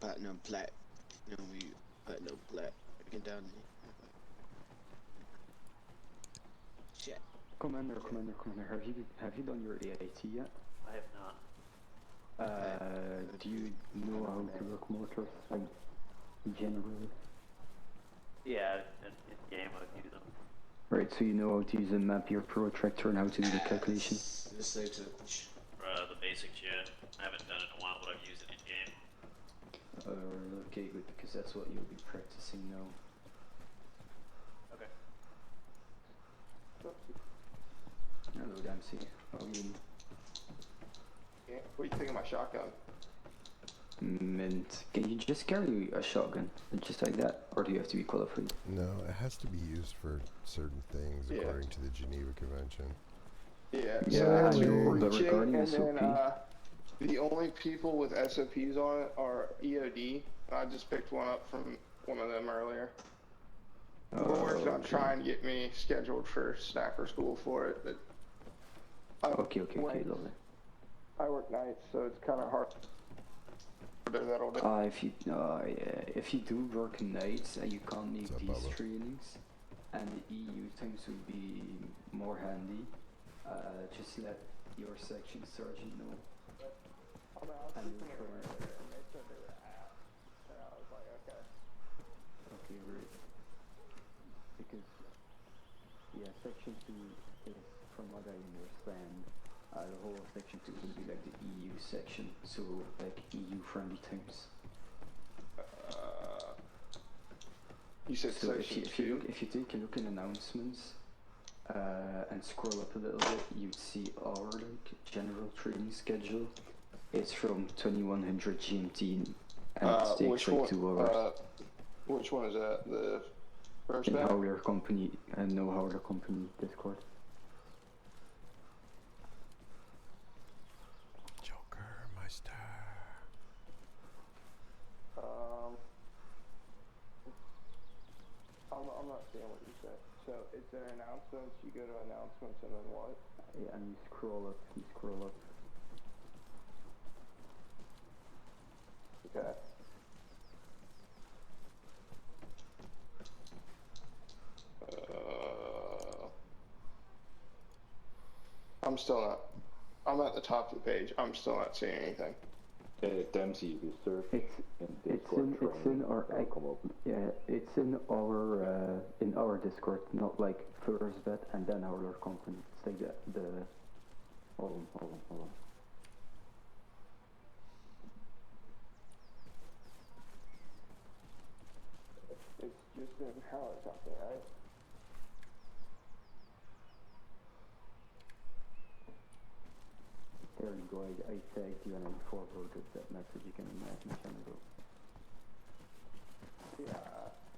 platinum plat. You know, we platinum plat. Breaking down the shit. Commander, have you done your AIT yet? I have not. Do you know how to work mortars, like, generally? Yeah, in game I would use them. Right, so you know how to use a map, your protractor, and how to do the calculation? The basics, yeah. I haven't done it in a while, but I've used it in game. Okay, good, because that's what you'll be practicing now. Okay. Hello, Dempsey. How are you? Yeah, what do you think of my shotgun? Mint. Can you just carry a shotgun, just like that, or do you have to be qualified? No, it has to be used for certain things according to the Geneva Convention. Yeah, Yeah, so I it's know, but breaching, regarding and SOP... then the only people with SOPs on it are EOD. I just picked one up from one of them earlier. We're working on trying to get me scheduled for snapper school for it, but Okay, lovely. I work nights, so it's kind of hard. If you do work nights and you can't make these Bubba? trainings, and the EU times would be more handy, just let your section sergeant know. And you'll try. And they said they were out, and I was like, okay. Okay, great. Because, yeah, section 2 is, from what I understand, the whole of section 2 will be like the EU section, so like EU friendly times. You said So section if you take a look in announcements and scroll up a little bit, you'd see our like general training schedule. It's from 2100 GMT and it takes like 2 hours. Which one is that? The first In batch? Howler Company and no Howler Company Discord. Joker, my star. I'm not seeing what you said. So it's in announcements, you go to announcements and then what? Yeah, and you scroll up. Okay. I'm still not. I'm at the top of the page. I'm still not seeing anything. Hey, Dempsey, you surf It's in our Discord, not like first bet and then Howler Company. It's like the hold on. It's just in how or something, right? There you go, I tagged you and I forwarded that message again in my channel. Yeah,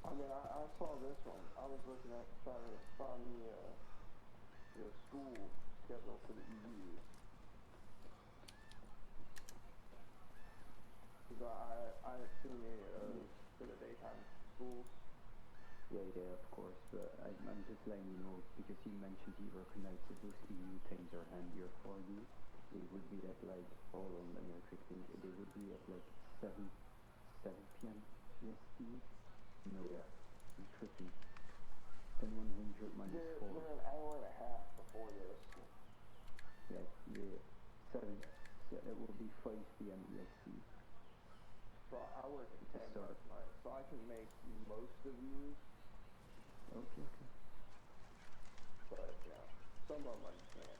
I mean, I saw this one. I was looking at trying to find the school schedule for the EU. Because I had seen any of those for the daytime schools. Yeah, of course, but I'm just letting you know because you mentioned you recognize that those EU things are handier for you. They would be at like, hold on, let me quickly, they would be at like 7 p.m. EST. No, Yeah. I'm tripping. Then 100 minus 4. We're an hour and a half before this. Yeah, 7. So it will be 5 p.m. EST. So I work at 10 last night, so I can make most of these. Okay. But yeah, some of them I just can't.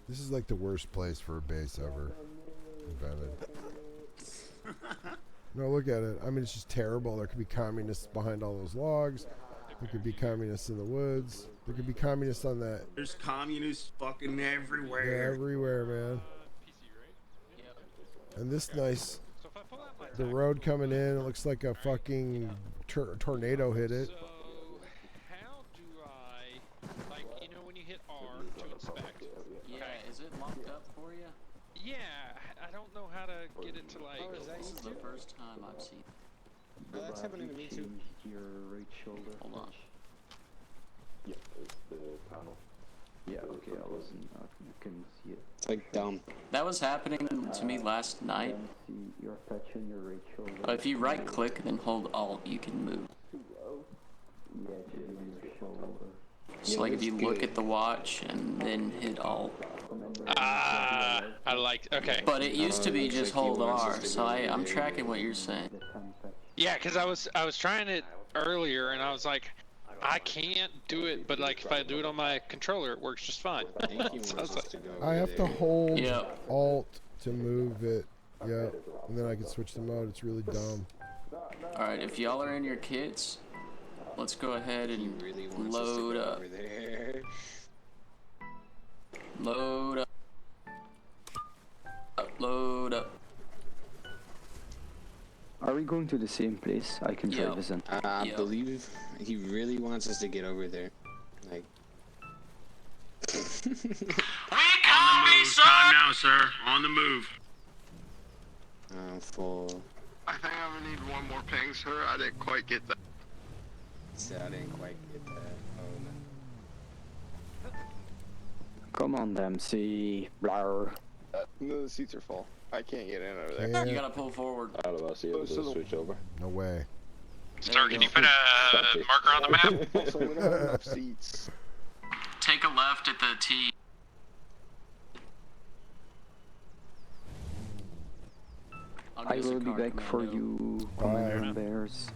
This is like the worst place for a base ever invented. No, look at it. I mean, it's just terrible. There could be communists behind all those logs. There could be communists in the woods. There could be communists on that. There's communists fucking They're everywhere. everywhere, man. PC, right? And this nice, So if I pull out my the road coming in, it looks like a fucking tornado hit it. So how do I, like, you know, when you hit R to inspect? Yeah, is it locked up for you? Yeah, I don't know how to get it to like. This is the first time I've seen. That's happening to me too. Changed your right shoulder. Hold on. Yeah, it's the panel. Yeah, okay, I couldn't see it. It's like dumb. That was happening to me last night. See, you're touching your right shoulder. But if you right click and hold Alt, you can move. Yeah, it should be on your shoulder. So like if you look at the watch and then hit Alt. I like. Okay. But it used to be looks just like he hold wants us R. to So go I'm there. tracking what you're saying. The time touch. Yeah, because I was trying it earlier and I was like, I can't do it, but like if I do it on my controller, it works just fine. I think he So I wants was us like, to go I have to over there. hold Yep. Alt to move it. Yep. And then I can switch the mode. It's really dumb. Alright, if y'all are in your kits, let's go ahead He and really wants us to load go up. over there. Load up. Load up. Are we going to the same place? I can try Yeah. this in. I Yeah. believe he really wants us to get over there. Like. Time now, sir. On the move. Full. I think I would need one more ping, sir. I didn't quite get that. So I didn't quite get that. Oh Come on, Dempsey. Blar. No, the seats are full. I can't get in over there. You Can't. gotta pull forward. How do I see able to switch over? No way. Sir, can you put a Copy. marker on the map? Also, we don't have enough seats. Take a left at the T. I'll I give us a will be car back for commando. you, Bye. Commander Bears.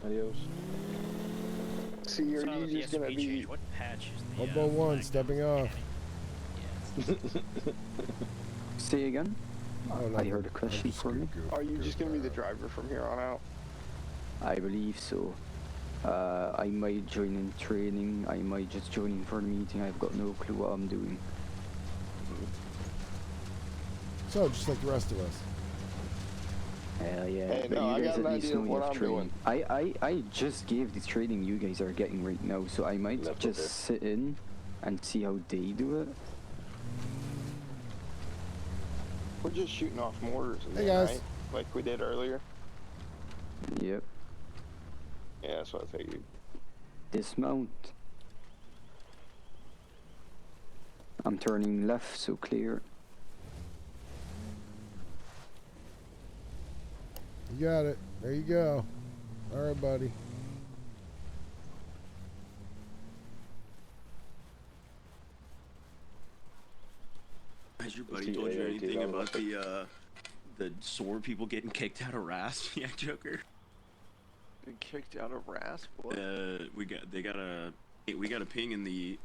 Adios. See, are you just gonna be? What patch is the, Hobo 1 stepping off. Say again? Oh, I nothing. heard a question I'm just for me. Are you just gonna be the driver from here on out? I believe so. I might join in training. I might just join in for the meeting. I've got no clue what I'm doing. So, just like the rest of us. Hell yeah. Hey, but no, I you got guys an at least idea know of you what have I'm training. I just gave the training you guys are getting right now, so I might Left just over. sit in and see how they do it. We're just shooting off mortars Hey, again, guys. right? Like we did earlier. Yep. Yeah, that's what I figured. Dismount. I'm turning left, so clear. You got it. There you go. All right, buddy. Has your Is buddy he told you AOT anything on about the- the SOAR people getting kicked out of RASP? Yeah, Joker. Been kicked out of RASP? What? We got a ping in the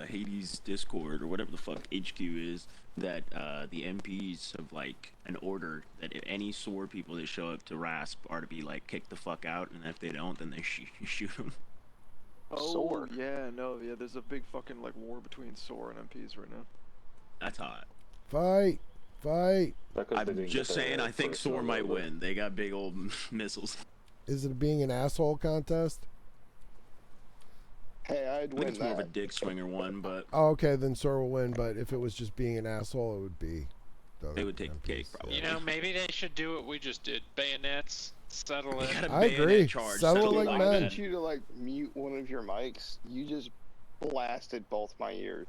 Hades Discord or whatever the fuck HQ is that the MPs have like an order that if any SOAR people that show up to RASP are to be like kicked the fuck out, and if they don't, then they shoot them. Oh, SOAR. yeah, no, yeah, there's a big fucking, like, war between SOAR and MPs right now. That's hot. Fight. Fight. I'm just saying, I think SOAR might win. They got big old missiles. Is it being an asshole contest? Hey, I'd I think win it's more of a that. dick swinger one, but Oh, okay, then Sor will win, but if it was just being an asshole, it would be... the they would take the MPs, cake, probably. You know, maybe they should do what we just did. Bayonets, settle They it. got a I agree. bayonet charge. Settle settle like like men. I men. want you to like mute one of your mics. You just blasted both my ears.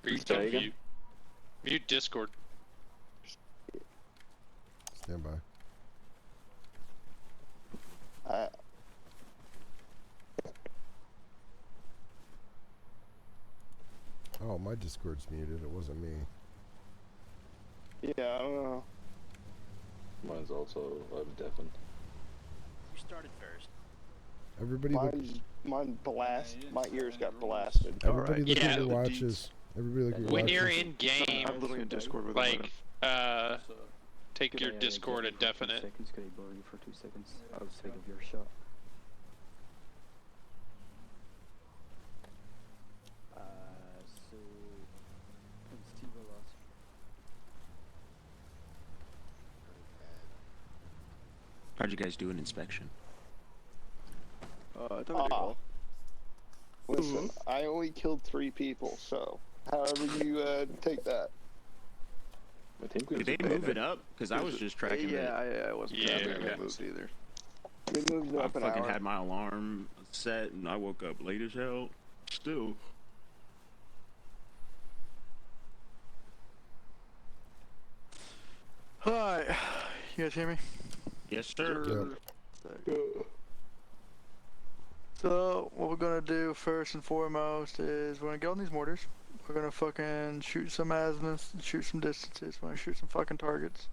Or you Say can again? mute. Mute Discord. Stand by. Oh, my Discord's muted. It wasn't me. Yeah, I don't know. Mine's also deafened. You started first. Everybody look. Mine blast. My ears got blasted. Everybody Alright. look Yeah, at your the watches. Everybody look at your When watches. you're in game, I'm literally in Discord with him. like, take your Discord indefinite. Seconds, can I borrow you for 2 seconds outside of your shot? So, Steve will ask. How'd you guys do an inspection? I thought we did well. Listen, I only killed 3 people, so however you take that. I think we Did they move it up? Because I was just tracking it. Yeah, I wasn't Yeah. tracking it moved either. We moved it I up an fucking hour. had my alarm set and I woke up late as hell. Still. Alright, you guys hear me? Yes, sir. Yep. So, what we're gonna do first and foremost is we're gonna get on these mortars. We're gonna fucking shoot some azimuths, shoot some distances, we're gonna shoot some fucking targets.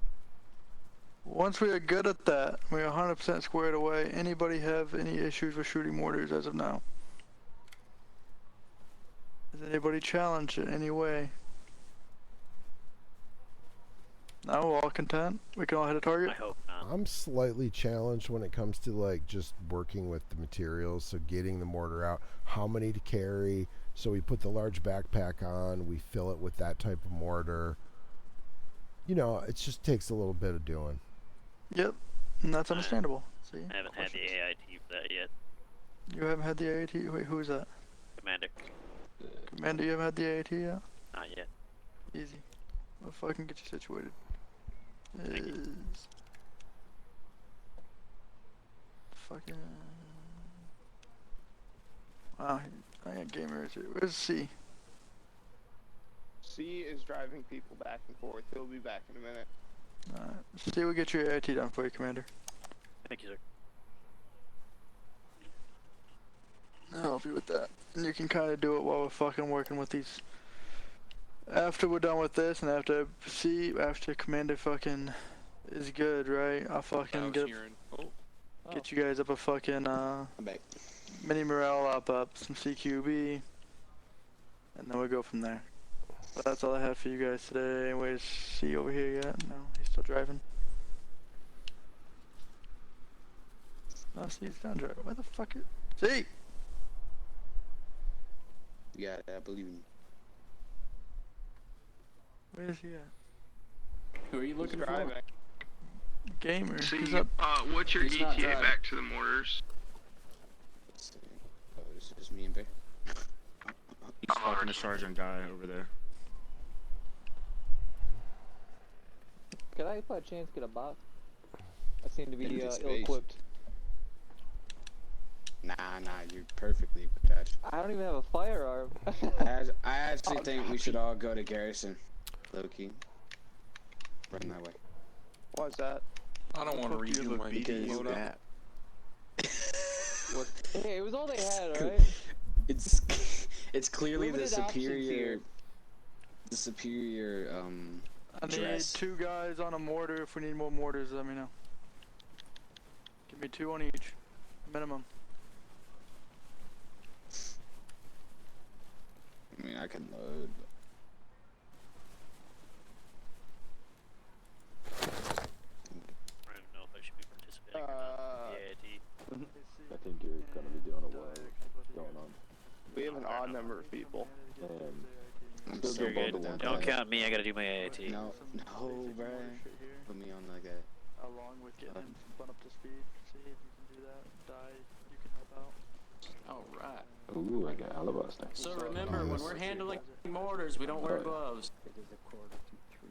Once we are good at that, we're 100% squared away. Anybody have any issues with shooting mortars as of now? Does anybody challenge it any way? No, we're all content? We can all hit a target? I hope not. I'm slightly challenged when it comes to like just working with the materials, so getting the mortar out, how many to carry. So we put the large backpack on, we fill it with that type of mortar. You know, it just takes a little bit of doing. Yep, and that's understandable. See? I haven't had the AIT for that yet. You haven't had the AAT? Wait, who is that? Commander. Commander, you haven't had the AAT yet? Not yet. Easy. I'll fucking get you situated. Thank you. Is... Fucking... Wow, I got gamers here. Where's C? C is driving people back and forth. He'll be back in a minute. Alright. C will get your AIT done for you, Commander. Thank you, sir. I'll help you with that. And you can kind of do it while we're fucking working with these. After we're done with this, and after after Commander fucking is good, right? I'll fucking get you guys up a fucking I'm back. mini morale up some CQB, and then we'll go from there. But that's all I have for you guys today. Where's C over here yet? No, he's still driving. No, C's done driving. Where the fuck is C? Yeah, I believe in you. Where's he at? Who are you looking Driving. Gamer. C, He's up. what's your He's not ETA driving. back to the mortars? Let's see. Oh, this is just me and Bear. He's talking to Sergeant Guy over there. Could I by chance get a box? I seem to be Empty space. ill-equipped. Nah, you're perfectly equipped, Dad. I don't even have a firearm. I actually think we should all go to Garrison. Low-key. Run that way. Why's that? I don't want to redo my BD loadout. that. Hey, it was all they had, alright? It's clearly the Limited options superior here. I need dress. 2 guys on a mortar. If we need more mortars, let me know. Give me 2 on each. Minimum. I mean, I can load. I don't even know if I should be participating or not in the AIT. I think you're gonna be doing it well going on. We have an odd number of people. And I'm still so do good bundle at one. that. Don't count me, I gotta do my AIT. No, bruh. Put me on like that. Along with getting him spun up to speed. See if you can do that. Die. You can help out. Alright. Ooh, I got alabaster. So remember, when we're handling mortars, we don't wear gloves. It is a quarter to 3,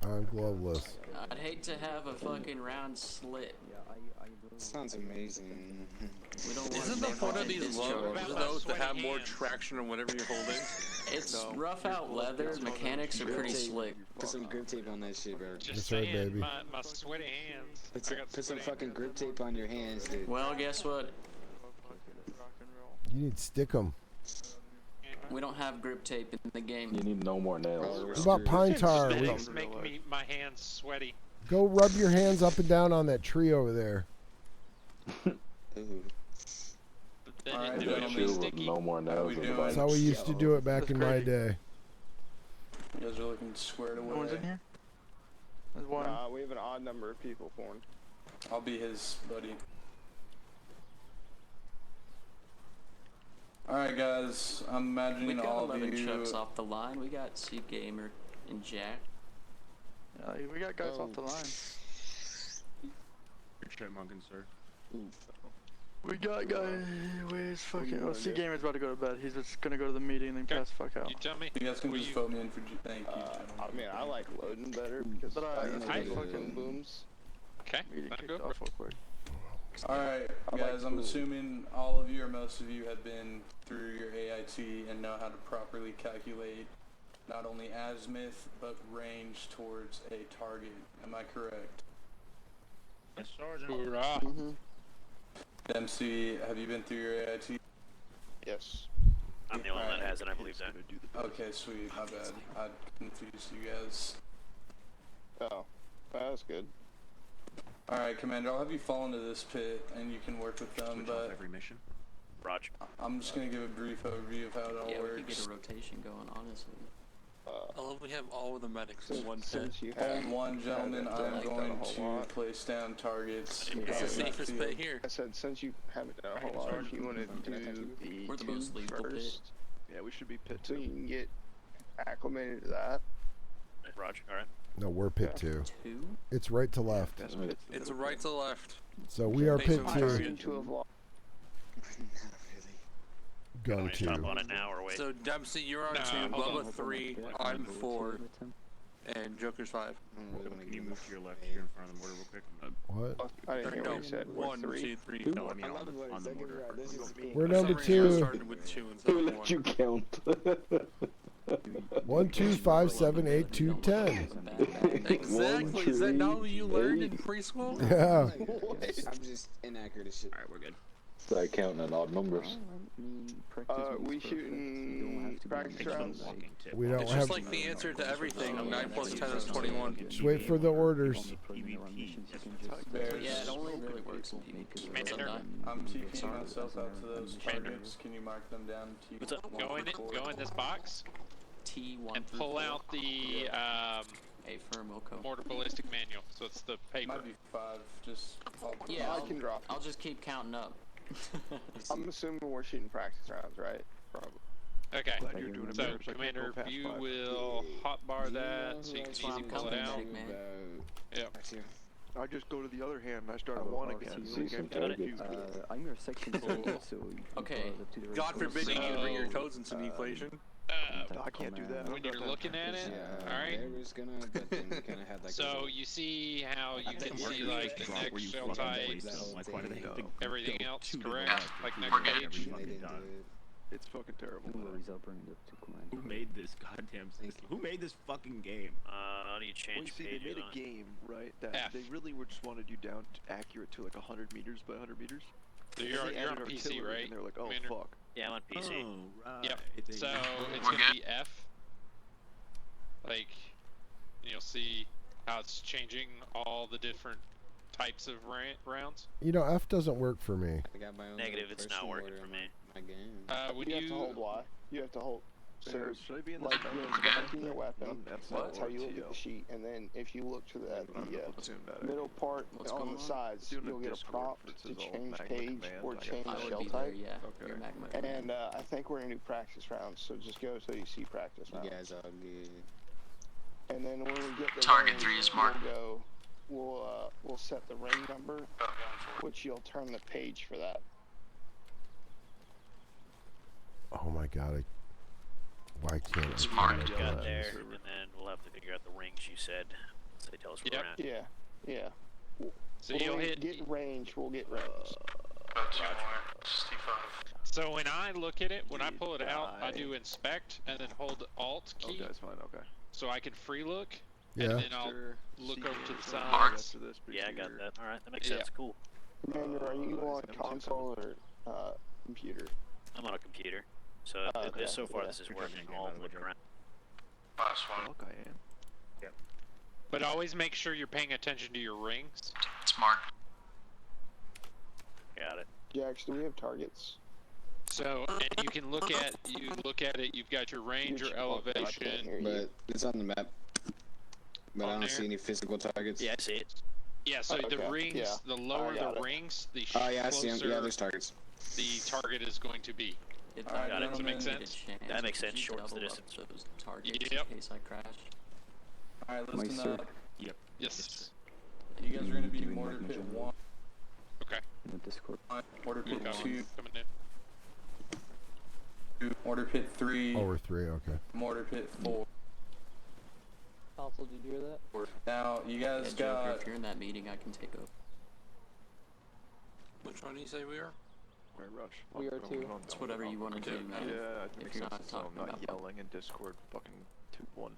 so I'm gloveless. I'd hate to have a fucking round slit. yeah, I will. Sounds amazing. We don't want Isn't the point of these gloves About though to sweaty have more hands. traction on whatever you're holding? It's No. rough out leather. Mechanics are pretty slick. Put some grip tape on that shit, bro. Just That's right, saying, baby. my sweaty hands. Put I some, got put some sweaty fucking hands. grip tape on your hands, dude. Well, guess what? You need stickum. We don't have grip tape in the game. You need no more nails. What about pine tar? Aesthetics make me my hands sweaty. Go rub your hands up and down on that tree over there. Ooh. then Alright, do it gentlemen. be Shoot, sticky. no more nails in the doing? That's body. how we used to do it back That's in my crazy. day. You guys are looking squared No one's away. in here? There's one. We have an odd number of people formed. I'll be his buddy. Alright guys, I'm imagining We got all of 11 you... chucks off the line. We got Sea Gamer and Jack. We got guys off the line. You're chipmunking, sir. We got guys. Where's fucking? Oh, Sea Gamer's about to go to bed. He's just gonna go to the meeting and then pass the fuck out. You tell me. You guys can Will just you- vote me in for... Thank you, I mean, I like loading better because But I I fucking booms. Okay. Meeting Let it kicked go. off real quick. Alright, I like guys, I'm food. assuming all of you or most of you have been through your AIT and know how to properly calculate not only azimuth, but range towards a target. Am I correct? Yes, Sergeant. Hoorah. MC, have you been through your AIT? Yes. I'm the only one that has it, I believe that. Okay, sweet, my bad. I confused you guys. Oh, well, that's good. Alright, Commander, I'll have you fall into this pit and you can work with them, Switch off but every mission. Roger. I'm just gonna give a brief overview of how it all Yeah, we works. could get a rotation going, honestly. I love we have all of the medics in one pit. Since you have One gentleman, haven't I'm done going a whole to lot. place down targets. It's the out in the safest field. pit here. I said since you haven't done a whole lot, if you want to do We're the the most two lethal pit. first, Yeah, we should be pit so 2. you can get acclimated to that. Roger, alright. No, we're pit 2. 2? It's right to left. That's pit. It's right to left. So we are pit Based on 2, target. Seem to have lost. gun Want me to 2. jump on it now or wait? So Dempsey, you're on Nah, 2, hold Bubba on. 3, I'm 4, and Joker's 5. Can you move to your left here in front of the mortar real quick? What? I didn't hear No, what you said. We're 1, three. 2, 3. No, I mean on the mortar. We're number For some reason I 2. started with 2 instead Who of let 1. you count? 1, 2, 5, 7, 8, 2, 10. Exactly. Is that not what you learned in 8. preschool? Yeah. I'm just inaccurate as shit. Alright, we're good. Start counting in odd numbers. We shooting practice rounds. Walking tip. We don't It's have. just like the answer to everything. 9 plus 10 is 21. Just wait for the orders. Bears. Yeah, it only really works in PvP. Commander. I'm TPing myself out to those targets. Can you mark them down? What's up? Go in this box T1 and through pull 4. out the A firm Wilco. mortar ballistic manual. So it's the paper. Might be 5, just... Yeah, I can drop. I'll just keep counting up. I'm assuming we're shooting practice rounds, right? Probably. Okay. Glad you're doing it So, better, so I can't Commander, go past you 5. will hotbar that so you can That's why easy I'm pull it coming, out. big man. Yep. I just go to the other hand and I start I at will 1 pass again. you. So you See some can targets. I'm your section soldier, so you can Okay. follow the to the God right forbid you So- bring your toes into the equation. I can't do that. When you're looking at it, alright. There was gonna, but then we kind of had like. So you see how you can see like the neck, shell types, Like, why do they have to everything go else two to correct, the like left? neck We're good. gauge. They didn't do it. It's fucking terrible. No worries, I'll bring it up to command. Who made this goddamn system? Who made this fucking game? How do you Well, you change see, they pages made on a it? game, right? That F. they really were just wanted you down accurate to like 100 meters by 100 meters. So And you're they on added PC, artillery, right? And they're like, oh Commander? fuck. Yeah, I'm on PC. Oh, right. Yep. They- So it's gonna be F. Like you'll see how it's changing all the different types of rounds. You know, F doesn't work for me. I got my own Negative, it's personal not working order for in me. My game. When You have to hold Y. You have to hold. So, Should I be in the like, snow? you're inspecting your weapon. That's That's how you look at the sheet, and then if you look to the platoon medic. middle part What's on going the on? sides, Doing a you'll get a Discord prompt that to says all change magma page command, or I got change I would shell be there, type. yeah. Okay. Your magma And command. I think we're gonna do practice rounds, so just go till you see practice You rounds. guys all good. And then when we get the Target range, 3 is marked. We'll set the ring number, which you'll turn the page for that. Oh my god. Why can't I Smart. find You my got buttons? there, and then we'll have to figure out the rings you said. So they tell us where Yep. we're at. Yeah. So When you'll we hit. get range, we'll get range. So when I look at it, when I pull it out, I do inspect and then hold Alt key, Okay, that's fine. Okay. so I can free look, Yeah. and then I'll After look C over to the games, side. after this, Yeah, I got brigadier. that. Alright, that makes Yeah. sense. Cool. Commander, are you on I'm console or computer? I'm on a computer. So Okay, so far yeah. this is You're working. touching the game, I'll by the way, look Joe. around. Fuck, I am. But always make sure you're paying attention to your rings. It's marked. Got it. Jax, do we have targets? So, and you can look at it. You've got your range or elevation. But it's on the map. But I don't see any physical targets. Yeah, I see it. Yeah, so the rings, the lower the rings, the closer there's targets. the target is going to be. Does it make sense? That makes sense. Shortens the distance. Targets Yep. in case I crash. Alright, listen up. Yep. Yes. You guys are gonna be Mortar Pit 1. Okay. In the Discord. Mortar Pit Okay. 2. Coming in. Mortar Pit 3. Oh, we're 3, okay. Mortar Pit 4. Council, did you hear that? Now, you guys Yeah, Joker, got... if you're in that meeting, I can take over. Which one do you say we are? We're in rush. We are too. It's whatever you want to do, man. Yeah, it If makes you're sense not so I'm talking not about yelling in Discord fucking 2-1.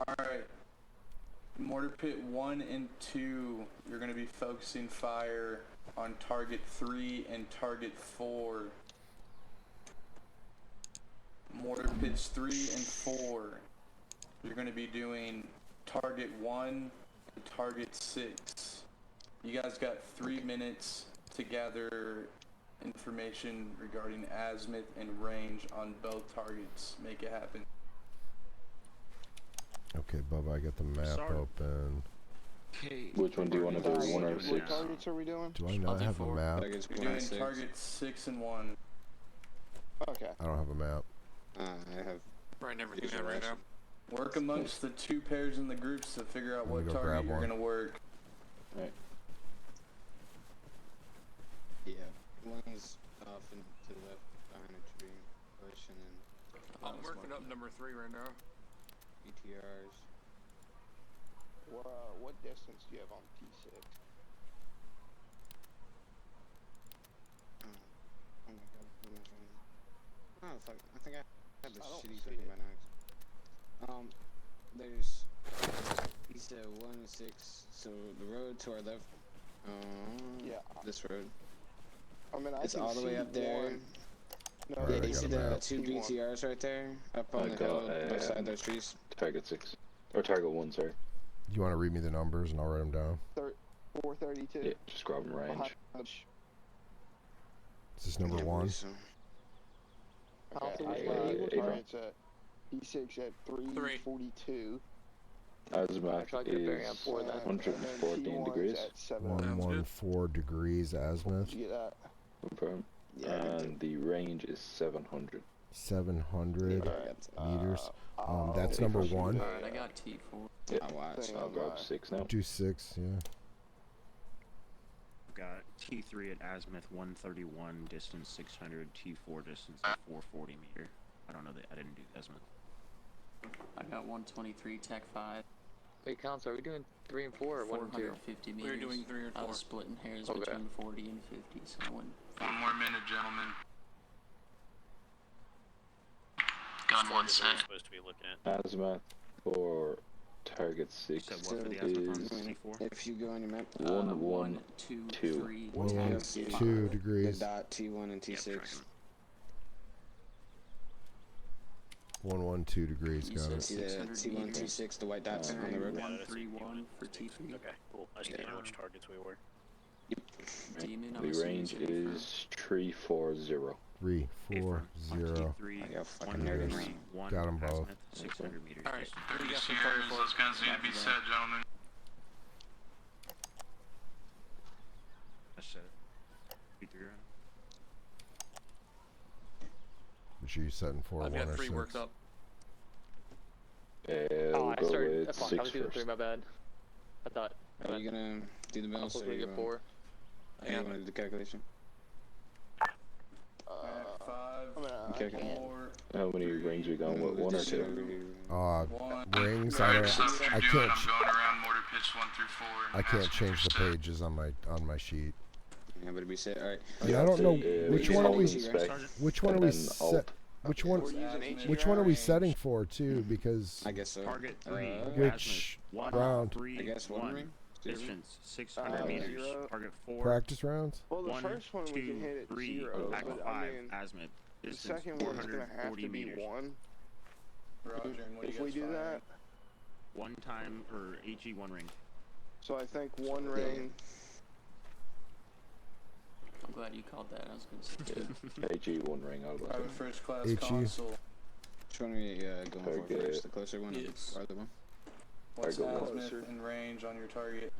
Alright. Mortar Pit 1 and 2, you're going to be focusing fire on target 3 and target 4. Mortar Pits 3 and 4, you're going to be doing target 1 and target 6. You guys got 3 minutes to gather information regarding azimuth and range on both targets. Make it happen. Okay, Bubba, I got the map open. Okay. Which one do you want to do? 1 or 6? What targets are we doing? Do I not have a map? You're doing targets 6 and 1. Okay. I don't have a map. I have. Right, everything I right now. Work amongst the 2 pairs in the groups to figure out Let me what go target grab you're one. going to work. Right. Yeah. One's off and to the left behind a tree. Bush and then. I'm working up number 3 right now. BTRs. What distance do you have on T6? Oh my god. What am I doing? Oh fuck. I think I had this I don't shitty see fucking it. binocs. There's. He said 1 and 6. So the road to our left. Yeah. This road. I mean, I It's can all the way see up there. one. No, Alright, Yeah, I you got see a the map. 2 BTRs right there? Up on I the got, hill beside those trees. Target 6. Or target 1, sorry. You want to read me the numbers and I'll write them down? 432. Yeah, just grab them range. Is this number Yeah, 1? so- Okay, April. targets at D6 at 342. Azimuth I'll get a bearing on is 4 then. 114 degrees. At 700. 114 degrees azimuth. Did you get that? Confirm. Yeah, I got And the range is 700. 700 Yeah, meters. I'll That's take number it. 1. Alright, I got T4. Yeah, I watch. I'll grab 6 now. Do 6, yeah. Got T3 at azimuth 131, distance 600, T4 distance at 440 meter. I don't know that I didn't do azimuth. I got 123 Tech 5. Wait, Council, are we doing 3 and 4 or 1 and 2? 450 meters. We're doing 3 or 4. I was splitting hairs Okay. between 40 and 50, so I went. 1 more minute, gentlemen. Gun one set. We're supposed to be looking at. Azimuth for target 6 Said what for the is azimuth on T4? If you go on your map, 112. 2, 3, 112 the degrees. dot T1 and T6. 112 degrees, You got said it. See the 600 T1, meters. T6, the white dots on the road. 131 for T3. Okay, cool. I just didn't know which targets we were. Demon, I'm The assuming range it's ready for- is 340. 3, 4, 0. T3, I got fucking 131, Got 'em both. azimuth 600 meters. Alright, distance. we got some fire for us. guns need to be set, gentlemen. That's T3 right? Make sure you're setting 4, I've 1 got or 3 6. worked up. We'll Oh, I go started. with Fuck, I 6 was doing 3, first. my bad. I thought. Are you gonna do the I mills was or supposed to you get 4. you wanna do the calculation? 5, Okay, I okay. 4, How many rings we going with? 1 or 2? Rings, I can't around mortar pits 1 through 4. I can't change the pages on my sheet. Yeah, but it'd be set. Alright. And I don't know which one are we which one are we and set alt. which one which one are we setting for too, because I guess so. Target 3, which azimuth round? 1, I guess 1 ring? distance 600 meters. 0. Target 4, Practice rounds? Well, the 1, first one we 2, can hit at 3, 0, back but 5, I mean, azimuth, the distance second one's gonna have 440 to be meters. 1. Roger, and what If you we guys do firing? that, One time or AG 1 ring. so I think 1 ring. glad you called that. I was gonna say. HE 1 ring, I'll go. Private first class HE. console. Which one are we going for Target. first? The closer one or the farther one? What's Target one. azimuth and range on your target?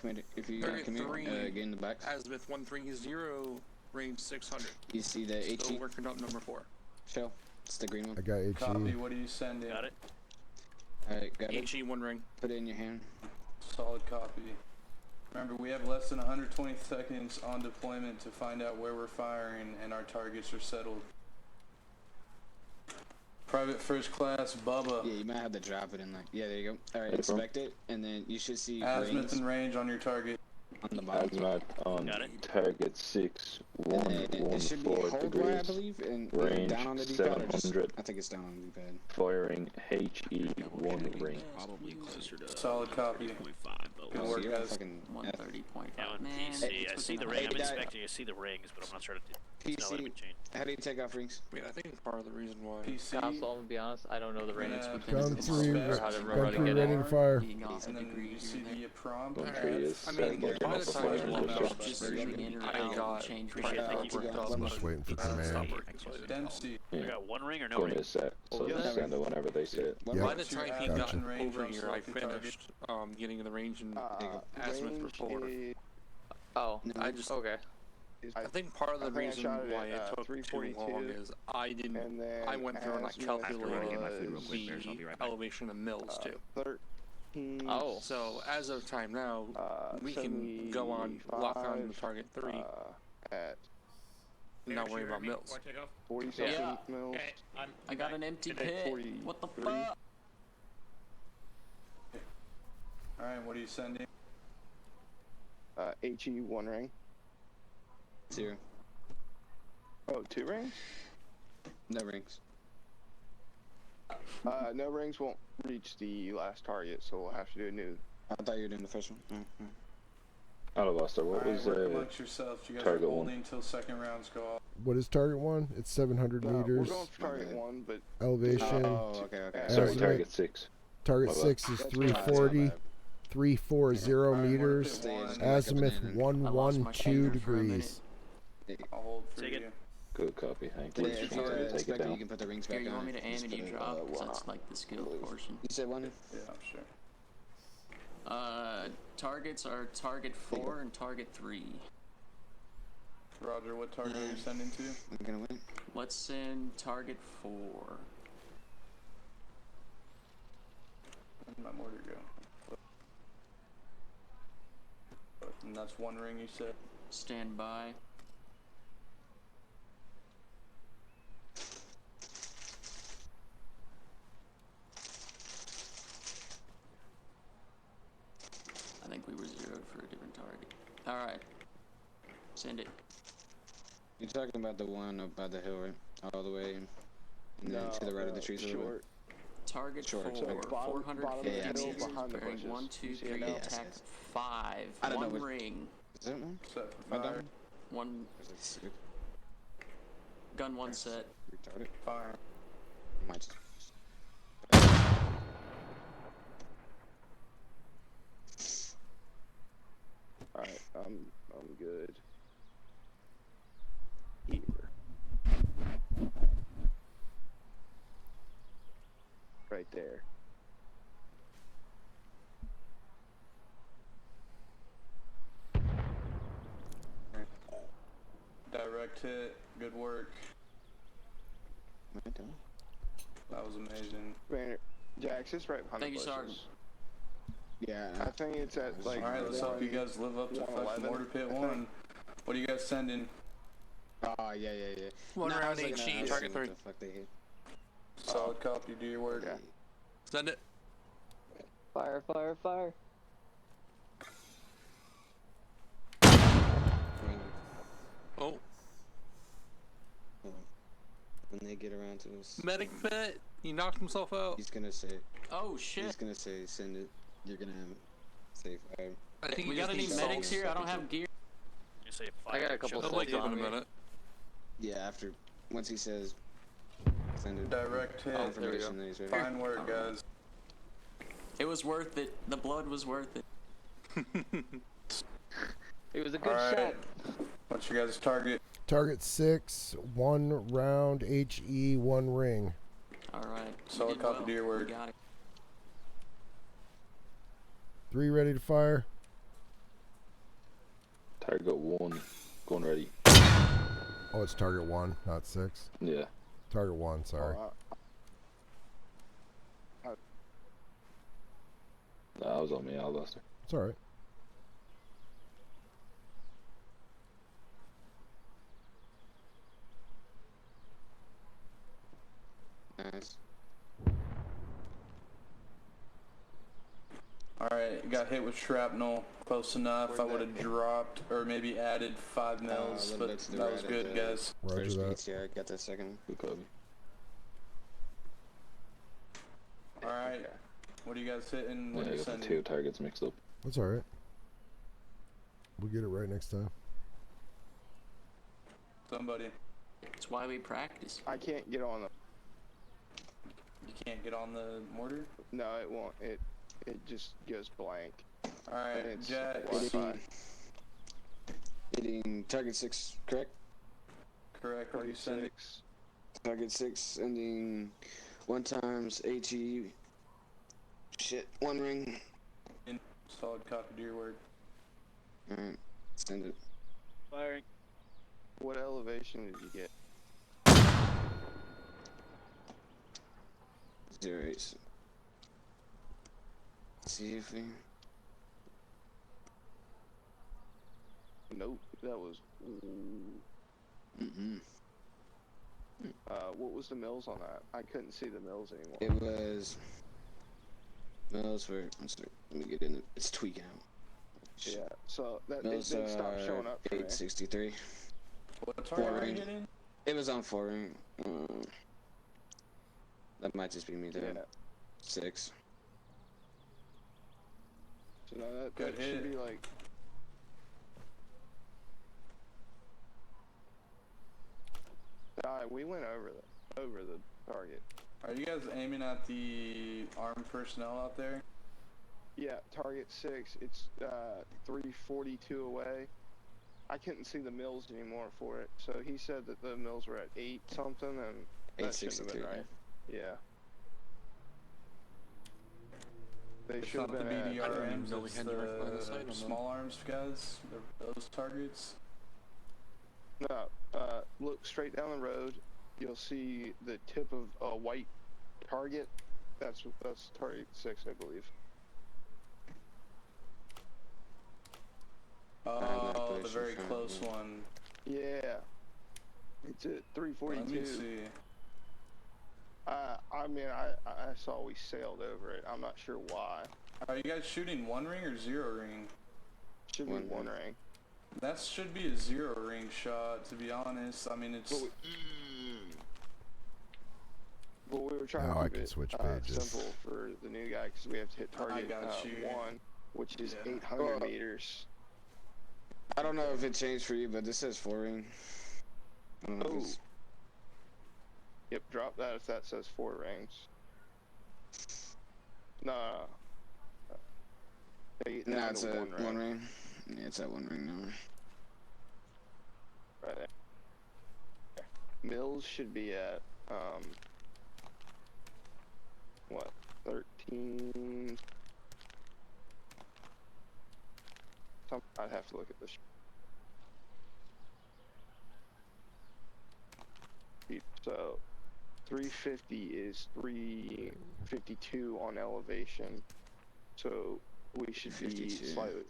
Commander, if you Target come here, 3, get in the back. azimuth 130, range 600. You see the HE? Still working up number 4. Show. It's the green one. I got HE. Copy, what do you send in? Got it. Alright, got it. HE 1 ring. Put it in your hand. Solid copy. Remember, we have less than 120 seconds on deployment to find out where we're firing and our targets are settled. Private first class, Bubba. Yeah, you might have to drop it in like. Yeah, there you go. Alright, inspect it, and then you should see Azimuth rings and range on your target. on the bottom. Azimuth on Got it. target 6, And then it should be 114 hold Y, I degrees. believe, and Range down on the D-pad. Or just, 700. I think it's down on the D-pad. Firing HE 1 ring. Probably closer to Solid copy. 30.5, but Good Oh, work, so you're on guys. fucking 130.5. Yeah, on Man, PC, I it's see the within ring. I'm Hey, inspecting. I see the rings, but I'm not sure. It's not letting me PC, change. how do you take off rings? I mean, I think part of the reason why. PC. Council, I'm gonna be honest, I don't know the range. Gonna Gun inspect 3, How to gun run 3 it. ready to fire. being off a And then degree you here see and there. the prompt. Gun F. 3 is I mean, working by up the the time fire you and know, just Just Ready. zooming in or I out got and change Appreciate it. Thank you. I'm just waiting for Stop command. working. So I didn't know. Dempsey. I got one ring or no gun ring? is set, so yeah. just send it whenever they say it. What Yep. By the time he Gotcha. got Range over on here, I selected target. finished getting in the range and azimuth Range before. is, Oh, I just, okay. I think part of the I think I reason shot it why at, it took too 342, long is I didn't. and then I went through and I azimuth calculated my food real quick, Bears, I'll be the right back. elevation of mills too. 13. Oh. So as of time now, we can go on lock on the 75, target 3 at and not worry about mills. 47 Yeah. mils. I got an empty pit. What the 43. fuck? Alright, what are you sending? HE 1 ring. 0. Oh, 2 rings? No rings. No rings won't reach the last target, so we'll have to do a new. I thought you were doing the first one. Alabaster, what Alright, was work amongst yourselves. You guys are target one? holding until second rounds go off. What is target 1? It's 700 We're meters. going for target 1, but Elevation. Oh, okay. Sorry, Azimuth. target 6. Target My bad. 6 is That's 340. 340 Alright, meters. work it one. Azimuth I lost my 112 finger for a degrees. I'll hold for Take you. it. Good copy, Hank. Yeah, Please if try you to take it inspect it, you down. can put the rings Here, back you on. want me to Just amity put it, drop? Because wow. that's like the skill portion. You said 1? Yeah, I'm sure. Targets are target 4 and target 3. Roger, what target are you sending to? I'm gonna win. Let's send target 4. Where'd my mortar go? And that's 1 ring you said? Stand by. I think we were zeroed for a different target. Alright. Send it. You're talking about the one up by the hill, right? All the way, and then to the right of the trees a little bit. short. Target Short. 4, So bottom- 450 yeah, I see it. meters, Behind the bearing bushes. 1, 2, You see it 3, now? attack 5. I don't know 1 what- ring. Is that one? Set for Am I fire. done? 1 Or is it 6? gun, 1 set. Retarded. Fire. Might just. Alright, I'm good. Here. Right there. Direct hit. Good work. Am I done? That was amazing. Banner. Jax, it's right behind Thank the you, bushes. Sergeant. Yeah. I think it's at like. Alright, let's help you guys live up to fucking 111, Mortar Pit I 1. think. What are you guys sending? Oh, yeah. One Nah, I round was looking at- HE, I was target seeing 3. what the fuck they hit. Solid copy, do your work. Yeah. Send it. Fire, fire, fire. Oh, When they get around to us, medic pit. He knocked himself out. he's gonna say, Oh shit. send it. You're gonna have safe. I think We he got just any needs medics salt. here? I don't have gear. You say fire. I got a couple show I'll like sets give it on a me. minute. Yeah, after once he says, send it. Direct hit. Confirmation that he's ready. Fine work, guys. It was worth it. The blood was worth it. It was a good Alright. shot. What's your guys' target? Target 6, 1 round, HE, 1 ring. Alright. Solid copy to your word. We got it. 3 ready to fire. Target 1, going ready. Oh, it's target 1, not 6. Yeah. Target 1, sorry. That was on me, Alabaster. It's alright. Nice. Alright, got hit with shrapnel. Close enough. I would have dropped or maybe added 5 mils, but that was good, guys. Roger that. Yeah, I got that second. Good copy. Alright. What are you guys hitting? What Yeah, are I you got the sending? 2 targets mixed up. That's alright. We'll get it right next time. Somebody. That's why we practice. I can't get on the. You can't get on the mortar? No, it won't. It just goes blank. Alright, It's Jack. Wi-Fi. Hitting target 6, correct? Correct. What are you sending? Target 6 ending 1 times HE. Shit, 1 ring. Solid copy to your word. Alright, send it. Firing. What elevation did you get? 0-8. See if we. Nope, that was. What was the mills on that? I couldn't see the mills anymore. It was. Mills were. Let me get in it. It's tweaking out. Yeah, so that Mills it didn't stop showing up for me. 863. What target 4 are you ring. hitting? It was on 4 ring. That might just be me there. Yeah. 6. So now that Good should hit. be like. We went over the target. Are you guys aiming at the armed personnel out there? Yeah, target 6. It's 342 away. I couldn't see the mills anymore for it, so he said that the mills were at 8 something, and that shouldn't have been 863. right. Yeah. They It's should have not the been at. BDRMs, know we it's had you marked by the side on the that. small arms guys, those targets. No, look straight down the road. You'll see the tip of a white target. That's target 6, I believe. Oh, the very close one. Yeah. It's at 342. Let me see. I mean, I saw we sailed over it. I'm not sure why. Are you guys shooting 1 ring or 0 ring? Should be 1 ring. That should be a 0 ring shot, to be honest. I mean, it's. But we were trying Now I to can keep switch it pages. simple for the new guy because we have to hit target got you. 1, which is Yeah. 800 meters. I don't know if it changed for you, but this says 4 ring. I don't know if it's. Yep, drop that if that says 4 rings. Nah. Take it No, down it's to a 1 1 ring. ring. Yeah, it's at 1 ring now. Right there. Mills should be at, what, 13? I'd have to look at this. So, 350 is 352 on elevation. So, we should be 52. slightly.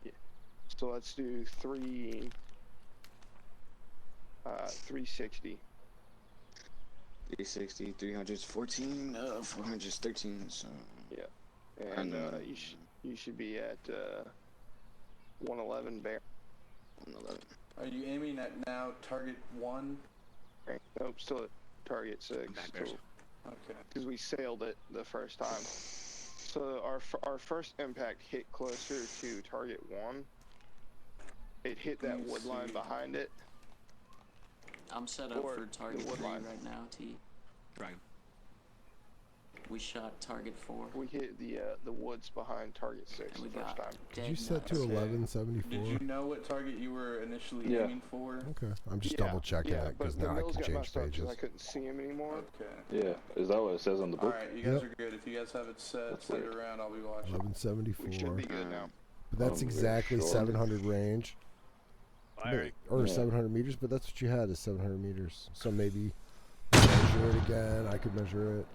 Yeah. So let's do 360. 360, 300's 14, 400's 13, so. Yeah. And you should be at 111 bear. 111. Are you aiming at now target 1? Nope, still at target 6. Okay. Because we sailed it the first time. So our first impact hit closer to target 1. It hit that wood line behind it. I'm set up Or for target the wood 3 line. right now, T. Dragon. We shot target 4. We hit the woods behind target 6 And we the first got time. Did you set to 1174? Did you know what target you were initially Yeah. aiming for? Okay, I'm just double checking it because but now the I mills can got change messed up 'cause pages. I couldn't see him anymore. Okay. Yeah, is that what it says on the book? Alright, you guys Yep. are good. If you guys have it set, That's set it weird. around, I'll be watching. 1174. We should be good now. But that's I'm exactly sure. 700 range. Firing. Or Yeah. 700 meters, but that's what you had is 700 meters. So maybe measure it again. I could measure it.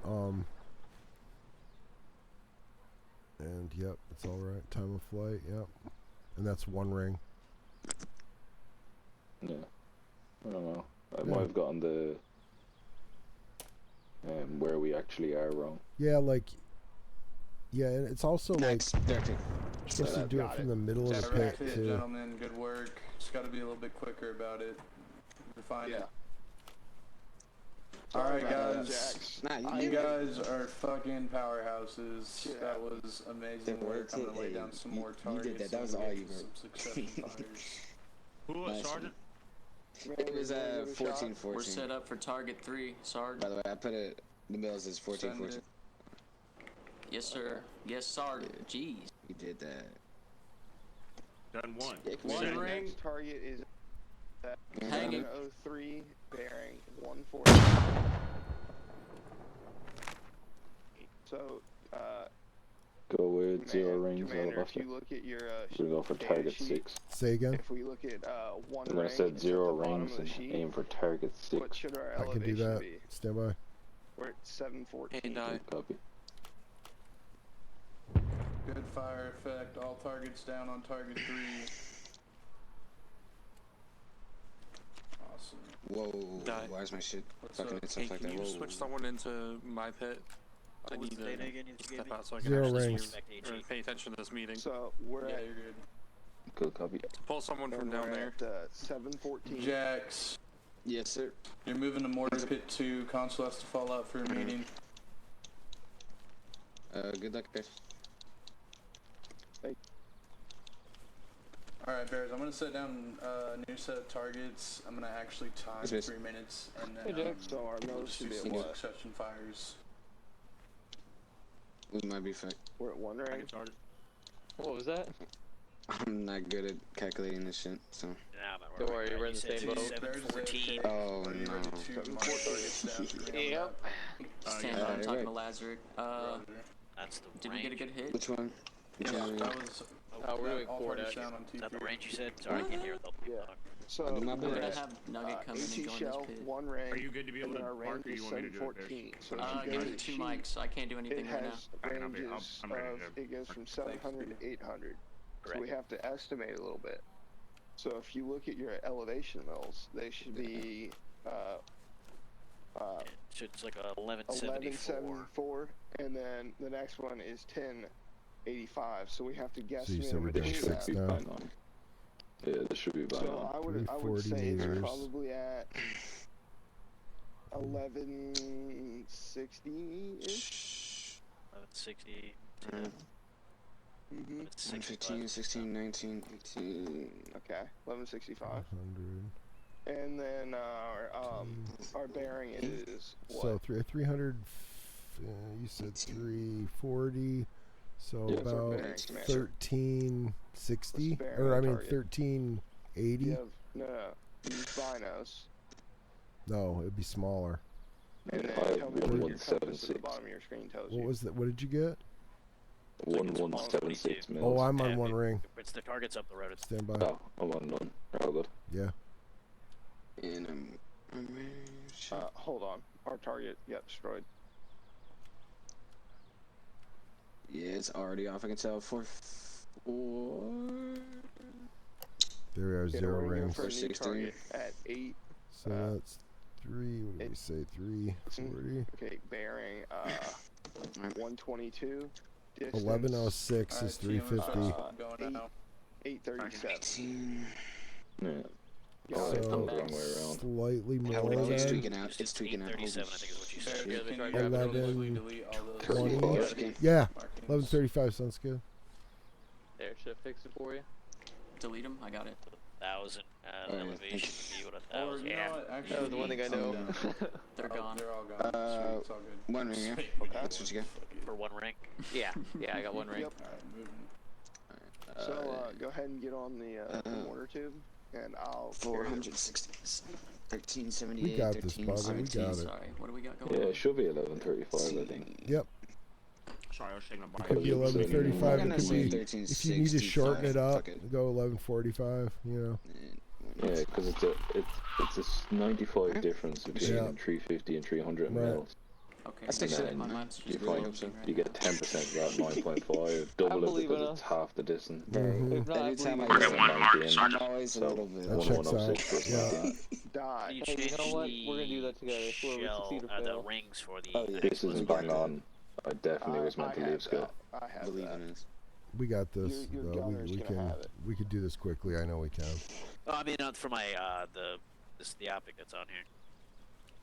And yep, it's all right. Time of flight, yep. And that's 1 ring. Yeah. I don't know. I Yeah. might have gotten the where we actually are wrong. Yeah, like, yeah, and it's also Next, like dirty. you're supposed to do it from the middle of the Direct pit hit, too. gentlemen. Good work. Just gotta be a little bit quicker about it. Refine it. Alright, guys. You guys are fucking powerhouses. Yeah. That was amazing work. I'm gonna lay down some more targets. You did that. That was and all get you some wrote. succession fires. Who was Nice. Sergeant? It was 14, 14. We're set up for target 3, Sarge. By the way, I put it. The mills is 14, Send 14. it. Yes, sir. Yes, Sarge. Jeez. You did that. Done one. Yeah, come One on. ring. Next target is at Hanging. 703, bearing 140. So, Go with 0 rings Commander, out of if you look at your We go for data target sheet, 6. Say again. if we look at one I'm ring, gonna set it's at 0 the bottom rings of the and sheet. aim for target What 6. should our I can do elevation that. be? Stand by. We're at 714. And I. Copy. Good fire effect. All targets down on target 3. Awesome. Whoa. Die. Why is my shit What's fucking up? it Hey, stuff like can that? you Whoa. switch someone into my pit? I What was need the to data again you just gave step me? out so I can 0 actually rings. or pay attention to this meeting. So we're Yeah, at you're good. Good copy. Pull someone from down there. 714. Jax, Yes, sir. you're moving to Mortar Pit 2. Consul has to fall out for a meeting. Good luck, guys. Alright, Bears, I'm gonna set down a new set of targets. I'm gonna actually time Yes, miss. 3 minutes and Hey, then Jax. So our we'll mills just should do be at some what? succession fires. We might be fucked. We're at 1 ring. What was that? I'm not good at calculating this shit, so. Nah, but Don't worry, we're in the same boat. 714. Oh, Are you no. ready to mark targets down for me on Yep. Stand yeah. by. I'm talking Right. to Lazarus. Roger. That's the Did we get a range. good hit? Which one? Which Yeah, one? that was we're doing all 4 targets decks. down on Is that the T3. range you said? Sorry, I can't hear without the Yeah. talk. So I'll do my We're we're gonna best. at have Nugget come in and AT join shell, this pit. 1 ring. Are you good to be able and to our park, range or you is want me to do it, 714. So if you Give go me to the 2 sheet, mics. I can't do it anything right now. has Alright, I'll be- ranges I'm ready of, to- it goes from 700 to 800. So Correct. we have to estimate a little bit. So if you look at your elevation mills, they should be It's like a 1174. 1174, and then the next one is 1085. So we have to guess. So you said we're doing This 6 should be now. bang on. Yeah, this should be bang So on. I would 340 say meters. it's probably at 1160 ish. 1160. Mm-hmm. 15, 16, 19, 18. Okay, 1165. 100. And then our bearing is what? So 300. You said 340. So Yeah, about bearing, Commander. 1360, bearing or I the mean target. 1380. You have no. Use binos. No, it'd be smaller. And then I have tell me what your compass at the 1176. bottom of your screen tells What you. was that? What did you get? 1176 mils. Oh, I'm on Yeah, 1 ring. It's the target's up the road. It's Stand by. Oh, I'm on none. All good. Yeah. And I'm Hold on. Our target got destroyed. yeah, it's already off. I can tell. 4. There we are, Yeah, 0 we're gonna go rings. for a new 16. target at 8. So that's 3. What did we say? 340. Okay, bearing 122. Distance, 1106 is 350. 837. Yeah. Yeah, Oh, So it's the wrong way around. slightly more It's than tweaking out. It's tweaking out. 837, I think is what you said. Bears, can you 11, delete all those 20. markings? Yeah, 1135 sounds good. There, should I fix it for you? Delete them. I got it. 1000 Elevation view at 1,000. Or, you know what, actually, That was the one thing I know. They're gone. They're all gone. Sweet, it's all good. One ring, yeah. Sweet, Okay, that's what you get. For 1 ring. Yeah, I got 1 ring. Yep. Alright, moving. So, go ahead and get on the mortar tube, and I'll... 460. 1378. We got this, brother. We got it. Sorry, what do we got going Yeah, on? it should be 11:35, I think. Yep. Sorry, I was taking a bite. It could be 11:35. It could be, if you need to 1365. shorten it up, Fuck it. go 11:45. You know. Yeah, because it's a 95 difference between Yeah. 350 and 300 Right. mils. Okay, That's actually- And my then map's you just find loading right you now. get 10% of that 9.5, double it believe because in it's us. half the distance. Mhm. If not, I Anytime believe I in get us. one mark, I'm always a little bit. That checks out. 1106 plus Yeah. 19. Die. You Hey, you know change what? the We're gonna do that together. Whoever shell, succeed or the fail. rings for the Oh, yeah. This isn't bang on. I definitely was meant to leave school. I have Believe that. in us. We got this. Your though. gunner's We gonna can. have it. We could do this quickly. I know we can. I mean, for my the optic that's on here.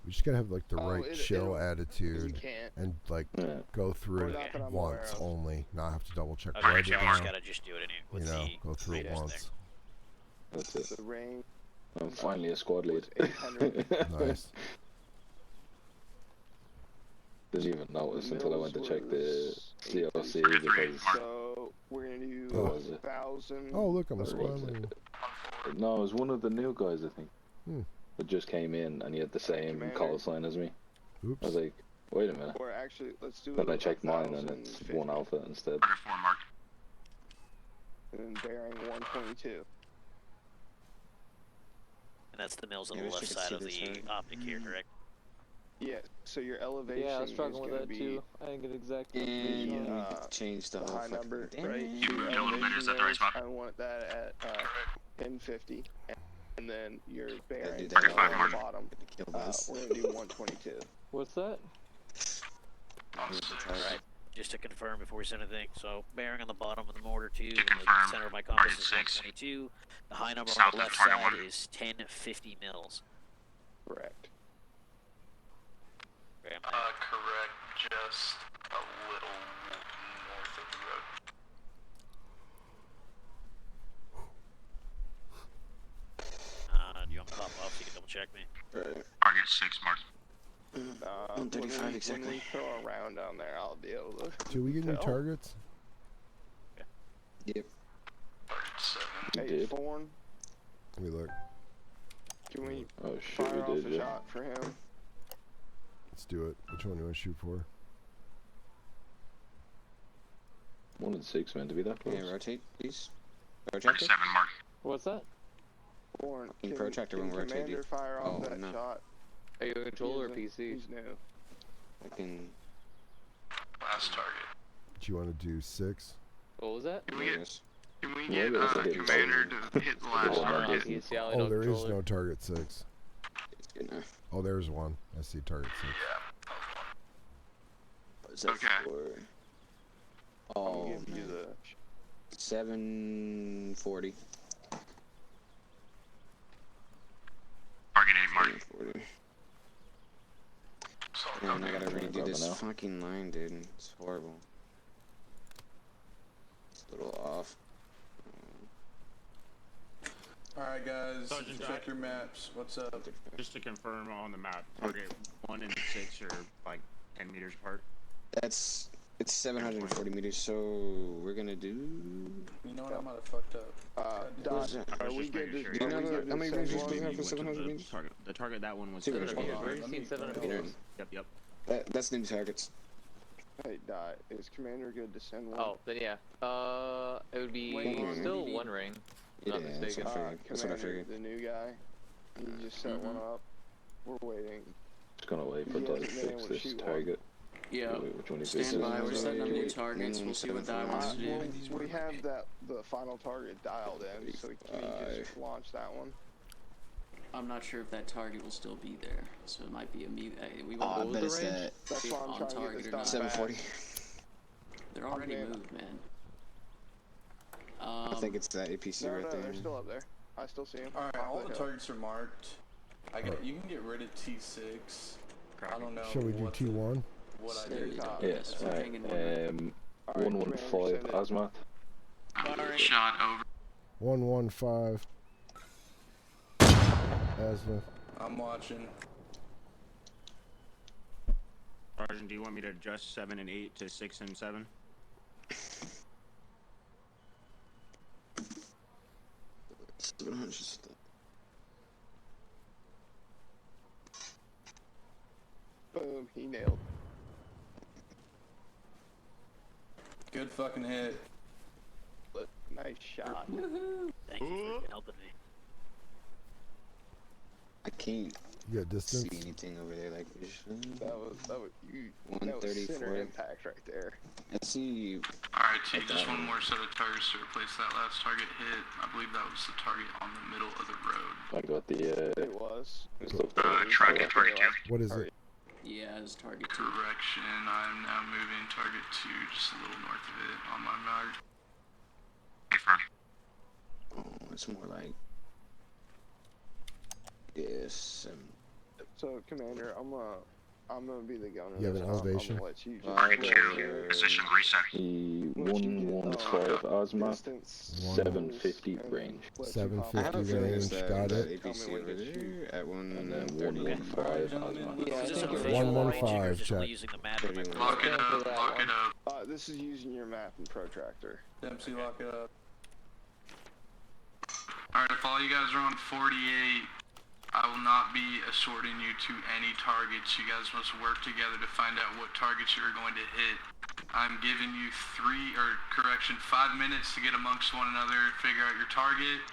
We just gotta have like the Oh, right chill We attitude can't. and like Yeah. go through Or it not that I'm aware once of. only, not have to double check. Okay, Write so it I just down. gotta just do it in here. You What's know, the go through it radius once. That's it. The ring I'm finally a squad lead. was 800. Nice. Didn't even notice until I went to check the was COC 833. because So we're gonna do Oh. what was it? 1,000. Oh, look, I'm a Or squad was leader. No, it was one of the new guys, I think. Hmm. That just came in and he had the same Commander. call sign as me. I Oops. was like, wait a minute. Or actually, let's do Then I checked mine and it's 1,050. 1 alpha instead. And then bearing 122. And that's the mills on Yeah, the we left should side see of this, the right? optic here, correct? Yeah. So your elevation Yeah, I was is struggling with gonna that be too. I didn't get exact And information we on it. need to change the the whole high fucking number, damn right? it. So your elevation there, I want that at 1050, and then your bearing that on hard. the bottom. Kill this. We're gonna do 122. What's that? Alright, just to confirm before we send anything. So, bearing on the bottom of the mortar tube, and the center of my compass is 122. The high number on the left side is 1050 mils. Correct. Okay, Correct, just a little north of the road. do you want me to pop off so you can double check me? Right. Target 6 mark. 135 when exactly. we throw a round down there, I'll be able to. Do we get new tell. targets? Yep. Target 7. We Hey, did. Thorn, Let me look. can we Oh shit, fire off we a did, yeah. shot for him? Let's do it. Which one do you want to shoot for? 1 and 6 meant to be that close. Yeah, rotate, please. Protractor? 7 mark. What's that? Thorn, In can, protractor can when rotating. Commander fire off Oh, that no. shot? Are you in control or He's PC? He's new. I can. Last target. Do you want to do 6? What was that? Can we get, Yes. can we Yeah, get but it's a hit Commander to hit the last Oh, no, target? distance. Yeah, I Oh, know there is controller. no target 6. It's good enough. Oh, there's one. I see target 6. Yeah. What's that Okay. for? I'll Oh, give you man. the. 740. Target 8 mark. 740. So, Man, I gotta Grab redo it this now. fucking line, dude. It's horrible. It's a little off. Alright, guys, Sergeant, check your maps. What's up? Just to confirm on the map, target 1 and 6 are like 10 meters apart. It's 740 meters, so we're gonna do. You know what? I might have fucked up. What's that? I Are was we just good making to? sure. Do you know are we the- good to how many send ranges one? do you have You for went to 700 the meters? target. The target that one was 200 meters. Have you seen 700? Yep. That's new targets. Hey, Dot, is Commander good to send one? Oh, then yeah. It would be Wait, still maybe- 1 ring. Yeah, Not that's mistaken. what I figured. That's what I Commander, figured. the new guy, he just set one up. We're waiting. Just gonna wait for He Doug to hasn't been fix able to this shoot one. target. Yeah. Which one is Stand by. We're This is setting up like- new targets. We'll see what Di wants to do. We have the final target dialed in, so can you just launch that one? I'm not sure if that target will still be there, so it might be a mute. We Oh, I won't bet the it's range. that. That's why I'm On trying to get target this or done not. 740. fast. They're already man. moved, man. I think it's that APC No, right no, there. they're still up there. I still see them. Alright, all the targets are marked. You can get rid of T6. I don't know. Shall we do what T1? What I There did. you go. Yes, We're right. hanging one. 115 send it. Azimuth. Shot over. 115. Azimuth. I'm watching. Sergeant, do you want me to adjust 7 and 8 to 6 and 7? Boom, he nailed. Good fucking hit. Nice shot. Woohoo! Thank you for helping me. I can't You got distance? see anything over there like vision. That was you. 134. Center impact right there. I see. Alright, T, just one more set of targets to replace that last target hit. I believe that was the target on the middle of the road. I got the It was. Track at target 2. What is it? Yeah, it's target 2. Correction, I'm now moving target 2 just a little north of it on my mag. Oh, it's more like this. So, Commander, I'm gonna be the gunner. You have an elevation? Target 2, position reset. The 115 Arma, 750 range. 750 range, got it. APC over there at And then 115 Arma. 115, check. Using the map. Lock it up, lock it up. This is using your map and protractor. Dempsey, lock it up. Alright, if all you guys are on 48, I will not be assorting you to any targets. You guys must work together to find out what targets you're going to hit. I'm giving you 5 minutes to get amongst one another, figure out your target,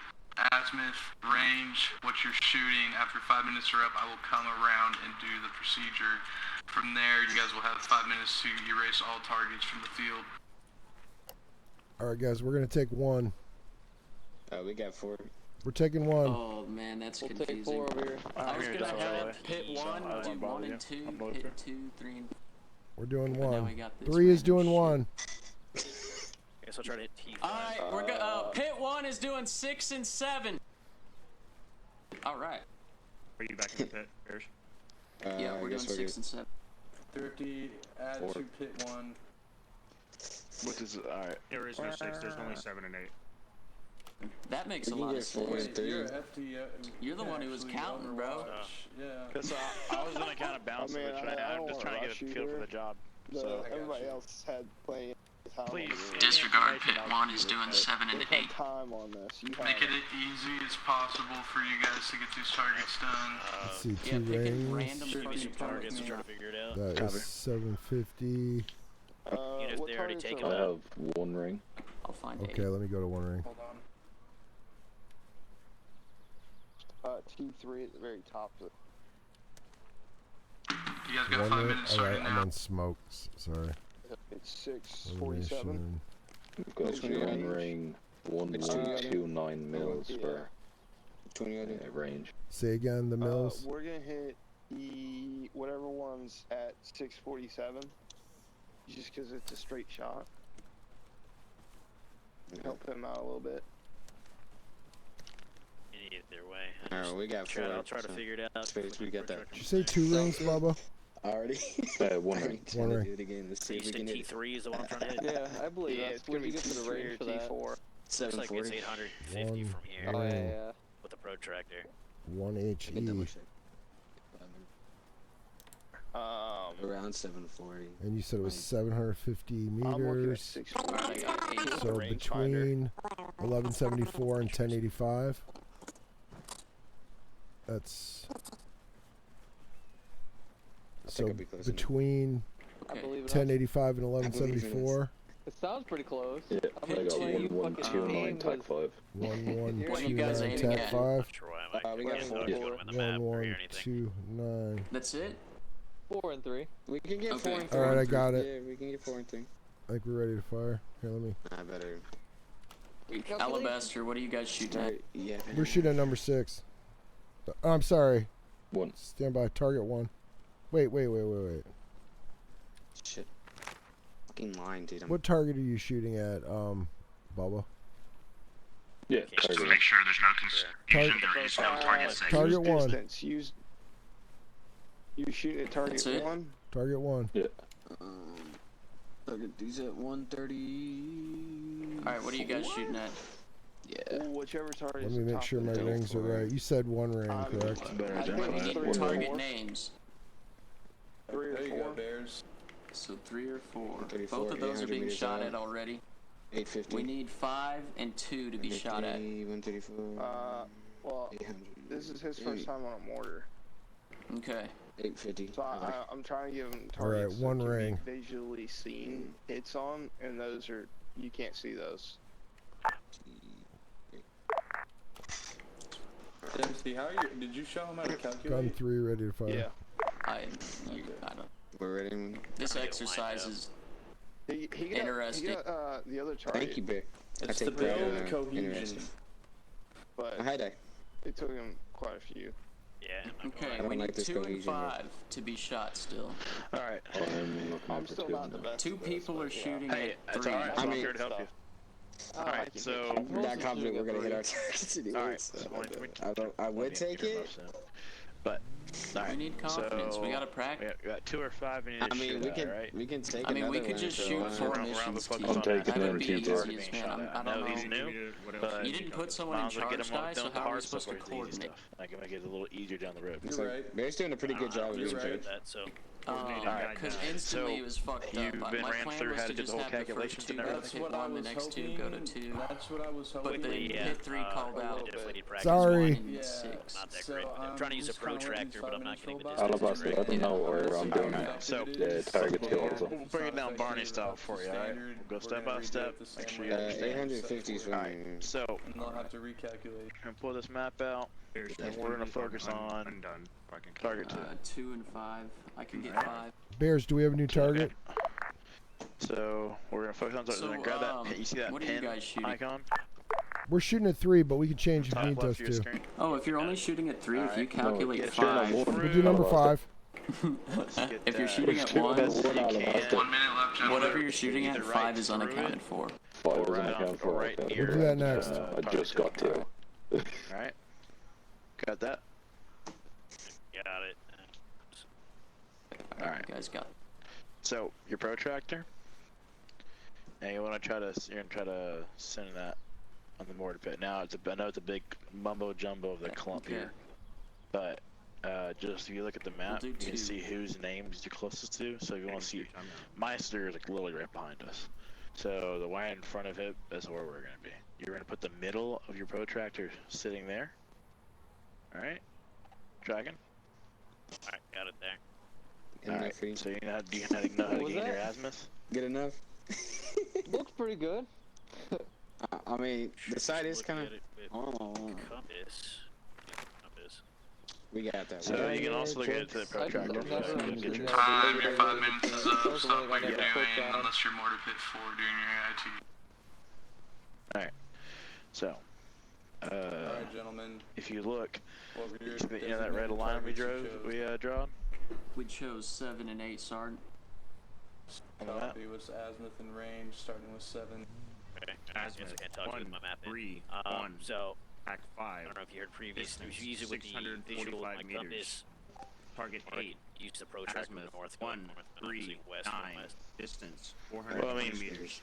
azimuth, range, what you're shooting. After 5 minutes are up, I will come around and do the procedure. From there, you guys will have 5 minutes to erase all targets from the field. Alright, guys, we're going to take one. We got 4. We're taking one. Oh man, that's confusing. Take 4 over here. I was here, gonna Tyler. have hit 1, do 1 and 2, hit 2, 3 and 4. We're doing Now one. we got this 3 is random doing shit. 1. Guess I'll try to hit T5. Alright, we're pit 1 is doing 6 and 7. Alright. Are you back in the pit, Bears? Yeah, we're doing 6 and 7. 30, add 4. to pit 1. What is it? Alright. There is no 6, there's only 7 and 8. That makes We a can lot get of 4 sense. and 3. You're FT. You're the one who was counting, bro. Yeah. Because I was gonna kind of bounce I mean, switch right I now. I'm don't just trying to wanna get a rush feel either. for the job. The, So everybody else had plenty of time. Please. On the Disregard pit 1 is doing 7 and They've 8. had time on this. You Make have it as easy as possible for you guys to get these targets done. Let's see, Yeah, 2 picking range. random Give me some fucking targets and targets. try to figure it out. That is 750. Even if what they already targets taken are I it have 1 ring. I'll find Okay, 8. let me go to 1 ring. Hold on. T3 at the very top of it. You guys got 1 5 ring. minutes Alright, starting I'm now. on smokes. Sorry. It's 647. Elimination. We've got 1 ring, 1129 mils for 20 range. Say again, the mills. We're gonna hit the whatever one's at 647, just because it's a straight shot. Help him out a little bit. Either way. Alright, we got 4. I'll try to figure it out. Space, we got that. Did you say 2 rings, Bubba? Already? 1 ring. One ring. Do it again. Let's see You if we said can hit it. T3 is the one I'm trying to hit. Yeah, I believe Yeah, that's it's gonna what be you get to the T3 range or for that. T4. Looks like it's 740. 850 from here Oh, Ring. yeah. with the protractor. 1 I can double HE. check. Around 740. And you said it was 750 I'm looking at meters. 640. So between 1174 and 1085. That's so I'll be close enough. between I believe it. 1085 and I believe it 1174. It sounds pretty close. Yeah, I'm I gonna got say you fucking 1129 aim tag was 5. 1129 aiming tag at? 5. Sure why am I we got can't 4. notice what I'm in the map or anything. 1129. That's it? 4 and 3. We can get Okay. 4 and 3. Alright, I got it. Yeah, we can get 4 and 3. I think we're ready to fire. Here, let me. I better. Alabaster, what are you guys shooting at? Yeah. We're shooting at number 6. I'm sorry. 1. Stand by. Target 1. Wait. Shit. Fucking lying, dude. What target are you shooting at, Bubba? Yeah, Just to target. make sure there's no confusion, there is no target 6. Target use 1. Distance. You shoot at target That's it? 1. Target 1. Yeah. Target these at 130. Alright, what are you guys shooting at? Yeah. Whichever target. Let me make sure my rings are right. You said 1 ring, correct? We need target names. 3 or 4. There you go, Bears. So 3 or 4. 34, Both of those are 800 being meters shot out. at already. 850. We need 5 and 2 to be shot at. 134. Well, 800. this is his first time on a mortar. Okay. 850. So I'm trying to give him All right, targets 1 that can ring. be visually seen hits on, and those are you can't see those. Dempsey, how are you? Did you show him how to calculate? Gun 3 ready to fire. Yeah. I don't. We're ready. This exercise is He got, interesting. He got, the other target. Thank you, Bear. It's the build cohesion. Interesting. But Hi, Day. it took him quite a few. Yeah. Okay, don't we like need this 2 and cohesion 5 to be shot still. Alright. I'm still not the best. 2 people are shooting Hey, at it's 3. alright. I I'm mean- here to help you. Alright, so... I'm not confident we're gonna hit our targets anyways. Alright, so I would take it. But, alright. We need confidence. We gotta We practice. got 2 or 5 we need I to mean, shoot we at, can right? we can take. I mean, we another could one just if you shoot want. four We're missions focused team. on That that. would be Teams are already easiest, being man. shot I at. don't No, he's know. new, but You didn't put someone in might as well get charge, him all guys, so done the how are we hard supposed stuff to or the easy coordinate? stuff. Like, make it a little easier down the road. So, right. Bear's doing a pretty good job of You're this right. trip. That, so Because instantly it was fucked up. you've My been ran plan through was how to to do just the whole have the first calculations 2 and guys everything? hit 1, the next 2 go to 2. That's what I was hoping. But then hit 3 called I out. definitely need practice. Sorry. 1 and 6. Not that So, great. I'm trying to use a just kinda letting protractor, but I'm not getting the Alabasta, distance. Alabasta, let them know where I'm doing it. So, target 2 also. We'll bring it down Barney style for you, alright? We'll go step by step, make sure you understand. 850 is Alright, so, And they'll have to recalculate. and pull this map out, and we're gonna focus on target 2. 2 and 5. I can get 5. Bears, do we have a new target? So, we're gonna focus on target. So, Grab that, you see that what are you pin guys shooting? icon? We're shooting at 3, but we can change if Top you need left us of your to. screen. Oh, if you're only shooting at 3, if you Alright. calculate Get 5. We'll do number 5. If you're shooting at 1, 1 minute left, gentlemen. whatever you're shooting at, Either 5 right is through unaccounted it. for. 5 Or is right an on, account or for right it. near. We'll do that next. I just got to it. Alright. Got that? Got it. Alright. You guys got it. So, your protractor, and you're gonna try to send that on the mortar pit. Now, I know it's a big mumbo jumbo of the clump Okay. here, but just if you look at the map, do you can 2. see whose names you're closest to. So if you want to see, Meister is like literally right behind us. So the wire in front of it is where we're gonna be. You're gonna put the middle of your protractor sitting there. All right, Dragon. Alright, got it there. Good enough for you. So you know how to What was gain your that? azimuth? Good enough. Looks pretty good. I mean, the side is Look kind at of. it with Oh, compass. Compass. we got that. So one. you can also look at it to the protractor. I've never- so you can get your Time, your 5 minutes is up. Those are Stop the what ones you're I got doing put down. unless you're mortar pit 4 doing your IT. Alright, so, Alright, gentlemen. if you look, What were your you know that red designated line we targets you chose? drawn? We chose 7 and 8, Sergeant. On the map? Copy was azimuth and range, starting with 7. Okay. I can't talk with my map in. 3, So, Act 5. I don't know if you heard previous. Distance, Use it with the visual with my 645 meters. compass. Target Or 8. use the protractor from Azimuth north, 1, north, 3, west, 9. west. Distance Well, I 420 mean, meters.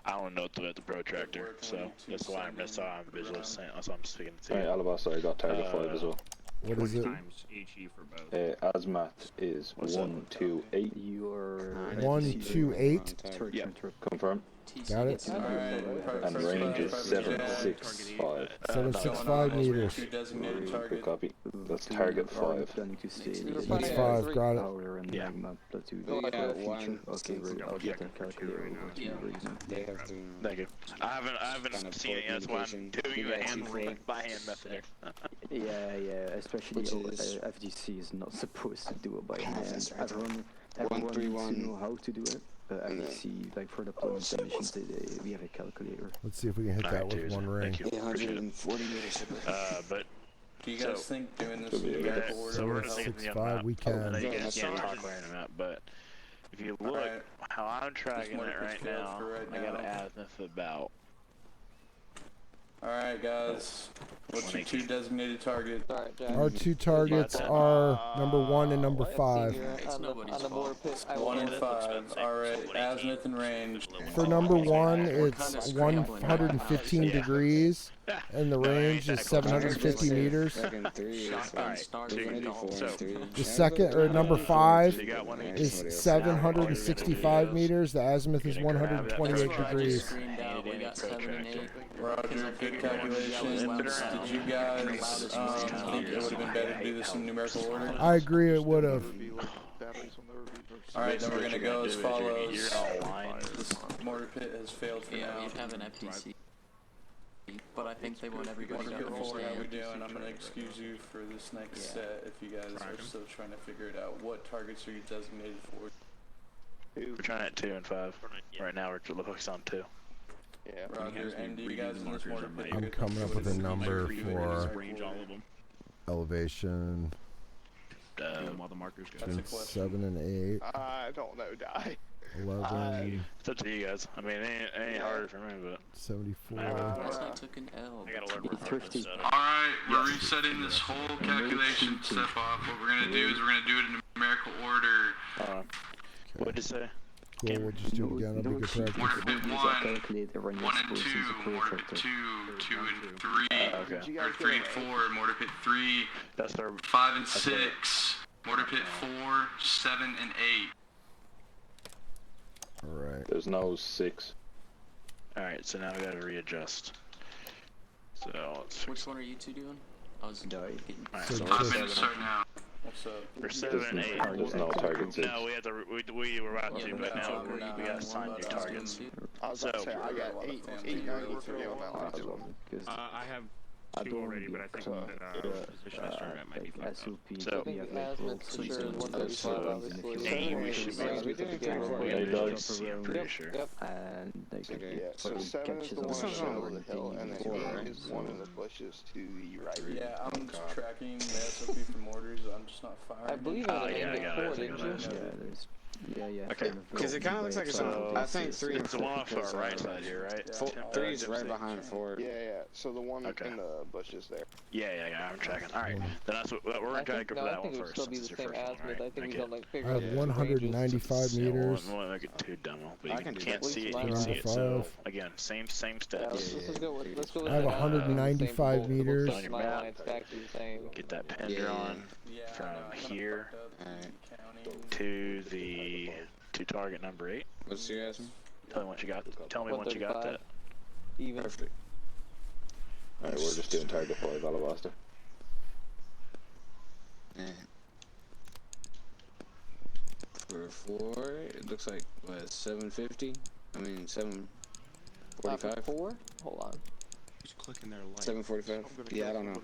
I don't know about the protractor, so that's why that's why I'm visually saying. That's why I'm speaking to you. Alright, Alabasta, I got target 5 as well. What is 20 it? times HE for both. Azimuth is What's that? 128. You're 128. Yeah, confirm. Got it. And range is 765. 765 meters. Your designated Good target. copy. That's target 5. planning to stay That's 5. Got it. Howler and Yeah. Magma platoon. Oh, yeah, For a one. feature. Okay, great. I'll get that calculator over to you right now. They have to. Thank you. I haven't Kind of seen it yet. That's why I'm communication. doing You the guys hand see by hand method here. Yeah, especially Which is- FGC is not supposed to do it by Yeah, hand. that's right. Everyone needs 131. to know how to do it. FGC, like for deployment missions, we have a calculator. Let's see if we can hit that Alright, with cheers. 1 ring. Thank you. Appreciate it. 840 meters. But Do you guys So- think doing this So would be we- a so we're gonna see the 6.5, we can. I know you Yeah, guys that's can't fine. talk random out, but if you look Alright. how I'm tracking Just it wanna right put field now, for right I got an now. azimuth about Alright, guys. What's your 2 designated targets? Our 2 targets are number 1 and number 5. On the mortar pit. 1 and 5. Alright, azimuth and range. For number 1, it's 115 degrees, and the range is 750 meters. The second, or number 5, is 765 meters. The azimuth is 128 degrees. Roger, good calculations. Did you guys think it would have been better to do this in numerical order? I agree, it would have. Alright, then we're gonna go as follows. This mortar pit has failed for now. We have an FTC, but I think they want everybody to How we understand. doing? I'm gonna excuse you for this next set if you guys are still trying to figure it out. What targets are you designated for? We're trying at 2 and 5. Right now we're focused on 2. Yeah, Roger. And do you guys in this mortar pit? I'm coming up with a number for elevation. While the markers go. Between 7 and 8. I don't know, Die. 11. It's up to you guys. I mean, it ain't harder for me, but 74. I took an L. I gotta learn more thrifty. Alright, we're resetting this whole calculation step off. What we're gonna do is we're gonna do it in numerical order. What'd you say? Cool, we'll just do it again. That'll be good practice. Mortar pit 1 and 2, mortar pit 2, 2 and 3, or 3 and 4, mortar pit 3, that's our 5 and 6, mortar pit 4, 7 and 8. Alright. There's no 6. Alright, so now we gotta readjust. So let's Which one are you two doing? I was getting. Alright, So so 5 just- minutes start now. What's up? for 7 and 8. There's no target 6. No, we have to. We were about to, but now we gotta assign new targets. I was about to say, I got 893 on that last one. I have 2 already, but I think that position I started at might be fucked up. So, I think azimuth for sure is 135, obviously. 8 we should be. Hey, dogs. I'm pretty sure. Yep. And like Yeah, so 7 is the one over the hill, and then 8 is one in the bushes to the right. Yeah, I'm just tracking the SOP for mortars. I'm just not firing. I believe I yeah, I named got it it. 4, didn't you? Yeah. Okay, Because it kind of looks like it's on. I think 3 and It's the 4. one off our right side here, right? 3 is right behind 4. Yeah. So the one in the bushes there. Yeah, I'm tracking. Alright, then that's what we're gonna try to go for that one I think it would first. still be Since the it's your same first one, azimuth. right? I think we Okay. don't like I figure have out the 195 Yeah, meters. we won't make it too demo, but I you can do can't that. see it, you Number can see it. So 5. again, same Yeah, steps. let's go with I have the 195 same meters. bolt. My line's exactly the same. Get that pen drawn from here to the target number 8. What's your azimuth? Tell me once you got that. Even. Perfect. Alright, we're just doing target 5, Alabaster. For 4, it looks like, what, 750? I mean, 745? 4? Hold on. Who's clicking their light? 745? Yeah, I don't know.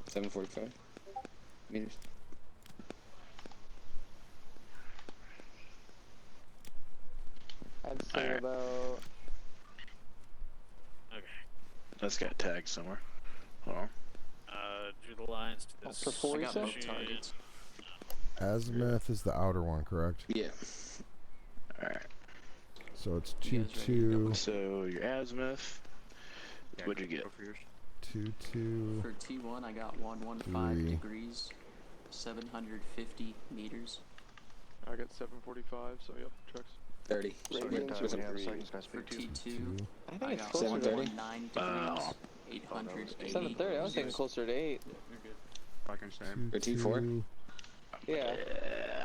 745 meters. I'd say about. Okay. That's got tagged somewhere. Hold on. Drew the lines to this. For 4, I you got said? both targets. Azimuth is the outer one, correct? Yeah. Alright. So it's 2-2. So your azimuth. What'd you get? 2-2. For T1, I got 115 3. degrees, 750 meters. I got 745, so yep, trucks. 30. For T2, I think I it's got closer to 119 degrees, 880. 730. I was thinking closer to 8. Fucking same. For T4? Yeah.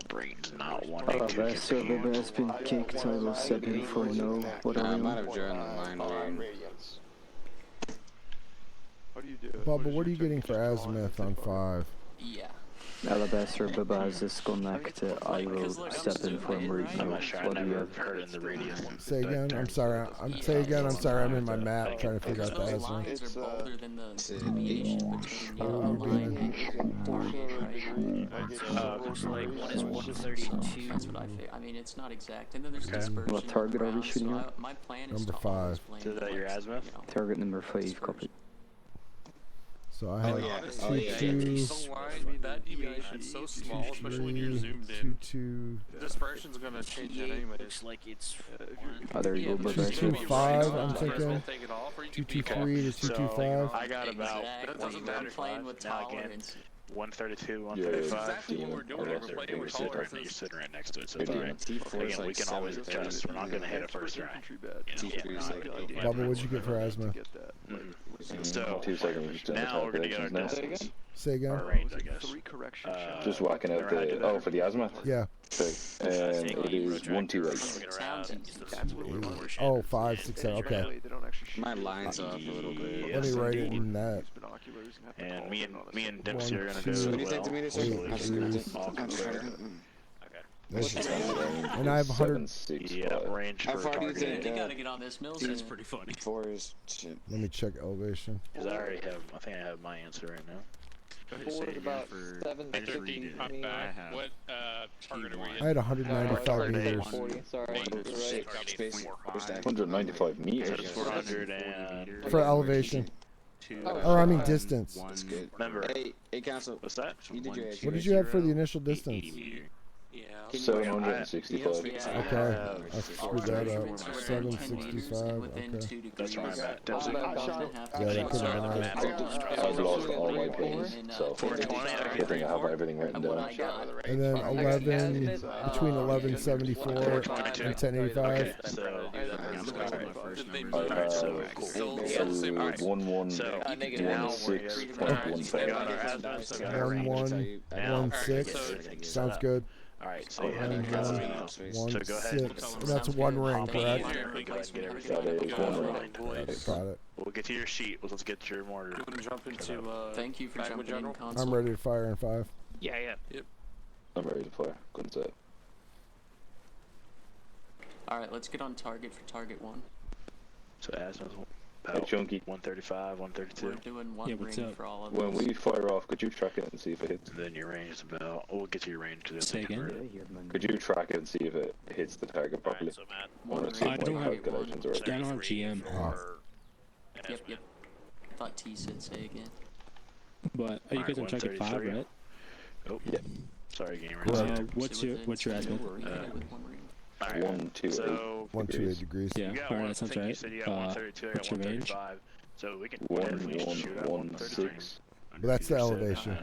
Brain's not one. Alright, so Bubba has been kicked. I will step in for no. What I are might we have on? drawn the line weird. How do you do it? Bubba, what are you getting for azimuth on 5? Yeah. Alabaster, Bubba has disconnected. I will step in for emergency. I'm not sure. I What do you never have? heard in the radius. Say again. I'm sorry. I'm sorry. I'm in my map trying to figure out the Those azimuth. lines are bolder than the deviation between you and the line and target, right? Looks like one is 132. That's what I figure. I mean, it's not exact. And then there's dispersion. What target are we around, shooting so at? my plan is Number to 5. always blame Is that your like, azimuth? you know, Target number 5, copy. So I have Honestly, the line, that deviation is so small, especially when you're zoomed in. Dispersion's gonna change it anyways. Looks like it's there you go, 225. I'm thinking 223 to 225. I got about That doesn't matter. Playing with tolerance. 132, Yeah, 135. that's exactly what we're doing. We're playing with You're tolerances. sitting right next to it, so it's alright. Again, we can always adjust. We're not gonna hit it first try. Bubba, what'd you get for asthma? So 2 seconds. now we're gonna get our distance. Say again. Our range, I guess. Just whacking out the. Oh, for the azimuth? Yeah. It is 128. Oh, 5, 6, 7. Okay. My line's off a little bit. Let me write it in that. And me and Dempsey are gonna do So as what do you think the meter says? All clear. And I have 100. Yeah, range How for far do you targeting. think? You gotta get on this, Mills. It's pretty funny. 4 is shit. Let me check elevation. Because I already have, I think I have my answer right now. Four is about 750 Not me. bad. What target are we I had 195 meters. 40, sorry, you're right. Space. 195 meters. 400 and... For elevation. Or I mean distance. That's good. Remember. Hey, Council. What's that? You did your What did you have for the initial distance? Yeah. 765. Okay, I screwed that up. 765. Okay. That's where I'm at. Yeah, that could have been right. I've lost all my pings, so 420. good thing I have everything written down. And then 11 between 1174 and 1085. So, I have 1116.15. Sounds good. Alright, so you have 1, so go ahead. 6. And that's one ring, correct? Go ahead and get everything. That is one ring. Got it. We'll get to your sheet. Let's get your mortar. You wanna jump into Thank you for Magma jumping in, General? console. I'm ready to fire in 5. Yeah. I'm ready to fire. Couldn't say it. Alright, let's get on target for target 1. So Asma's Hey, about Chunky. 135, 132. We're doing one ring for all of When those. we fire off, could you track it and see if it hits? And then your range is about... we'll get to your range to Say again? Could you track it and see if it hits the target properly? So Matt, Or it's I like don't have- calculations or I don't have GM. Yep. I thought T said say again. But are you guys on target 5, right? Oh, yeah. Sorry, gamer. What's your asthma? 128. So 128 degrees. Yeah, you got alright, that sounds 130, you right. said you got 132, I got What's your range? 135. So we can definitely shoot at 136. Well, that's the elevation.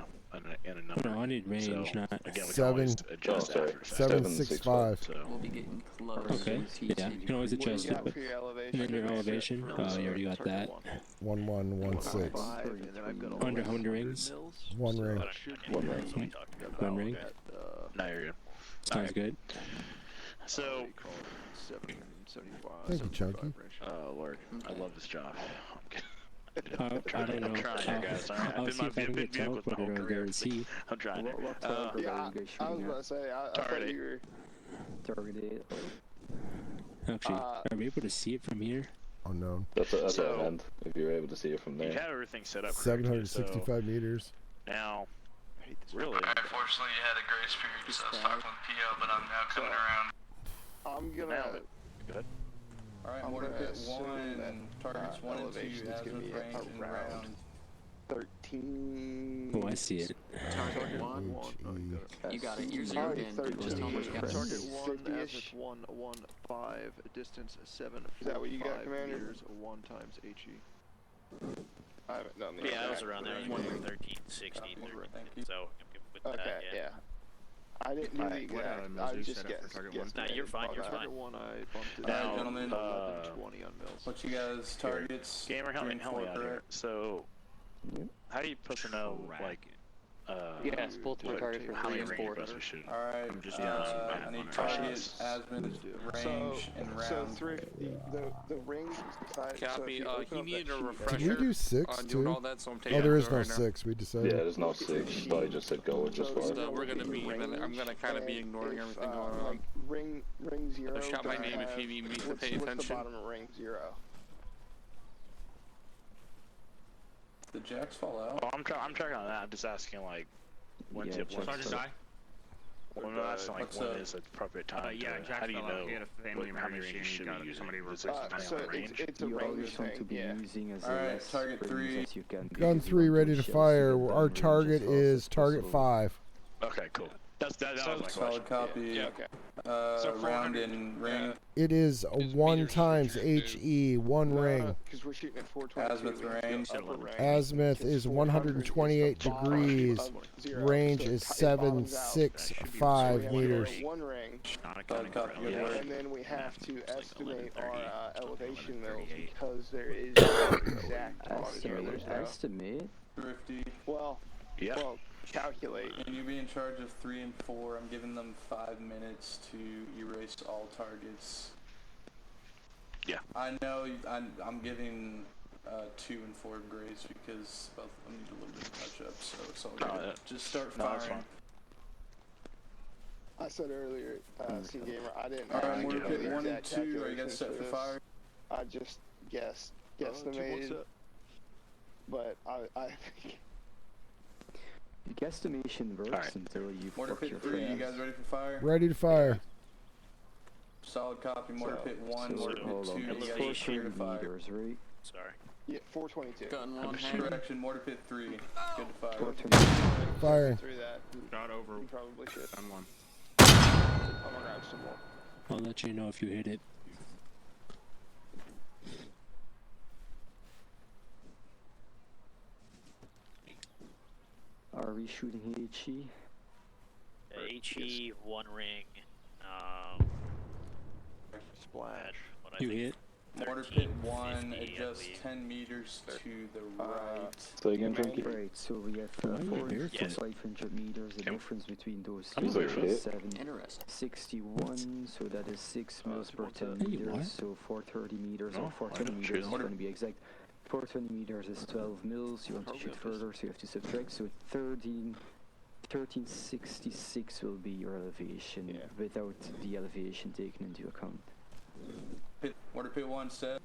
And a number. No, I need range, So, not... again, we can always adjust sorry. after. 765. So, We'll be getting close. Okay, yeah, you can always adjust it. But and then your elevation, you already got that. 1116. Under how many rings? 1 ring. 1 ring. 1 ring. now you're good. Sounds good. So, Thank you, Chunky. oh lord, I love this job. I don't know. I'm trying here, guys. Alright, I'll I've see been if I my can big get vehicles my whole teleporter on career. guarantee. I'm trying here. Yeah, I was about to say, I thought you were... Target 8. Actually, are we able to see it from here? Unknown. That's at So- the end, if you're able to see it from You there. have everything set up correctly, so 765 meters. now, really, Unfortunately, you had a grace period because I was talking with PO, but I'm now coming around. I'm gonna... good. Alright, I'm mortar gonna pit assume 1, that, targets 1 and 2, elevation is gonna azimuth be range and around round. 13... Oh, I see it. Target 1. You got it. You're zeroed in. Just tell me what you got. Target 1, 50-ish. azimuth 1, 1, 5, distance 7, Is that what you got, 5 Commander? meters, 1 times HE. I haven't done the Yeah, I was exact around there. It was range. 13, 16, 13. So, with Okay, that, yeah. I didn't do the exact, I was just guessing. Nah, you're fine, you're fine. Target 1, I bumped it Now, down gentlemen, to 1120 on mills. What you guys targets? gamer, help 3 me and out 4, here. correct? So, how do you supposed to know, like, Yes, both my targets for how 3 many and range 4. bus we should? Alright, I'm just doing some math I on need it. target, azimuth, range, and So round. the range side. Copy. So if you He open needed a up that sheet, Did we refresher do 6 on doing all too? that, so I'm taking Oh, there it is no right now. 6. We decided. Yeah, there's no 6, but I just said go with just 5. So we're gonna be. I'm gonna kind of be ignoring if, everything going on. like ring 0. Shout my does name if have- you need me to what's- pay what's attention. the bottom of ring 0? The jacks fall out. Oh, I'm tracking on that. I'm just asking, like, when's Yeah, it? check When's the- it? Well, no, that's not like What's when up? is the appropriate time. Yeah, to, Jack how do you fell out. know He had a family how many emergency you and he should got be using? somebody Is reversed. it So depending on range? You always want to be using as Alright, less target springs 3. as you can. Gun because you 3 want ready to shells fire. get down Our range target as fast is as target possible. 5. Okay, cool. That was my question. Solid copy. Yeah. Okay. So Round 400, and ring. It is a 1 times HE, 1 ring. Because we're shooting at 422. Azimuth we have to go range. upper range. Azimuth Because is 400 128 the bottom degrees. of 0, Range so is it bottoms out. 765 So we have to meters. go to 1 ring. Solid copy. Good work. And then we have to estimate our elevation mills because there is no exact monitor. There's no Estimate. Thrifty. well, calculate. Can you be in charge of 3 and 4? I'm giving them 5 minutes to erase all targets. Yeah. I know I'm giving 2 and 4 grace because both of them need a little bit of touch up, so it's all good. Just start No, that's firing. I said earlier, Scene Gamer, I didn't Alright, actually Mortar know Pit the 1 and exact 2, are you guys calculations set for this. fire? I just guesstimated, but I think Guesstimation works until you Mortar fuck your Pit 3, you friends. guys ready for fire? Ready to fire. Solid copy. Mortar Pit 1, Mortar Pit 2, hold on, you it's guys are 400 clear to fire. meters, right? Sorry. yeah, 422. Gun one hand. Correction, Mortar Pit 3, good to fire. 420. Fire. Through that, Got over you probably should. on one. I'm gonna grab some more. I'll let you know if you hit it. Are we shooting HE? HE, 1 ring. Splash. What I You think hit? Mortar 13, Pit 1, 50, I adjust believe. 10 meters to the right. So again, Junkie? Right, so we have Why are you 4 barefoot? for 500 meters. The difference between those I'm two barefoot. is 7. Interesting. 61, so that is 6 mils per 10 Hey, you are. meters. So 430 meters No, or I 420 don't meters is chill. going to be exact. 420 meters is 12 mils. You want to shoot further, so you have to subtract. So 1366 will be your elevation without the elevation taken into account. Mortar Pit 1 set.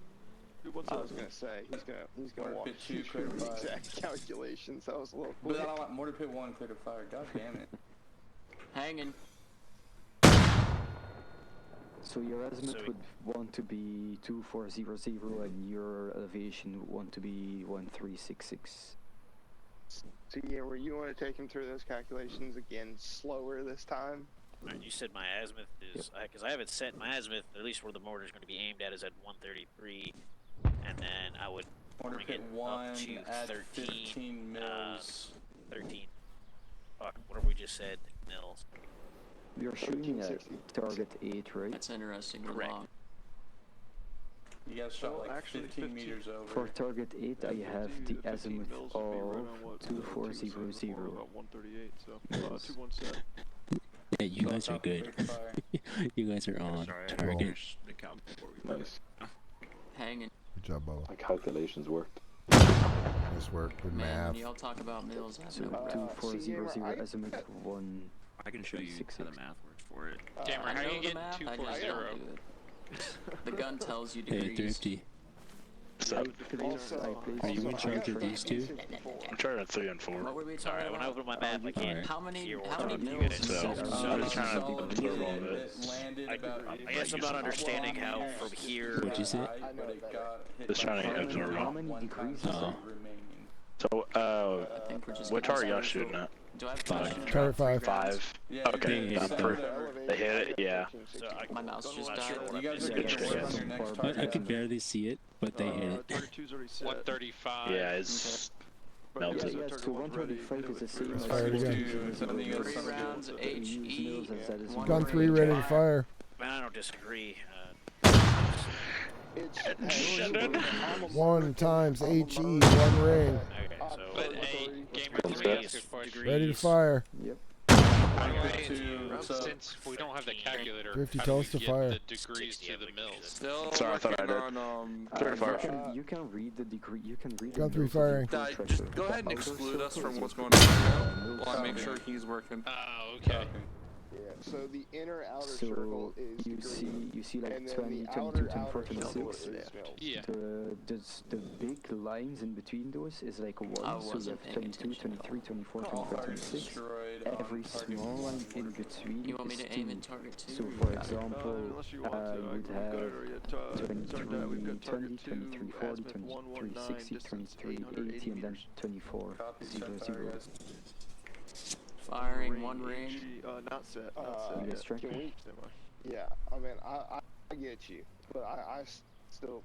I was gonna say he's gonna Mortar walk Pit 2 you clear through to the fire. exact calculations. That was a little quick. But I want Mortar Pit 1 clear to fire. God damn it. Hanging. So your azimuth would want to be 2400 and your elevation would want to be 1366. So yeah, where you want to take him through those calculations again, slower this time. Alright, you said my azimuth is, because I have it set, my azimuth, at least where the mortar is going to be aimed at, is at 133, and then I would Mortar bring Pit it 1, up to add 13, 15 mils. 13, fuck, whatever we just said, mils. You're shooting at target 8, right? That's interesting. You're Correct. long. You guys shot like 15 meters over. For target 8, I have the azimuth of 2400. About 138, so 217. Yeah, you guys are good. You guys are on target. Nice. Hanging. Good job, Bubba. My calculations worked. Nice work. Good Man, math. when y'all talk about mills, I So have no 2400 azimuth 1. I can show you how the math works for it. Gamer, I how know you the get math, I just 240? don't do it. The gun tells you Hey, degrees. Thrifty. So, Are you in charge of these two? I'm trying to 3 and 4. What were we talking Sorry, when I about? open my map, I can't How many hear how many you mills? guys. So, I'm just trying to Solid absorb all hit of it. that landed about I guess I'm not understanding how from here. What'd you say? but it got hit Just by trying to fire. absorb it all. How many degrees is Oh. remaining. So, I think we're just what getting target y'all started. shooting at? Do I have Five. questions? Target 5. 5. Yeah, Okay, you're They good. hit it, Set though. whatever. They hit it, yeah. So My mouse just not died. sure what You I'm guys are missing. good to work on your next I target. could barely see it, but they hit it. 32's already set. 135. Yeah, it's But melted. yeah, Yeah, target so one's ready. 135 is the same as Fire it again. 3 rounds, HE, one Gun 3 range. ready to fire. Man, I don't disagree. It's 1 times HE, 1 ring. Okay, so But hey, Gamer 3 Okay. is degrees. Ready to fire. Yep. By the way, What's up? since we don't have the calculator, 50 how do we toes to get fire. the degrees to the mills? Still Sorry, I thought I working did. on Clear to fire. You can read the degree. You can read. Gun the 3 mills of firing. your Just protractor. go ahead and The outer exclude us circle from is what's your going on right now mill while I make center. sure he's working. Oh, okay. Yeah, so the inner outer So circle is you green, see like and then 20, the 22, outer 24, 26. circle is mills. Yeah. The big lines in between those is like 1, I so you wasn't have paying 22, attention. 23, 24, All 25, targets 26. destroyed on Every target small line in 1. between You want me is to aim 2. in target 2? So or for not? example, Unless you want to, you would we've got it have already at 23, we've got 20, target 2, 23, 40, azimuth 23, 119, 60, distance 23, 80, and then 24, Copy, 0, set 0. fire, guys. Firing one range. Not set, You guys tracking? Can we? Yeah, I mean, I get you, but I still.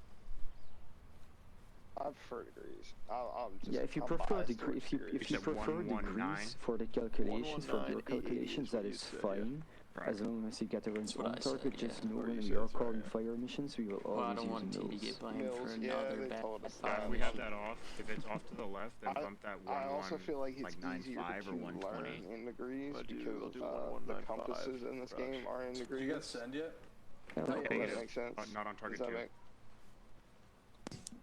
I prefer degrees. I'm just, Yeah, if you I'm prefer biased degree, towards if you said prefer 119? degrees for the calculations, for your 119, calculations, that is fine. Right. As long as you get around That's what on I said, target, yeah. just know Or when you we are said, calling sorry. fire missions, we will Well, I always don't use want you to mills. get blamed Mills, for yeah, another they bad told us fire that. We have mission. that off. If it's off to the left, then bump that I also feel like it's like easier 95 to or learn 120. in degrees I'll do because the 1195 compasses in this rush. game are in Did degrees. you guys send yet? Yeah, Does of that course. make sense? Not on target Does that 2. make?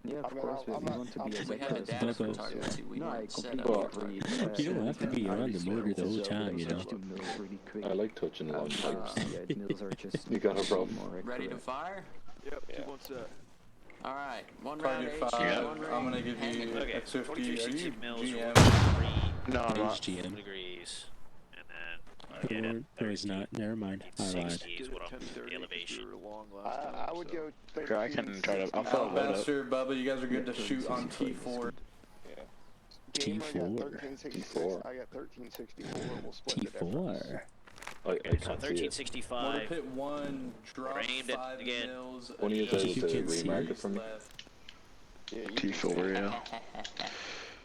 Yeah, I of mean, course, I'm we not- want to I'm be as We had the accurate as data for possible. target 2. We No, I weren't set completely up for agree. You don't have to be around the motor the whole time, you know. Just do mills really quick. I like touching long pipes. Yeah, mills are just You got a problem? more Ready to accurate. fire? Yep, Yeah. 2 1 set. Alright, one round Target HE, 5. one range. I'm gonna give Hang you it. Okay, X50. 23, Are 60 you mils, GM? 3 No, I'm not. HGM. degrees. And then No, it's not. Never mind. I lied. 60 is what I'm 10 30 the elevation. we were long last time, I would so. go 13. Sure, I can try to. I'll fill it up. Alabaster, Bubba, you guys are good to shoot on T4. Yeah. Gamer got T4. 1366. T4. I got 1364. We'll split the difference. T4. I Okay, so can't see it. 1365. Mortar pit 1, drop Aimed at 5 again. mils. One of you adjust guys You to can see remark it. it for me. left. Yeah, you T4, yeah.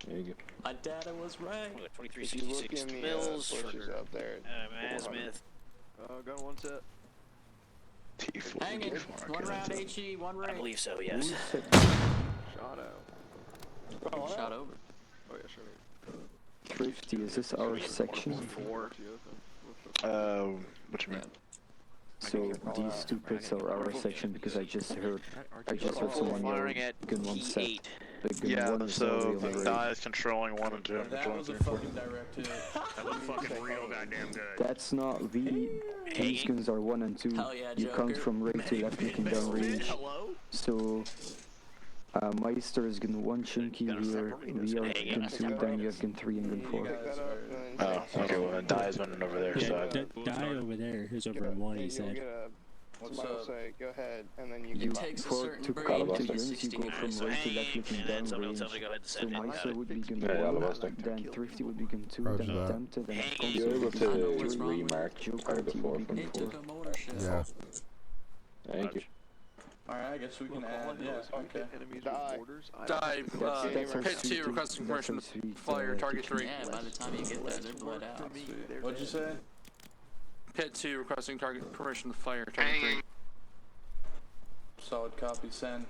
There you go. My data was right. We got If you look 2366 in the mils bushes for up there. azimuth. Gun 1 set. T4. Hang it. T4, One okay, round that's it. HE, one I range. believe so, yes. Shot out. Shot over. Oh, yeah, sure. Thrifty, is this our section? 4. What you mean? So these two pits are our section because I just heard someone Firing yell at gun 1 set. T8. The gun Yeah, 1 is so already on the road. Di is controlling 1 and 2. I'm That controlling was a 3 and 4. fucking direct hit. That was fucking real goddamn good. That's not these guns are 1 and 2. Hell yeah, You count Joker. from right to left looking down range. So Meister is gun 1, Chunky, we are gun 2, then you have gun 3 and gun 4. Pick that up and then Oh, okay, well, then Di is running over there, so I Die over there. Who's over in 1, he you'll said. get a, What's somebody will up? say, go ahead, and then you You give takes a for certain to brain count to the get guns, you go 69. from So right to left hang, looking and then down somebody will range. tell me to go ahead and So send it. Meister would be gun Yeah, 1, Alabaster. then Thrifty would be gun 2, Roger then that. Tempted, then Hang. Console You're able would be to gun 3, remark Joker target T 4 would be from gun It 4. took a motor shell. Yeah. Thank you. Alright, I guess we can Look, all I add, know yeah, is if we okay. hit enemies Die. with mortars, I Dive, don't That's our pit sweet 2 requesting that's permission our to sweet, fire target 3. Yeah, by the time you get there, they're bled out. for me, they're What'd you dead. say? Pit 2 requesting target permission to fire target 3. Solid copy, send.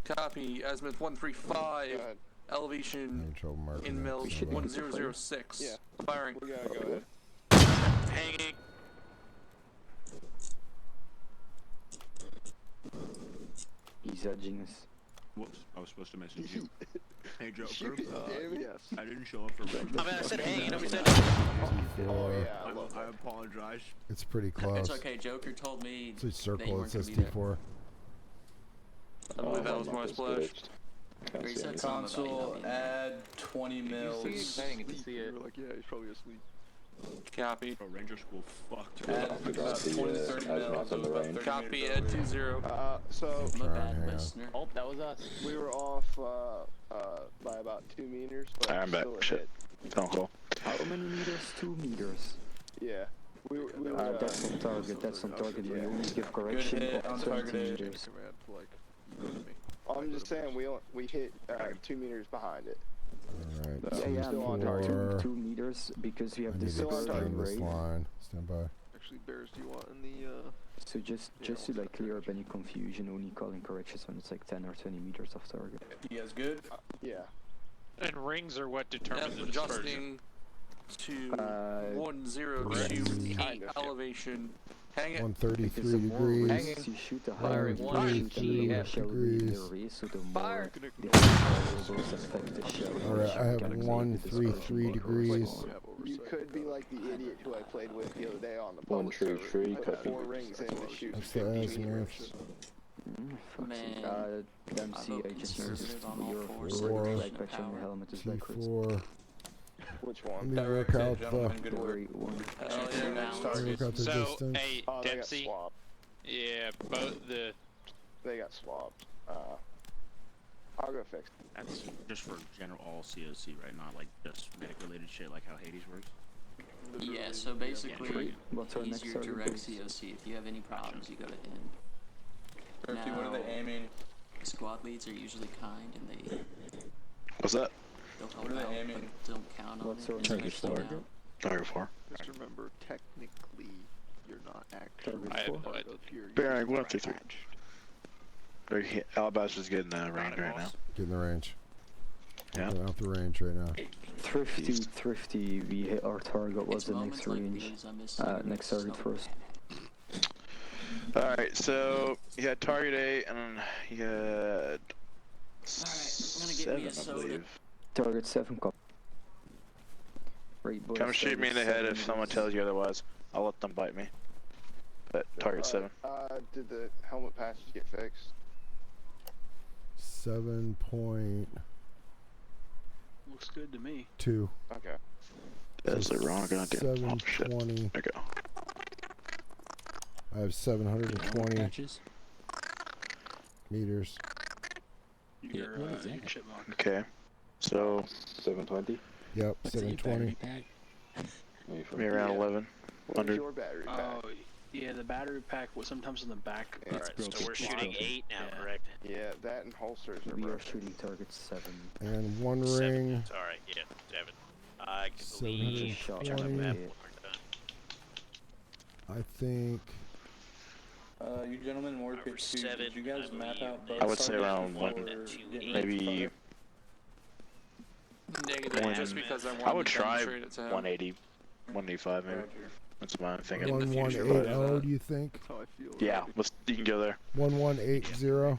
Copy, azimuth 135, Go ahead. No elevation trouble marking in that. mils should be 1006. Yeah. Firing. We gotta go ahead. Hanging. He's edging us. Whoops, I was supposed to message you. Hey, Joker. Shoot, damn it. Yes. I didn't show up for Red. I mean, I said hang, you know what we said? Oh, yeah, I I, love I apologize. It's pretty close. It's okay, Joker told me It's a that you circle. It weren't gonna says be there. T4. I believe that was my splash. Can't He see said anything. something about you not Console, being there. add 20 mils. You were like, yeah, he's probably asleep. Copy. Bro, Ranger School fucked. Add I forgot about the, 20 to 30 azimuth mils. on the about range. 30 Copy, meters Ed over. 20. So I'm a Trying, bad hang on. listener. Oh, that was us. we were off by about 2 meters, but I'm back. still a Shit. hit. Phone call. How many meters? 2 meters. Yeah. We were That's on target, that's on target. We Yeah. only give correction hit on of 20 target eight. meters. Command to, like, go to me. I'm just saying we hit 2 meters behind it. Alright. Yeah, yeah, Still on no, target. 2 meters because we I have need this to curve extend this right. line. Stand by. Actually, Bears, do you want in the, So just to like clear up any confusion, only calling corrections when it's like 10 or 20 meters off target. You guys good? Yeah. And rings are what determine Yep, the dispersion. adjusting to Uh, 102 kind of. elevation. Hang it. 133 because the more degrees. rays you shoot, the higher it will 133 shoot, and the lower shell will be in the degrees. ray, so the Fire. more the variables affect the shell. Alright, I have Calculate the 133 dispersion degrees. across. You could be like the idiot who I played with the other day on the One public tree, server. tree, Put copy. 4 rings in to shoot That's the 50 meters. Man, MC, I just noticed your Four. flag patch on your helmet is backwards. T4. Which Let one? me work out the. Good work. Next target. Work out the So, distance. hey, Oh, they got Dempsey. swapped. Yeah, both the. They got swapped. I'll go fix it. That's just for general all COC, right? Not like just medic related shit like how Hades works. Yeah, so basically, What's our next easier target, direct please? COC. If you have any problems, you go to him. Thrifty, what are they aiming? Squad leads are usually kind and What's that? they'll help What are they out, aiming? but don't count on What's it. our Especially next now. target? Target 4. Just remember, technically, you're not actually I have no part idea. of your Bearing unit 123. patch. Alabaster's getting range right now. Get in the range. Yeah. Getting out the range right now. Thrifty, we hit our target. What's It's the next moments like range? these I miss Next target so first. Alright, so you had target 8 and then you had. Alright, I'm gonna get me a 7, I soda. believe. Target 7, copy. Right, boys. Come shoot me in the head if target someone 7 tells you otherwise. I'll let them bite me. But target 7. Did the helmet patches get fixed? 7.2. Looks good to me. Okay. That's the wrong goddamn. Oh shit. 720. There you go. I have 720 Patches? meters. You're, what is that? you're chipmunk. Okay. So 720. Yep, What's a 720. battery pack? maybe around 11. What's 100. your battery pack? Oh, yeah, the battery pack was sometimes in the back. Yeah. Alright, broken. so we're shooting Broken. 8 now, Yeah. correct? Yeah, that and holsters are We are broken. shooting target 7. And one 7. ring. Alright, yeah, 7. I can believe. 720. Check out the map when we're done. I think. You gentlemen, more Number pitch 2. 7, Did you guys I map believe out that both I would say targets around before one, getting maybe. Negative, One- just because I wanted I would to try demonstrate it to him. 180, 185 maybe. Roger. That's what I'm thinking. In the future, 1180, do you think? That's how I feel. Yeah, about it. let's. You can go there. 1180.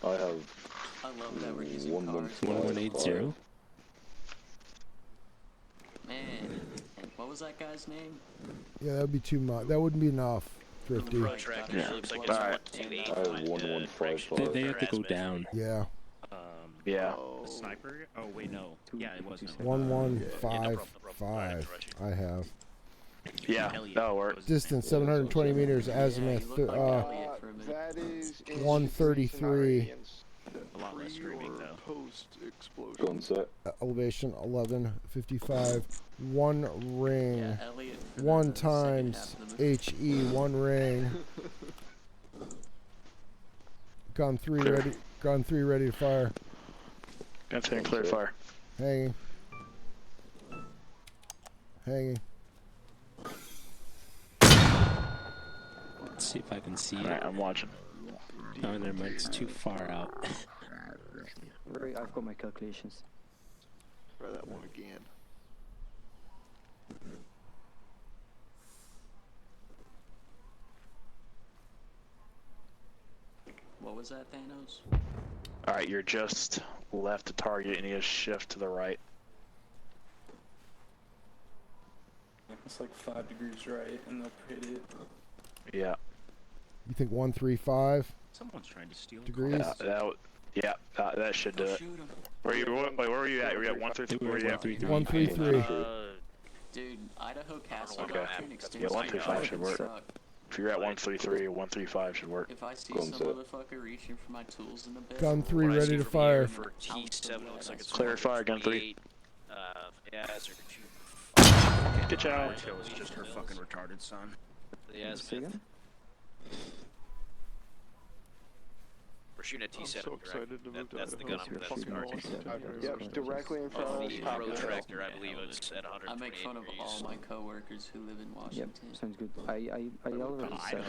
I have I love that we're using 115. 1180? Man, what was that guy's name? Yeah, that'd be too much. That wouldn't be enough. Thrifty. Protractor Yeah. looks like it's Alright. 128. I have 1155. They have to go down. Yeah. Yeah. The sniper? Oh wait, no. Yeah, it was. 1155. I have. Yeah, Hell yeah. that'll work. Distance 720 meters. Azimuth. Yeah, you look like Elliot for a minute. That is in 133. Iranians. A lot less screaming though. Post explosion. Gun set. Elevation 1155. One ring. Yeah, Elliot for One the second times half of the movie. HE. One ring. Gun 3 Clear. ready. Gun 3 ready to fire. Gun saying clear fire. Hanging. Hanging. Let's see if I can see Alright, it. I'm watching. Oh, never mind. It's too far out. Right, I've got my calculations. Try that one again. What was that, Thanos? Alright, you're just left to target and you need to shift to the right. It's like 5 degrees right, and they'll hit it. Yeah. You think 135 Someone's trying to steal. degrees? That should do it. Shoot him. Wait, where were you at? Were you at 133? Where were you at? 133. Dude, Idaho Castle Okay. Doctrine extends Yeah, 135 should work. suck. If you're at 133, 135 should work. If I see Gun some set. motherfucker reaching for my tools in the bed, Gun 3 What I see ready to from here fire. For T7, it looks like it's Clear fire, gun 3. 128. Yeah, as her Good job. It was just her fucking retarded son. Yeah, Smith. We're shooting at I'm T7. so excited to move to That's the Idaho. gun I'm Fucking gonna awesome. Yep, directly in front of Oh, us. the top of the hill. protractor, I believe it's at 128 I make fun of all degrees. my coworkers who live in Yep, Washington. sounds good. I already said.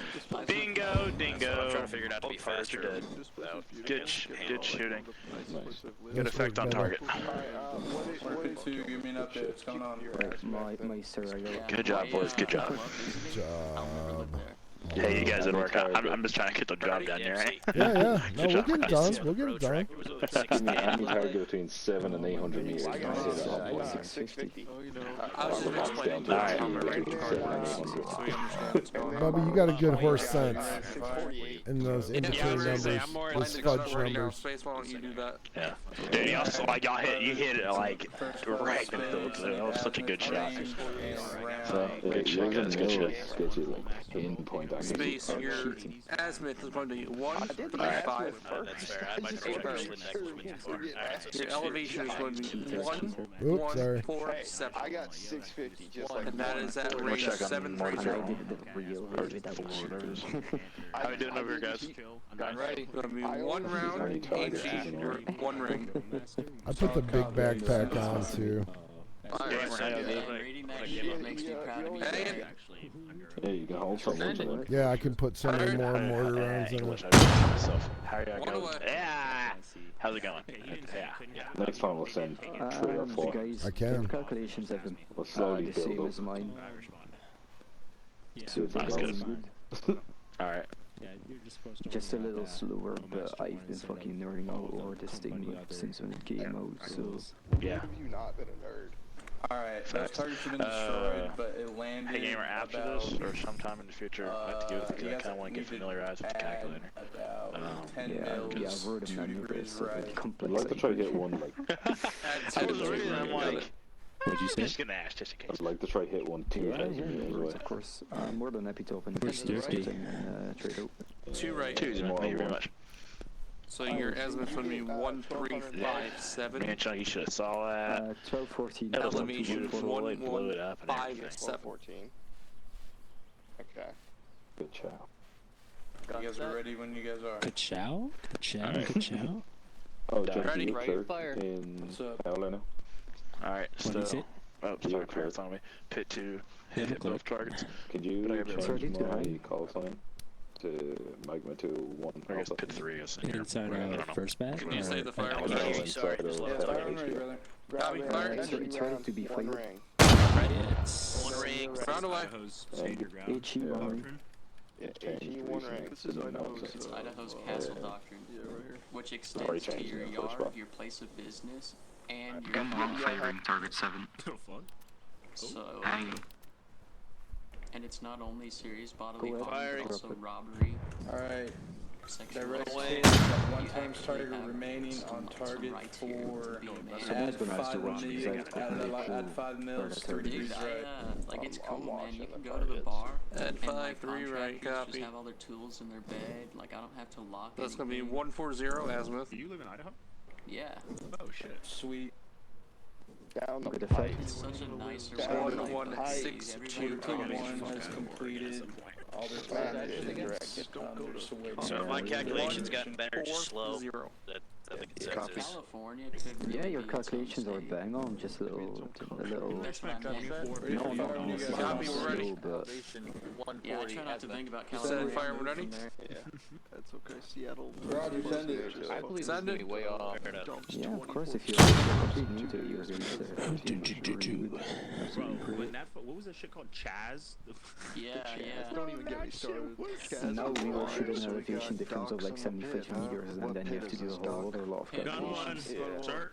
Bingo, dingo. I'm trying to figure it out to be Targets are faster. dead. without Good shooting. Good effect on target. Market 2, give me an update. What's going on? Right, my sir, I got. Good job, boys. Good job. Job. Hey, you guys at work. I'm just trying to get the job done here, right? Yeah, yeah. No, Good we'll job, get it guys. done. We'll get it done. Give me any target between 7 and 800 meters. I got 650. I was just explaining to Alright. how my range card works, so you understand what's going on. Bubby, you got a good horse sense. 648. In those in between numbers, those fudge numbers. Space, why don't you do that? Yeah. Dude, you also, like, you hit it, like, right in the middle, too. That was such a good shot. So, good shit, guys, good shit. Get you, like, pinpoint on Space, your azimuth is going to be 135. That's fair. I had my controller actually next to me before. Alright, so Your elevation is going to be 147. I got 650, just like And that is at We'll range check on 730. How you doing over here, guys? I'm ready. Going to be one round, HE, or one ring. I put the big backpack on too. Rating that shit makes me proud of me. Yeah, you can hold something, right? Yeah, I can put so many more mortar rounds in it. How are you going? Yeah. How's it going? Yeah. Next time we'll send 3 or 4. Guys, I can. the calculations have been We'll slowly the build same up. as mine. So that's good. Alright. Just a little slower, but I've been fucking nerding out over this thing since when it came out, so... Yeah. Have you not been a nerd? Alright, those targets have been destroyed, but it landed. Hey, gamer, after this, or sometime in the future, I'd like to go because I kind of want to get familiarized with the calculator. Yeah, I've heard of none of this, so it's I'd complex. like to try to get one, like... I'm like... What'd you say? Just gonna ask, just in case. I'd like to try hit one 2,000 meters away. Of course, I'm more than happy to open the Where's Thursday? and trade out. 2 right. Thank you very much. So your azimuth would be 1357. Man, Chuck, you should have saw that. 1214. Elevation blew it up and everything. 157. Okay. Good chow. You guys are ready when you guys are. Ka-chow? Ka-chow? Ka-chow? Oh, Ready? Jackie, Right. clerk in Howler now. Alright, What is so... it? Oh, sorry, Claire's on me. Pit 2, hit both targets. Could you But I got change my call sign to Magma to 1? I guess Pit 3 is in here. Inside I don't know. first bat? Can you say the fire? No, inside of Fire on ready, brother. Copy, fire. It's ready to be fired. It's... one ring. Round away. HE one ring. HE one ring. This is It's Idaho's Castle Doctrine, which extends to your yard, your place of business, and your favoring target 7. So, Hang. and it's not only serious bodily Go harm, ahead. but also robbery, Alright, sexual direct assault. hit, got 1 You times actually target have remaining some- on some target rights here to for be a man. Someone's gonna have to 5 watch these million, add 5 mils, 3 Dude, degrees right. like it's I'm cool, man. You watching can the go to the bar At and 5, like 3 right, contractors copy. just have all their tools in their bed. Like I don't have to lock. That's going to be anything. 140 azimuth. Do you live in Idaho? Yeah, Oh shit. Sweet. Down the Good pipe. effect. it's such a nicer. Down way the to live. pipe. 162. Team 1 has completed all their targets. Just awaiting. So if my calculations gotten better, just slow. 0. That's the consensus. California could really Yeah, your be its own calculations are state. bang on, just a little... That's what I mean. No, Copy, we're ready. but... Yeah, I try not to think about Set California. fire, move ready? from there. Yeah, that's okay. Seattle. Roger, send it. I believe Send it's it. way off. Yeah, of course, if you're complete new to it, you're going Bro, when that what was that shit called? Chaz? Yeah, yeah. Don't even get me started. Now we will shoot an elevation difference of like 75 meters, and then you have to do a whole other lot of Gun one, calculations. sir.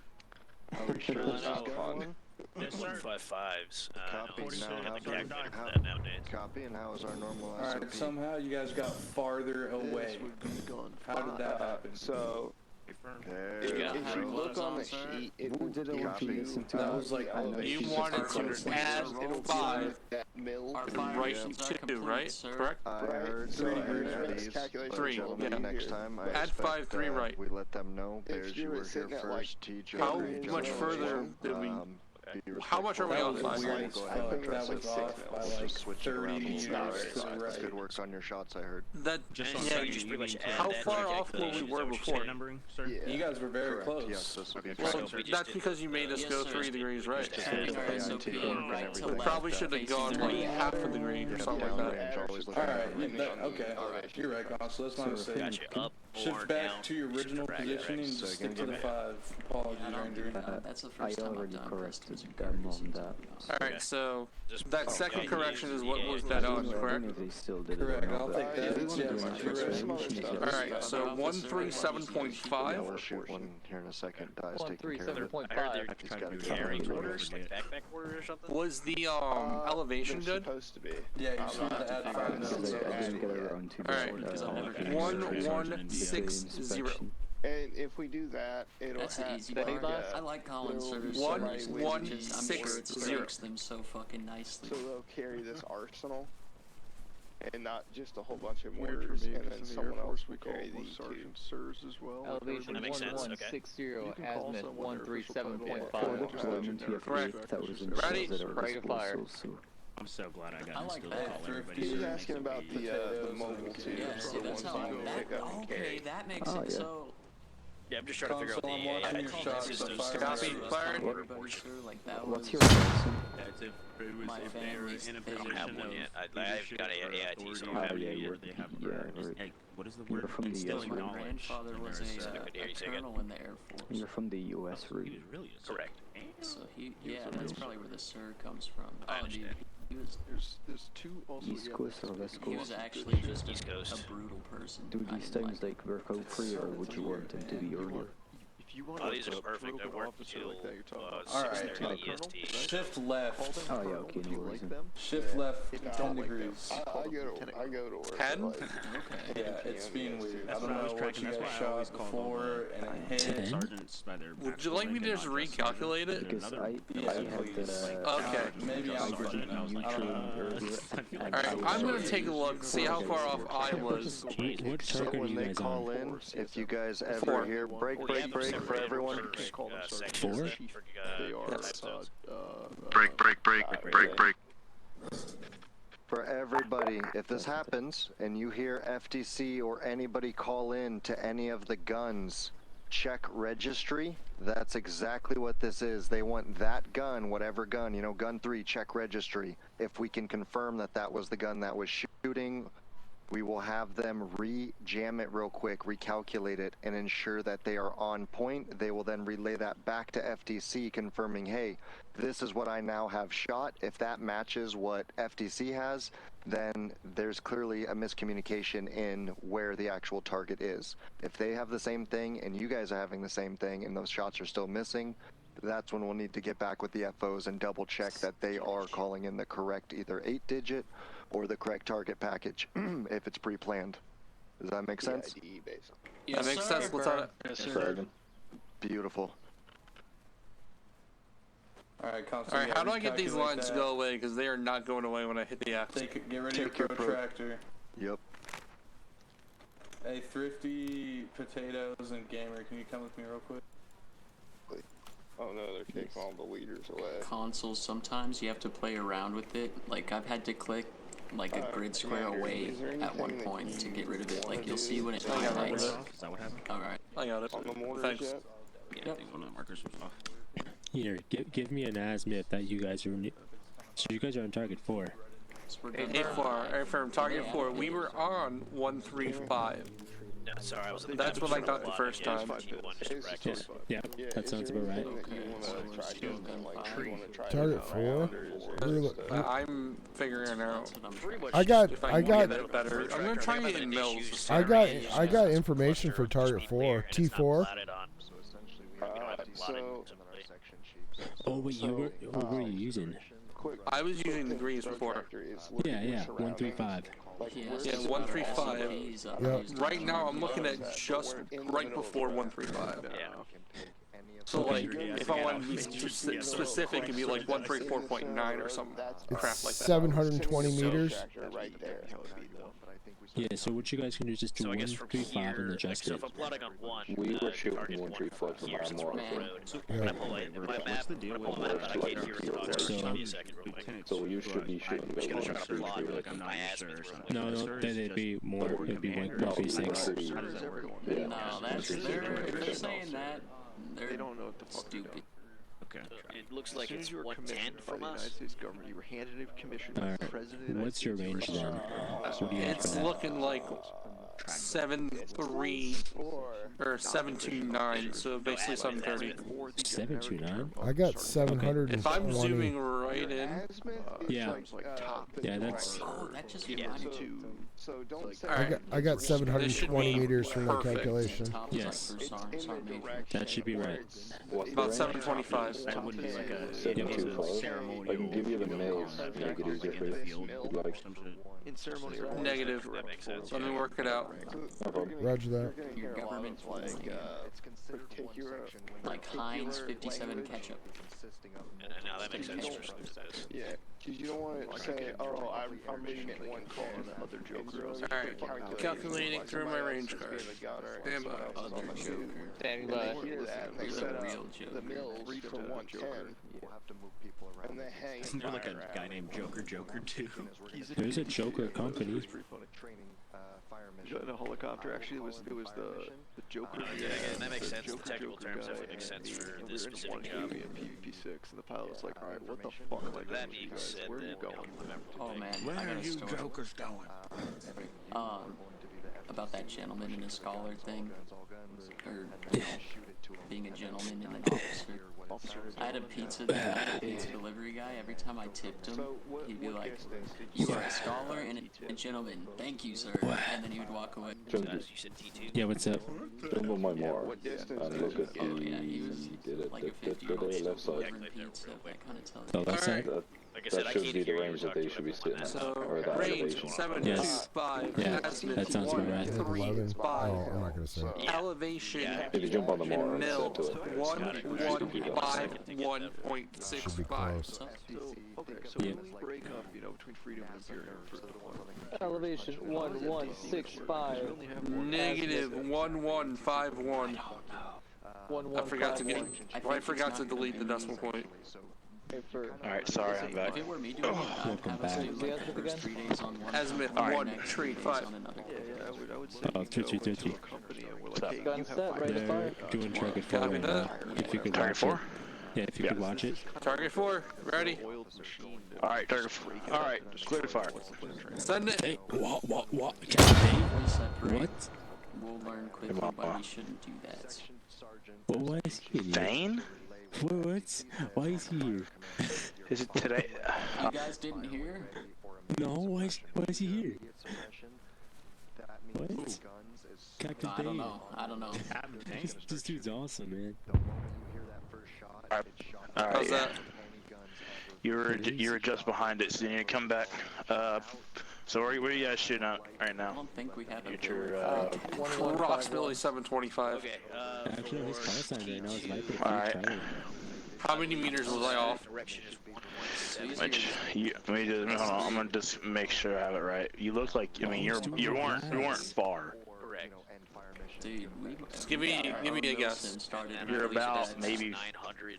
Are we sure it's not fun? Yes, sir. 155s. Copy. No, it's Now in the how- calculator for how- that nowadays. Copy, and how is our normal Alright, SOP? somehow you guys got farther away. This would be gone. How did that happen? So, There if we you go. look on the Sir. sheet, it Who will did I give want to you listen to? That was like You elevation. wanted to add Roll 5 that mill. Our right violations are to, complete, right? sir. Correct? I Right. heard, So so I your heard next these. calculation Three, Gentlemen, yeah. next time I Add expect, 5, 3 right. we let them know. Bears, you you were were here sitting at, like, first. TJ, How and much John, further did we- be How much are we That on was 5 weird right? as I fuck. think That that's was like off 6 by mils. like Just switch it 30 around a little meters bit. to the That's right. good works on your shots, I heard. That, Just yeah, on site, you just pretty much add how that to far the off were we calculation. were Is that what before? you're numbering, sir? Yeah. You guys were very Correct, close. yes, this will be Well, So we just that's did, because you made us Yes, go sir. 3 degrees right. Adding our SOP right to We left. probably should have gone like half a degree or something like that. Alright, okay. You're right, Consul. That's my mistake. Got you up or Shift down. back to your original Correct. positioning and So stick to again, the 5. Apologies, I don't do Ranger. that. That's the I first time I've already done corrected was regarded as using Alright, so Just that second correction is what was bet on, correct? Correct. I'll take that. Alright, so 137.5. We'll shoot one here in a second. Dies taking care of it. 137.5. I heard they're carrying orders, like backpack orders or something. Was the elevation good? Supposed to be. Yeah, you just need to add 5 minutes. Alright, 1160. And if we do that, it'll That's have the easy part. I like calling servers. 1160. I'm sure it breaks them so fucking nicely. So they'll carry this arsenal, and not just a whole bunch of mortars, and then someone else will carry the sergeant sirs as well. Elevation That makes sense, okay. 1160, azimuth 137.5. Ready? Break a fire. I'm so glad I got I like instilled that. call everybody. He was asking about the mobile too. Yeah, see, that's how I. Okay, that makes it so. Yeah, I'm just trying to figure out the systems. Copy, fired. Everybody, sir, like that What's was your accent? That's if it was my if they were family's in a thing. I don't have position one of yet. I've got AIT, so I Oh, have yeah, it. you're, they have right. what is the You're word? from the Instilling US, my knowledge. grandfather was And there's, a colonel in the Air Force. You're from the US, he right? was really a Correct. So that's probably where the sir comes from. I understand. He was There's two also. East Coast or West he was Coast? actually just East Coast. a brutal person. Do I these didn't times like work out for you, or would you want them to be earlier? If you want Oh, these are perfect. I work till Alright. 6:30 EST. Shift left. Oh yeah, okay, no worries. Shift left 10 degrees. I go to work. 10? Yeah, it's being weird. I That's don't what I was know what tracking. you That's guys why I always shot call before and it hit. sergeants by their. Would you like me to just recalculate it? Because I had the Okay. Maybe I'm fucking up. I don't know. Alright, I'm gonna take a look, see how far off I was. Jeez, what So target are when you they guys call on? in, if you guys ever 4. hear break for everyone. Just call them sergeant. 4? They are Break. For everybody, if this happens and you hear FTC or anybody call in to any of the guns, check registry. That's exactly what this is. They want that gun, whatever gun, you know, gun 3, check registry. If we can confirm that that was the gun that was shooting, we will have them re-jam it real quick, recalculate it, and ensure that they are on point. They will then relay that back to FTC confirming, hey, this is what I now have shot. If that matches what FTC has, then there's clearly a miscommunication in where the actual target is. If they have the same thing and you guys are having the same thing and those shots are still missing, that's when we'll need to get back with the FOs and double check that they are calling in the correct either 8-digit or the correct target package if it's pre-planned. Does that make sense? That makes sense. Let's on it. Yes, sir. Beautiful. Alright, Alright, how do I get these lines to go away? Because they are not going away when I hit the F. Get rid of your protractor. Yep. Hey, Thrifty, Potatoes, and Gamer, can you come with me real quick? Oh no, they're taking all the leaders away. Consoles, sometimes you have to play around with it. Like, I've had to click like a grid square away at one point to get rid of it. Like, you'll see when it highlights. Is that what happened? Alright. I got it. On the mortars Thanks. yet? Yeah, I think one of the markers was off. Here, give me an azimuth that you guys are. So you guys are on target 4. A4, target 4. We were on 135. No, sorry, I was. That's what I got the first time. Yeah, that sounds about right. Target 4. I'm figuring it out. I got it better. I'm gonna try it in mills. I got information for target 4. T4. Oh wait, what were you using? I was using the greens before. Yeah, 135. Yeah, 135. Yep. Right now, I'm looking at just right before 135. Yeah. So like, if I want to be specific, it'd be like 134.9 or some crap like that. 720 meters. Yeah, so what you guys can do is just do 135 and adjust So it. if I'm plotting on 1, We were shooting 135 from here, since our we're on the road. road. When I pull my map, I can't hear it. Just give me a second real quick. So you should be shooting I'm just gonna try to about plot 135. like my azimuth real quick. No, then it'd be more. It'd be 136. No, they're saying that. They don't know what the fuck stupid. Okay. It looks like it's 110 from us. United States government, you were handed a commission by the Alright, President of the what's your United range States then? for- What do you have It's for that? looking like 7-3 or 729, so basically 730. 729. I got 720. If I'm zooming right in, Yeah. top. Yeah, that's. Oh, that just reminded me. So don't say I got 720 meters from my calculation. Yes. That should be right. About 725. That would be like a 725. I can give you the mails. Make it easier for you. Like, in ceremony or Negative. That makes sense. Let me work it out. Roger that. Your government like Heinz 57 ketchup. And now that makes sense for some of this. Yeah, because you don't want to say, oh, I'm reading it one car. other jokers. Alright, calculating through my range card. Stand by. Other joker. Stand by. They hear that and they You're set the up real the joker. mills for 110. And they hang. Isn't there like a guy named Joker too? There's a Joker company. The helicopter actually was the Joker. Yeah, again, that makes sense. The technical terms definitely make sense for this specific job. PvP6, and the pilot's like, alright, what the fuck? Like, That being said, where are you then, going? Oh man, Where I got are a you story. jokers going? About that gentleman and a scholar thing, or being a gentleman and an officer. I had a pizza delivery guy. Every time I tipped him, he'd be like, "You are a scholar and a gentleman. Thank you, sir." And then he would walk away. You said T2? Yeah, what's up? jump on my Mars and look at the left side. Pizza, that kind of tells Oh, that's Alright. it. Like I said, That I shows can't you the hear range that they should be sitting at, So, or the range elevation. 725. Yeah, Azimuth that sounds about right. 11. 135. Oh, I'm not gonna say. Elevation If you jump on the Mars, mill set to it. 1151.65. Should be close. Okay, so Yeah. we break up, between Freedom and Imperium for the one. Elevation 1165. Negative 1151. I forgot to delete the decimal point. Alright, sorry, I'm back. If it were me doing it, I'd have us do like the first 3 days on one. Azimuth and the 1, next tree 3 days 5. on another. Yeah, I would say Oh, 30. company and we're like, hey, Gun set, ready to fire. Doing target 4 Copy right that. now. If you could Target watch 4? it. Yeah, if you could watch it. Target 4, ready. Alright, target 4. Alright, clear to fire. Send it. Hey, what? One separate. What? We'll learn quickly why we shouldn't do that. Well, why is he here? Thane? What? Why is he here? Is it today? You guys didn't hear? No, why is he here? What? Captain I don't Dane. know. I don't know. This dude's awesome, man. Alright, How's that? you were just behind it, so you need to come back. So where are you guys shooting at right I now? don't think we have a Get your, Approximately 725. Okay, Actually, his call sign right now is Viper. Alright. How many meters was I off? direction is 117. Which let me just hold on. I'm gonna just make sure I have it right. You look like you weren't far. Correct. Dude, Just give me a guess. You're about maybe 900.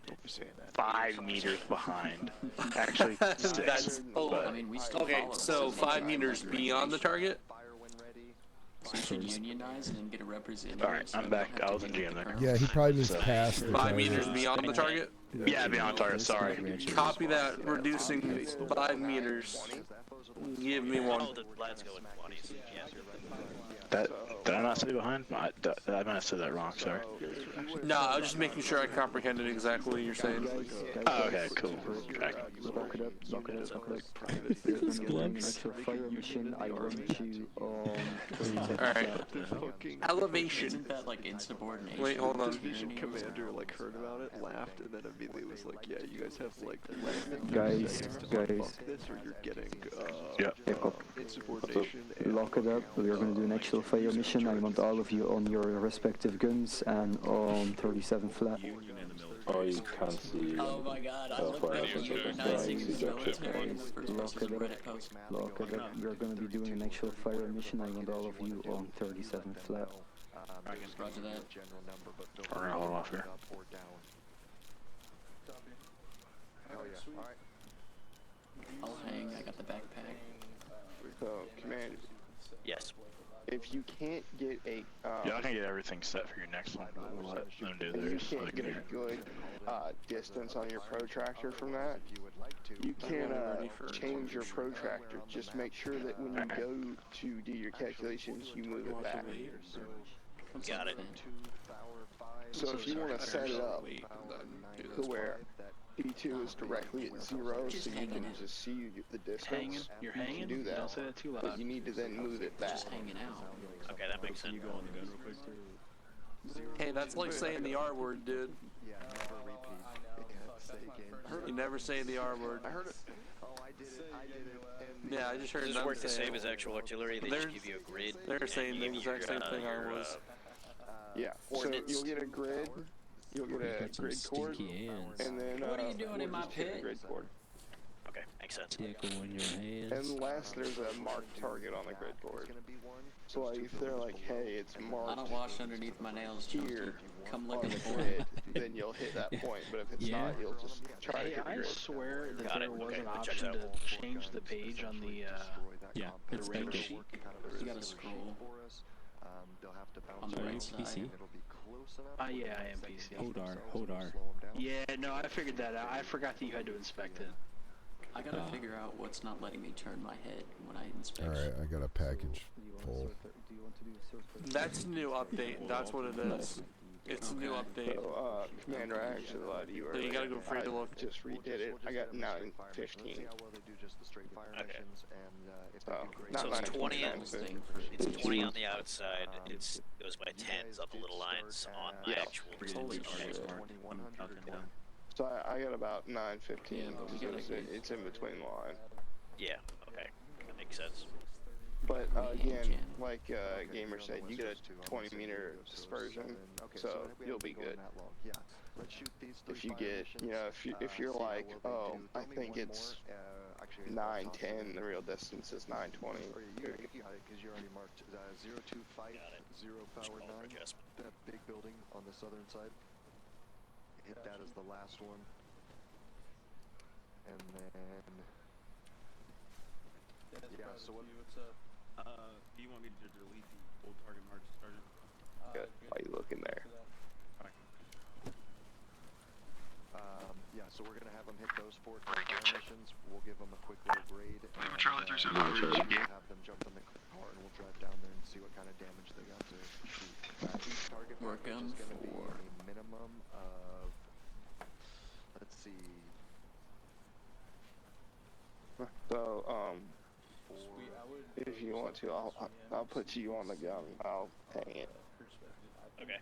5 meters behind. Actually, 6. That's I mean, we still okay. follow So 5 meters beyond the target. So we should unionize and then get a representative. Alright, I'm back. I was in GM there. Yeah, he probably moves past the 5 target. meters beyond the target. Yeah, beyond target. Sorry. Copy that. Reducing 5 meters. Give me one. Oh, the lad's going 20s. Yeah. Did I not say behind? I might have said that wrong. Sorry. No, I was just making sure I comprehended exactly what you're saying. Oh, okay, cool. Okay. Lock it up. There's gonna be an actual fire mission. I want you on. Alright. Elevation. Isn't that like insubordination? Wait, hold on. Division commander heard about it, laughed, and then immediately was like, "Yeah, you guys have Guys, this, or you're getting Echo. insubordination." Lock it up. We are going to do an actual fire mission. I want all of you on your respective guns and on 37 flat. Oh, you can't see. Oh my god, I look like unionizing the military. Lock it up. We are going to be doing an actual fire mission. I want all of you on 37 flat. Roger that. We're gonna hold off here. I'll hang. I got the backpack. So, Commander, Yes. if you can't get a Yeah, I can get everything set for your next one. We'll let them do if you theirs. can't get a good distance on your protractor from that, you can change your protractor. Just make sure that when you go to do your calculations, you move it back. Got it. So if you want to set it up to where P2 is directly at 0, so you can just see the distance, You're you hanging? can do that. Don't say that too loud. But you need to then move it back. Just hanging out. Okay, that makes sense. Hey, that's like saying the R word, dude. You never say the R word. I heard it. Yeah, I just heard Does them this work the say same it. as actual artillery? They just give you a grid. They're and saying you the give exact your, same thing I your, was. Yeah, so you'll get a grid, you'll get a grid cord, and then What are you doing in my just hit pit? a grid cord. Okay, makes sense. Tickle in your hands. And last, there's a marked target on the grid cord. So like, if they're like, hey, it's marked I don't wash underneath my nails, here Come look on at the the grid, then you'll hit that point. But if it's not, you'll just try to Hey, hit the I grid. swear that Got there it. was Okay, an that checks option out. to change the page on the it's the raid okay. sheet. You gotta scroll on the right side. PC? Yeah, I am PC. Hold R. Yeah, no, I figured that out. I forgot that you had to inspect it. I gotta figure out what's not letting me turn my head when I inspect. Alright, I got a package full. That's a new update. That's what it is. It's a new update. So, Commander, I actually lied to you So earlier. you gotta go free to look. Just redid it. I got 915. Okay. Not So it's 20 929, on but it's 20 on the outside. It goes by tens on the little lines on the Yeah. actual. Holy Okay. shit. So I got about 915. Yeah, but we gotta get- It's in between the line. Yeah. Okay. That makes sense. But again, like Gamer said, you get a 20-meter dispersion, so you'll be good. If you get, if you're like, oh, I think it's 910, the real distance is 920. Because you already marked 0250 power 9, that big building on the southern side. Hit that as the last one. And then... Yeah, so what... Do you want me to delete the old target mark started? Good. Why you looking there? Yeah, so we're gonna have them hit those 4 missions. We'll give them a quick little grade. And, Charlie 37, we'll have them jump in the car and we'll drive down there and see what kind of damage they got to shoot. Each target mark is gonna be a minimum of, let's see. So, if you want to, I'll put you on the gun. I'll hang it. Okay.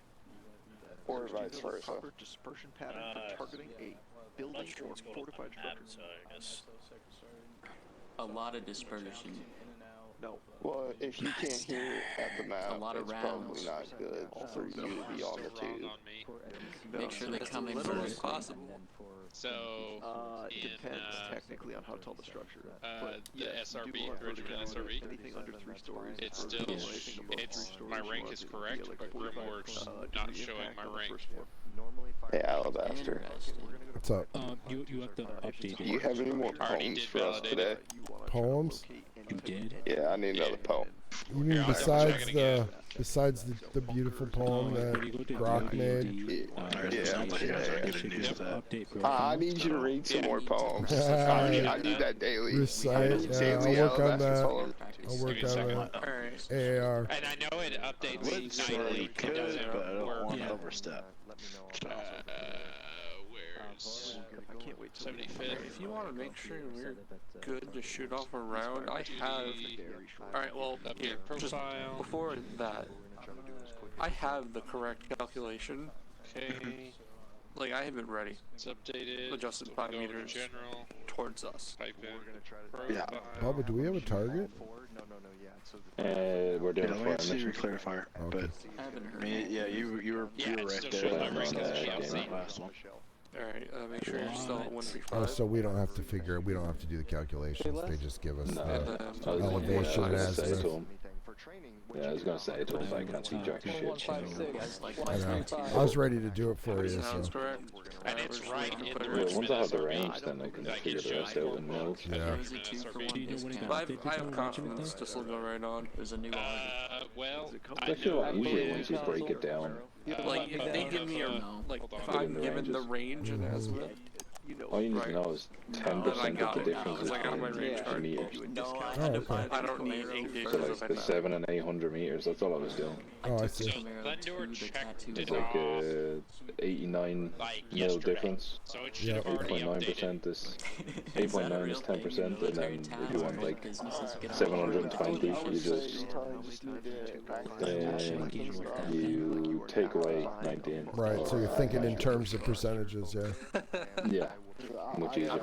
Or vice versa. Dispersion pattern for targeting a building or fortified structure. So I guess. A lot of dispersion. No. Well, if you can't hear it at the map, A lot of it's rounds. probably not good for you to be on the tube. Make sure they come in Little as first. possible. So, It depends technically on how tall the structure is. But the yes, you do SRB, want Regiment vertical SRB. Anything under 3 stories. It's or still, anything above 3 it's, stories, my you rank want is it to be correct, like but 45, Grimwork's due not to the showing impact my on the rank. first floor. Hey, Alabaster. What's up? You have to update Do you it. have any more Already poems did for us validate today? it. Poems? You did? Yeah, I need another poem. You mean Here, I'll besides check it the again. besides the beautiful poem that Brock made? I need you to read some more poems. I need that daily. Recite. Daily I'll work on Alabaster that. poem. I'll work Give me a on second. that. AR. And I know it updates nightly. It Could, doesn't but I don't work. want to overstep. Where's I can't wait till 75th? If you want to make sure we're good to shoot off a round, I have. Alright, well, here, just profile. before that, I have the correct calculation. Okay. Like, I have it ready. It's updated. Adjusted So 5 we'll go over meters general. towards us. Type in. Yeah. Profile. Bubba, do we have a target? We're doing Yeah, a let me see your mission. clarifier. Okay. But I haven't I heard. mean, yeah, you were Yeah, right it's still there showing on my rank the as a game PLC. last one. Alright, make sure you're still at 1v5. Oh, so we don't have to figure. We don't have to do the calculations. They just give us the No. elevation Yeah, as say to the. 'em. Yeah, I was gonna say, I told I can't see jack shit. I know. I was ready to do it for you, so. And it's right in the Yeah, once I have the range, then I can figure the rest out in mills. Yeah. I have confidence this will go right on. There's a new well, I feel a lot easier once you break it down. like if they give me a like if I'm given the range and estimate, All you need to know is 10% of the difference is in meters. I don't need 8 So acres like the 700 and 800 meters, that's all I was doing. Oh, I see. It's like 89 mil difference. So it Yeah. 8.9% is 8.9 is 10%, and then if you want like 720, you just you take away 19. Right, so you're thinking in terms of percentages, yeah. Yeah, much easier.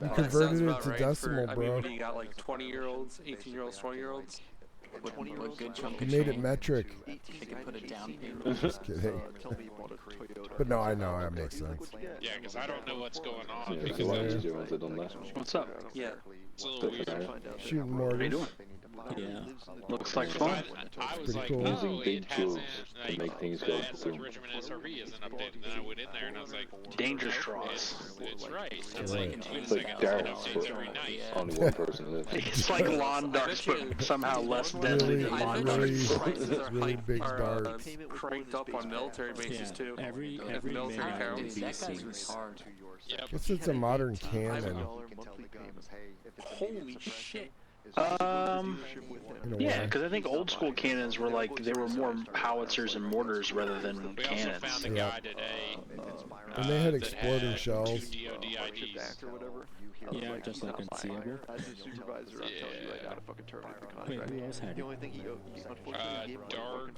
You converted it to decimal, I mean, bro. when you got like 20-year-olds, 18-year-olds, 20-year-olds. You made it metric. They can put a down payment. Just kidding. But no, I know, that makes sense. Yeah, because I don't know what's going on. Yeah, it's a Because lot that's easier once I've done that. What's up? Yeah. it's a little weird. Shooting How you mortars. doing? Yeah. Looks like fun. I was like, cool. oh, Using it big hasn't, tubes to like, make things the go SS boom. Regiment SRV isn't updated. Then I went in there and I was like, Danger nope, straws. It's right. It's Right. like, It's like darts, updates but every night. only one person lives. It's like lawn darts, but somehow less deadly Really, than lawn really, darts. Prices are really big are, darts. cranked up on military bases Yeah, too. every If military man counts. in That guy's BC. retarded. Yep. Guess it's a modern cannon. Holy shit. In a Yeah, way. because I think old school cannons were like, they were more howitzers and mortars rather than We also cannons. found a Yeah. guy today. And they had that exploding had shells. 2 DOD IDs. Yeah, just like in Seattle. Wait, who else had it? Dark.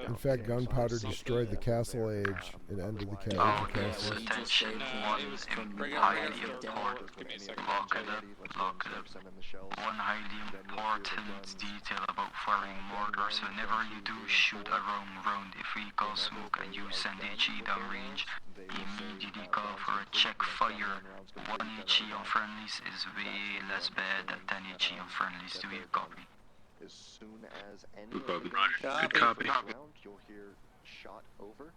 In fact, gunpowder destroyed the Castle Age and ended the castle. Attention, one highly important. Look it up, look it up. One highly important detail about firing mortars. Whenever you do shoot a round, if we call smoke and you send HE downrange, immediately call for a check fire. 1 HE on friendlies is way less bad than 10 HE on friendlies. Do you copy? As soon as any Good copy. Good copy. You'll hear shot over,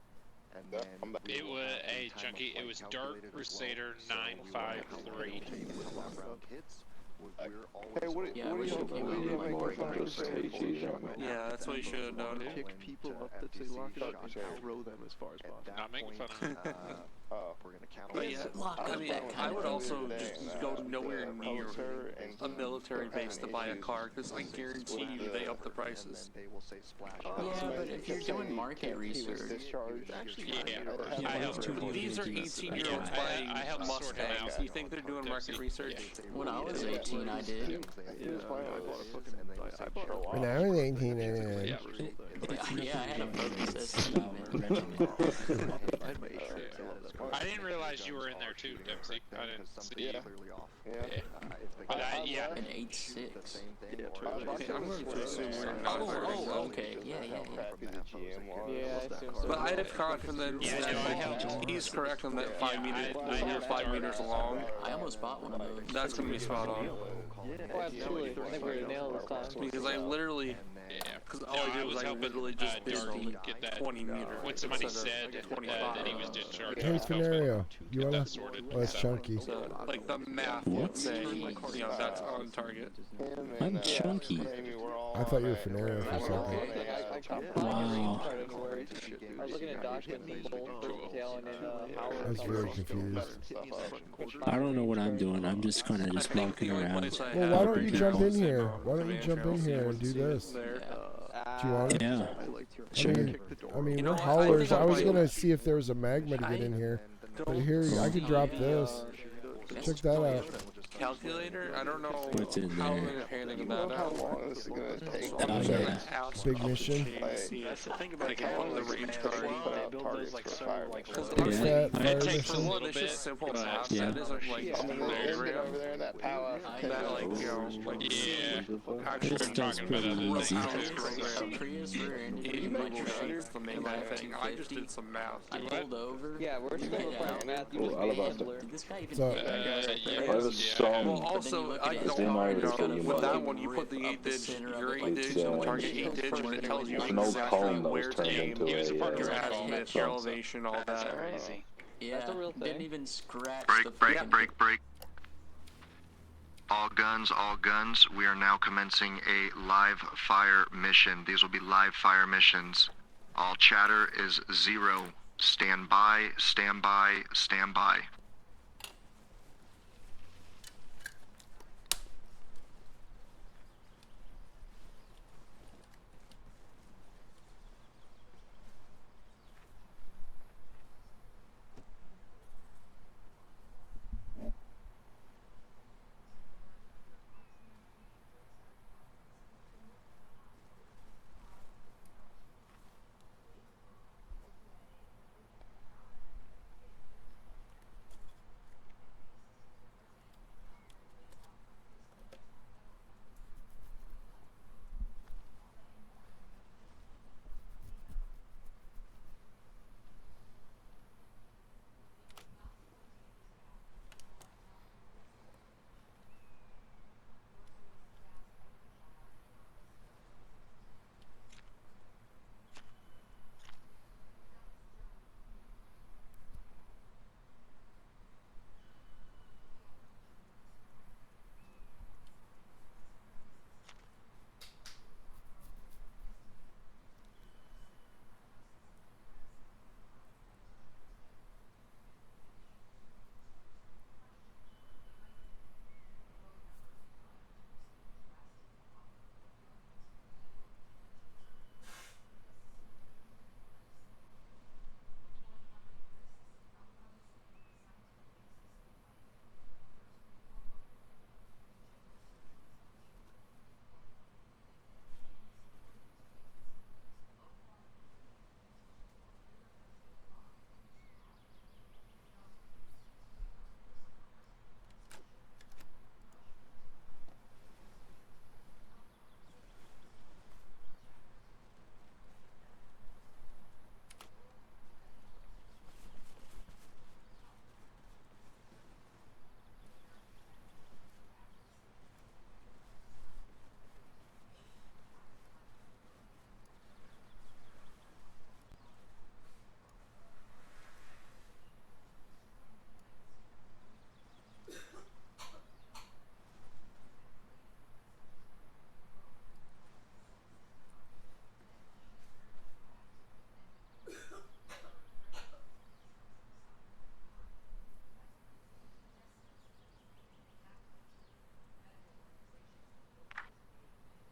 and then It was a junkie. It was Dark Crusader 953. Hey, what Yeah, are we you should making fun of? Just HEs on me. Yeah, that's what you should have done. pick people up that they lock it up and throw them as far as possible. Not making fun of him. We're gonna count. But yeah, I mean, I would also just go nowhere near a military base to buy a car, because I guarantee you they up the prices. They will say splash. Yeah, but if you're doing market research, Yeah, I helped These are 18-year-olds buying I helped sort him Mustangs. out. You think they're doing market research? when I was 18, I did. When I was 18, I did. Yeah, I had a voting system. I didn't realize you were in there too, Dempsey. I didn't see you. But yeah. An 8.6. I'm going to assume we're not voting. Oh, okay. Yeah. But I have confidence Yeah, no, I helped. that he's correct on that 5 meters. I You're have 5 meters long. I almost bought one of those. That's gonna be spot on. I think we're nailed this time. Because I literally, because all I did was I literally just did Dark the get that 20 meter. when somebody instead said of 25. that he was discharged. Hey, I felt Fenario, you Get wanna? that sorted. Oh, that's chunky. So, like the math would say, you know, that's on target. I'm chunky. I thought you were Fenario for a second. Wow. I was looking at documents and I was very confused. I don't know what I'm doing. I'm just kind of just walking around. Well, why don't you jump in here? Why don't you jump in here and do this? Do you want it? Yeah. Sure. I mean, we're howlers. I was gonna see if there was a magma to get in here, but here I could drop this. Check that out. Calculator? I don't know What's in how there? they're handing that out. Oh, yeah. Big mission. That's the thing about like one of the range cars. is like so like What's low. that fire It takes a mission? little It's bit. just simple but- math. Yeah. That isn't like Yeah, I mean, very the engine real. over there, that power. That like you know like Yeah. actually This does talking about pretty other easy. Prius rear ended It in like like treats the main thing. I just did some math. I pulled over. Yeah, we're still requiring math. You Oh, just Alabaster. Did this guy even So- hit that guy right yeah. there? I have a Yeah. song. Well, also, I his It's don't in my know, review, with that man. one, you put the 8 digit, center of your it, 8 like, digit, it's, target um, 8 digit, and it tells you It's an old exactly column that was where to turned aim, into He was a part of your the azimuth, song. your elevation, all That's that. crazy. Yeah, That's a real didn't thing. even scratch Break, the break, fucking... break. All guns. We are now commencing a live fire mission. These will be live fire missions. All chatter is 0. Stand by, stand by, stand by.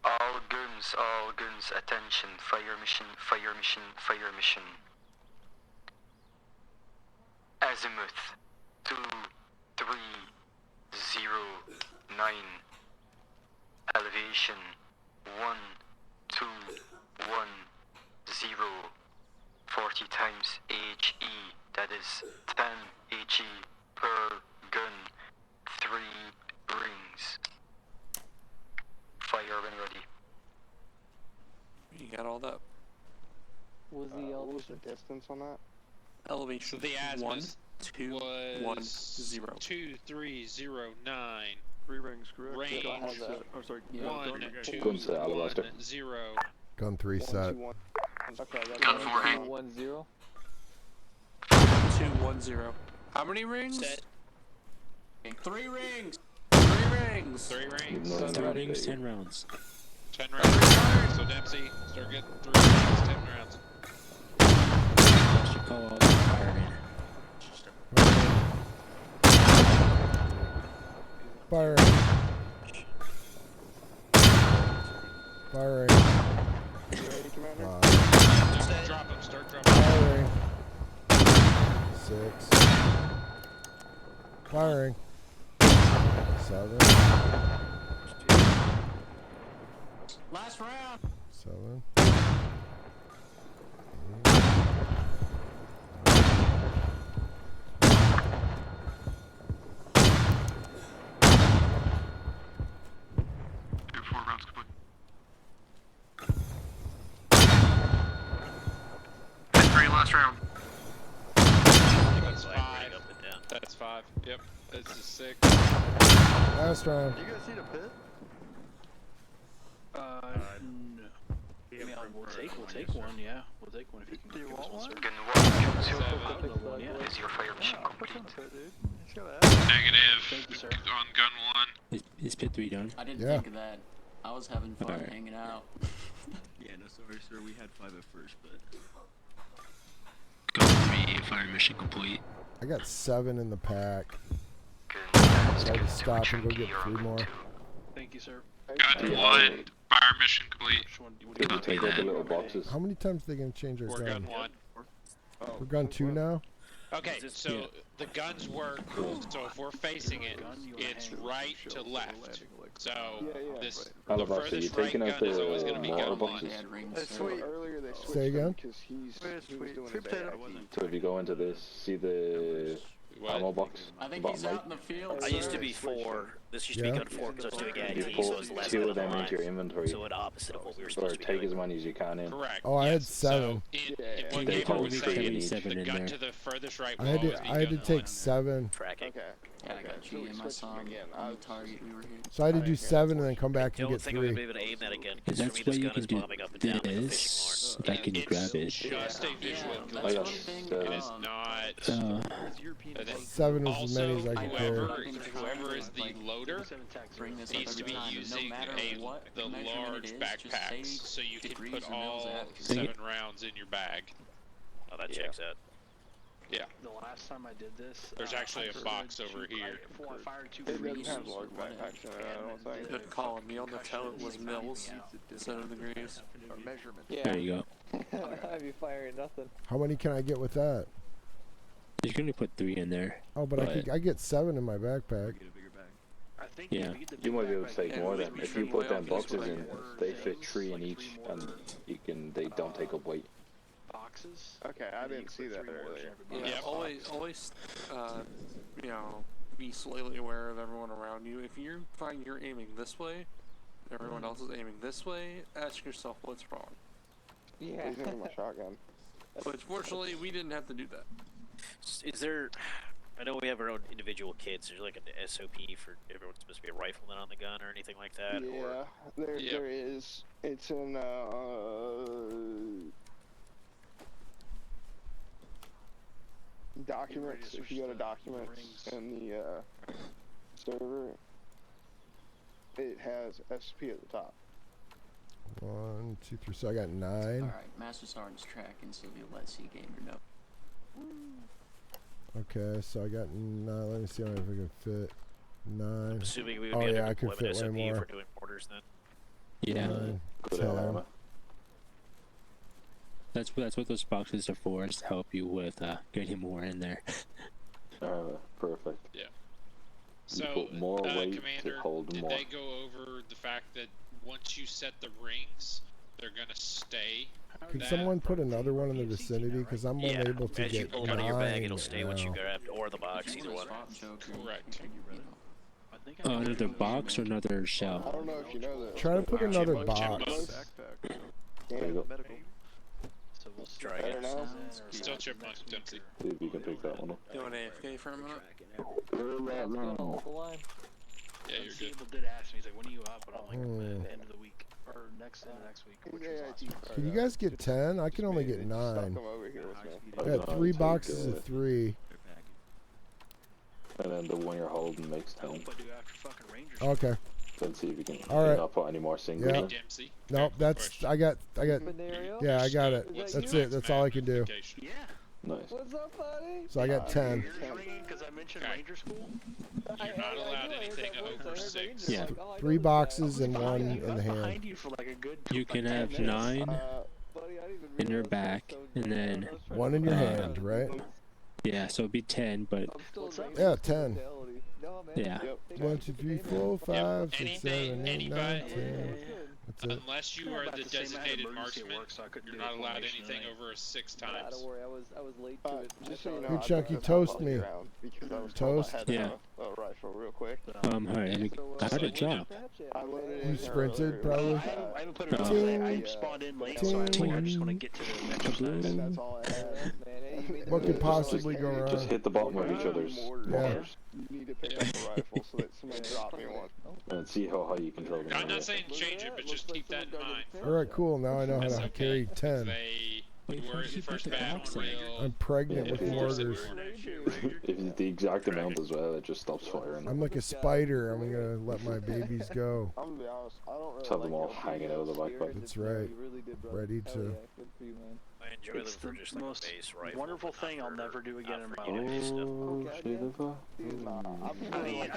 All guns, attention, fire mission. Azimuth 2309. Elevation 1210. 40 times HE, that is 10 HE per gun. 3 rings. Fire when ready. You got all that. Was the What was the distance on that? Elevation. So the azimuth 1210. 2309. 3 rings, correct? Range. Yeah, oh, sorry. Yeah. 1, 2, Gun set, Alabaster. 1, 0. Gun 3 set. Okay, I got Gun 1, 4 2, 1, 0. 210. How many rings? Set. 3 rings! 3 rings! 3 rings. No, 3 rings, 10 rounds. 10 rounds. So Dempsey, start getting 3 rings, 10 rounds. I should call out the fireman. Firing. Firing. You ready, Commander? Drop him, start dropping. Firing. 6. Firing. 7. Last round! 7. 8. Last round. That's 5. That's 5. Yep. This is 6. Last round. You guys see the pit? No. We'll take one, yeah. We'll take one if you can. Do you want one? Is your fire machine complete? Negative. Thank you, sir. On gun 1. Is pit 3 done? I didn't think of that. I was having fun Alright. hanging out. Yeah, no, sorry, sir. We had 5 at first, but. Gun 3, fire mission complete. I got 7 in the pack. So I had to stop and go get 3 more. Thank you, sir. Gun 1. Fire mission complete. Did you take out the little boxes? How many times are they gonna change our We're gun? gun 1. We're gun 2 now? Okay, so the guns work. So if we're facing it, it's right to left. So this the Alabasta, you furthest right taking gun out the is always going to be mortar gun 1. boxes? Earlier they switched Say again? because he was doing his So if you go into this, see the ammo box? I think bottom he's right? out in the field. I used to be 4. This used to be gun 4 because I was doing You AIT, pull so it was less 2 than of them into your 5. inventory. So it opposite of what we were Or supposed to be take doing. as many as you can in. Correct. Oh, I had 7. In They what Gabriel told was me saying, 77 the in gun there. to the furthest right I wall had to, is the I had to gun take 1. 7. Tracking. Okay. Yeah, I got So we GMS switched on again. the target we were here. So I had to do 7 and then come back and Don't get think I'm 3. going to be able to aim that again because That's for me why this you gun can is do bombing up and down like a fishing this. mark. If I can grab it. Just a visual Yeah, glitch. that's got one thing. It is not. Uh, 7 was as many as I could whoever, carry. whoever is the loader Bring this up needs to every be time. No using matter what the measurement large it is, just backpacks say so you can degrees put or mils all at. 7 rounds in your bag. Oh, that checks out. Yeah. The last time I did this, There's actually a box over here. I fired 2 It freezers. doesn't have large backpacks in it, I don't think. Good call. Me on the tell it was mils instead of degrees. There you go. I'd be firing nothing. How many can I get with that? You can only put 3 in there. Oh, but I get 7 in my backpack. I think Yeah. if you get the You big might be able to backpack, take yeah, more we than should if you be put way them off these boxes in, fucking they fit 3 in each and they don't take up weight. boxes. Okay, I didn't see that earlier. Yeah, always, you know, be slightly aware of everyone around you. If you find you're aiming this way, everyone else is aiming this way, ask yourself what's wrong. Yeah. He's aiming my shotgun. But fortunately, we didn't have to do that. Is there... I know we have our own individual kits. There's like an SOP for everyone's supposed to be a rifleman on the gun or anything like that? Yeah, Or... there is. It's in documents. If you go to documents in the server, it has SP at the top. 1, 2, 3. So I got 9. Alright, Master Sergeant's tracking, so you'll let C Gamer know. Okay, so I got 9. Let me see if I can fit 9. I'm assuming we would Oh be yeah, under I could deployment fit way SOP if more. we're doing mortars then. Yeah. 9, Good 10. Arma. That's what those boxes are for, is to help you with getting more in there. Perfect. Yeah. You So, put more weight Commander, to hold did more. they go over the fact that once you set the rings, they're gonna stay? Could that? someone put another one in the vicinity? Because I'm Yeah, unable to as you get pull 9 out of your bag, it'll stay now. once you grabbed, or the box, either one. Correct. Another box or another shell? I don't know if you know that. Try to put another Chip box. There you go. So we'll see Try Better again. now? Still chipmunk, Dempsey. See if you can pick that one up. You want AFK for a minute? Yeah, you're good. Cable did ask me, he's like, when are you up? And I'm like, at the end of the week, or next week, which was last Can you guys get 10? I can only get 9. Come over here with me. I got 3 boxes of 3. And then the one you're holding makes 10. But do after fucking Rangers. Okay. Then see if you can Alright. not put any more singles Yeah. in. Dempsey. Nope, that's I got yeah, I got it. What's That's the it. That's all I can do. Yeah. Nice. What's up, buddy? So I got 10. You're just ringing because I mentioned Ranger School? You're not allowed anything over 6. Yeah. 3 boxes and 1 in the hand. Behind you for like a good You can like 10 have minutes. 9 in your back, and then 1 in your hand, right? yeah, so it'd be 10, but Yeah, 10. yeah. 1, 2, 3, 4, 5, 6, 7, 8, 9, 10. That's it. Unless you Yeah, are but the at the same, I had designated emergency at marksman, work, so I couldn't you're do the not allowed formation anything tonight. over 6 Nah, times. don't worry, I was late to it. Just so you know, Hey, I Chucky, took toast the me. ground because I was Toast? told I had to Yeah. have a rifle real quick. Hi, how'd it drop? I loaded it You in sprinted, earlier. probably? I haven't put it on. Ting. I spawned in late, so I was like, I'm just gonna get to the exercise. And that's all I had. What could possibly go wrong? Just hit the bottom of each other's mortars You need to pick up a rifle so that somebody drop me one. and see how high you can throw them. I'm not saying change it, but just keep that in mind. Alright, cool. Now I know how to carry 10. They Wait, were why'd you put first the bad box on in? rail. I'm pregnant with mortars. If it's the exact amount as well, it just stops firing. I'm like a spider. I'm gonna let my babies go. I'm gonna be honest, I don't really Just have them all like hanging out of the backpack. That's right. Ready to. I enjoy It's them for the just like most a base rifle. wonderful thing I'll never do again in my unit life. Oh,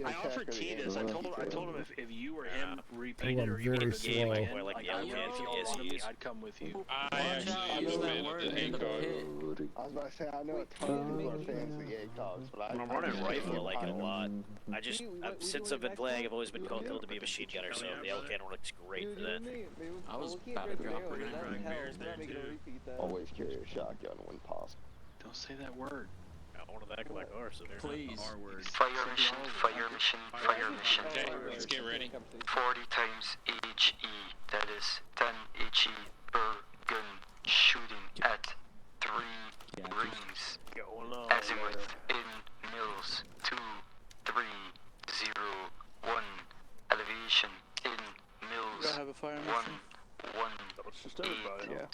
I offered T this. I told him if you or him Oh, repeated I'm or you very wanted to game slow. again, Like, like, yeah, I okay, if you all yes, wanted me, yes. I'd come with you. I actually am a fan of the ACOG. I was about to say, I know a ton of people are fans of the ACOGs, but When I'm running rifle, I like it a lot. Since I've been playing, I've always been told to be a machine gunner, so the L-can looks great for that. I was about to drop her in. Always carry a shotgun when possible. Don't say that word. I want to back of my car, so there's Please. R word. Fire mission, fire mission, fire mission. Okay, let's get ready. 40 times HE, that is 10 HE per gun, shooting at 3 rings. Azimuth in mils, 2, 3, 0, 1. Elevation in mils, Gotta have a fire 1, mission. 1, Just 8, everybody. 0.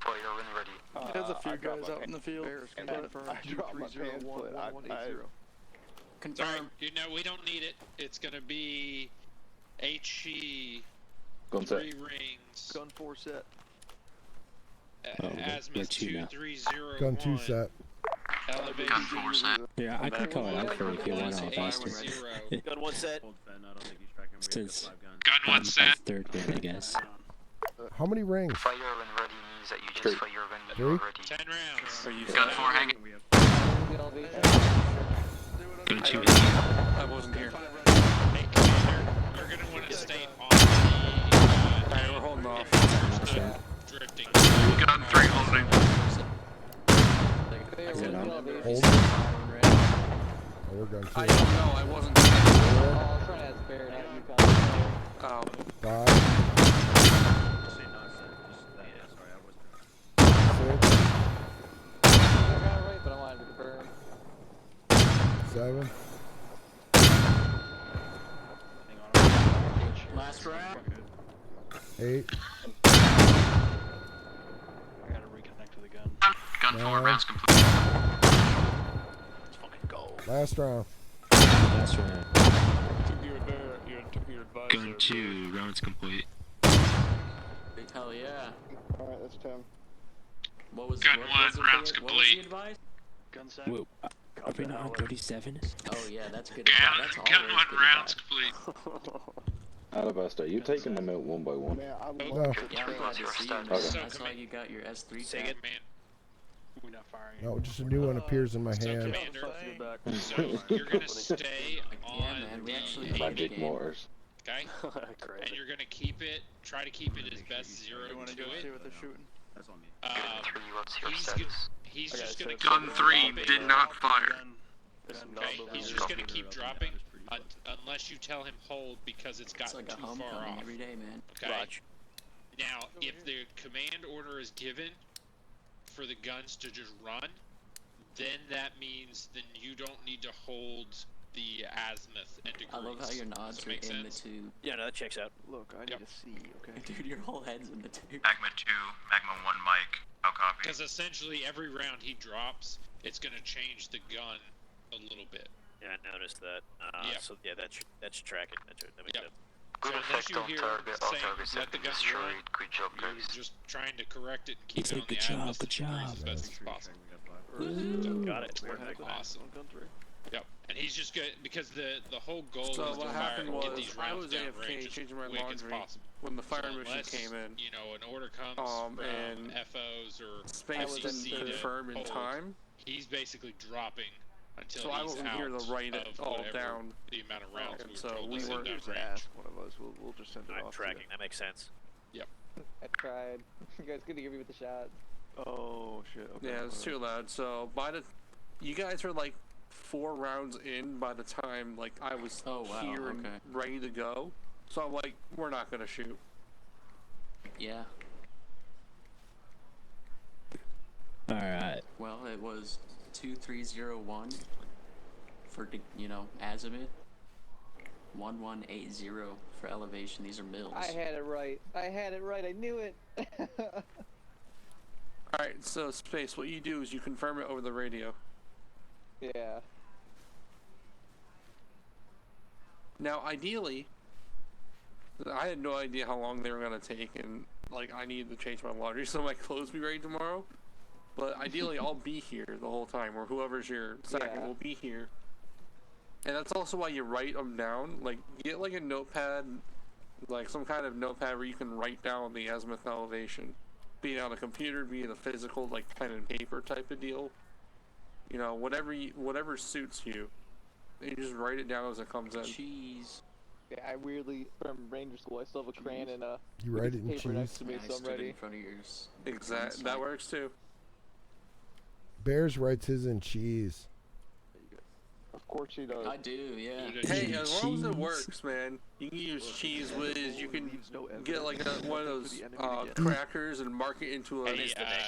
Fire when ready. There's a few guys out in the field. I dropped my pamphlet. Sorry, we don't need it. It's gonna be HE, Gun 3 set. rings. Gun 4 set. Azimuth let you know. 2301. Gun 2 set. Elevation. Gun 4 set. Yeah, I could call it out for you if you want to, 1, faster. 0. Gun 1 set. Since Gun 1 I'm set. third grade, I guess. How many rings? Fire when ready means that you just fire when Three? you're ready. 10 rounds. Gun 4 hanging. Gun 2 I wasn't here. Hey, Commander, you're gonna want to stay on the. Alright, we're holding off. Drifting. Gun 3 holding. Is it on? Hold. Oh, we're gun 2. I don't know, I wasn't here. Oh. 5. 7. Last round. 8. I gotta reconnect to the gun. Gun 4 9. rounds complete. Let's fucking go. Last round. That's right. Gun 2 rounds complete. Hell yeah. Alright, that's 10. What was Gun what 1 was the- rounds what was complete. the advice? Gun set. Whoa, are we not on 37? Oh yeah, that's good advice. That's Gun always 1 good rounds advice. complete. Alabasta, you taking them out one by one? Man, I No. love Yeah, I'm glad to see you, man. Okay. I saw you got your S3 Say tag. it, man. We're not firing. No, just a new one appears in my So, hand. Commander, so you're gonna stay Yeah, on man, we actually the played the Magic game. mortars. okay? And you're gonna try to keep it as best zero You wanna to go see it. what they're shooting? That's on me. Gun 3, what's your He's status? He's Okay, just so gonna it's keep Gun 3 dropping. did not fire. Okay, he's just gonna keep dropping unless you tell him hold because it's It's gotten like a too far homecoming off. every day, man. Okay. Watch. Now, if the command order is given for the guns to just run, then that means then you don't need to hold the azimuth and degrees. I love how your nods Does are that make in the sense? tube. Yeah, no, that checks out. Look, I need to see, okay? Dude, your whole head's in the tube. Magma 2, Magma 1 mic. I'll copy. Because essentially every round he drops, it's gonna change the gun a little bit. Yeah, I noticed that. Yeah. So yeah, that's tracking. That makes Yep. sense. Good So unless effect you on hear target. All saying, targets let have the been gun destroyed. run, Good job, you're guys. just trying to correct it and keep He's it like, on the good job, azimuth good degrees as job. best as possible. Got it. Perfect. Awesome. Gun 3. Yep. And he's just good because the whole goal So is to what fire happened and get was these I rounds was down AFK range as changing my quick as laundry possible. when the fire So mission unless, came in. you know, an order comes And from FOs or space FCC didn't to confirm in hold, time. he's basically dropping until So I he's wasn't out here to write it of all whatever down. the amount of rounds we were So told we to send weren't. out Just range. ask one of us. We'll just send it I'm off. tracking. That makes sense. Yep. I tried. You guys couldn't hear me with the shot. Oh shit. Okay. Yeah, it's too loud. So you guys are like 4 rounds in by the time like I was here and ready to go. So I'm like, we're not gonna shoot. Yeah. Alright. Well, it was 2301 for, azimuth. 1180 for elevation. These are mills. I had it right. I knew it. Alright, so Space, what you do is you confirm it over the radio. Yeah. Now, ideally, I had no idea how long they were gonna take, and like I needed to change my laundry so my clothes be ready tomorrow. But ideally, I'll be here the whole time, or whoever's your second will be here. And that's also why you write them down. Like, get like a notepad, like some kind of notepad where you can write down the azimuth elevation. Be it on a computer, be it a physical, like pen and paper type of deal. You know, whatever suits you. You just write it down as it comes in. Cheese. Yeah, I weirdly, from Ranger School, I still have a crayon and a You write it in paper cheese? next to me, I so I'm stood ready. in front of yours. Exactly. That works too. Bears writes his in cheese. Of course he does. I do, yeah. Hey, as long as it works, man. You can use Cheese Whiz. You can get like one of those crackers and mark it into a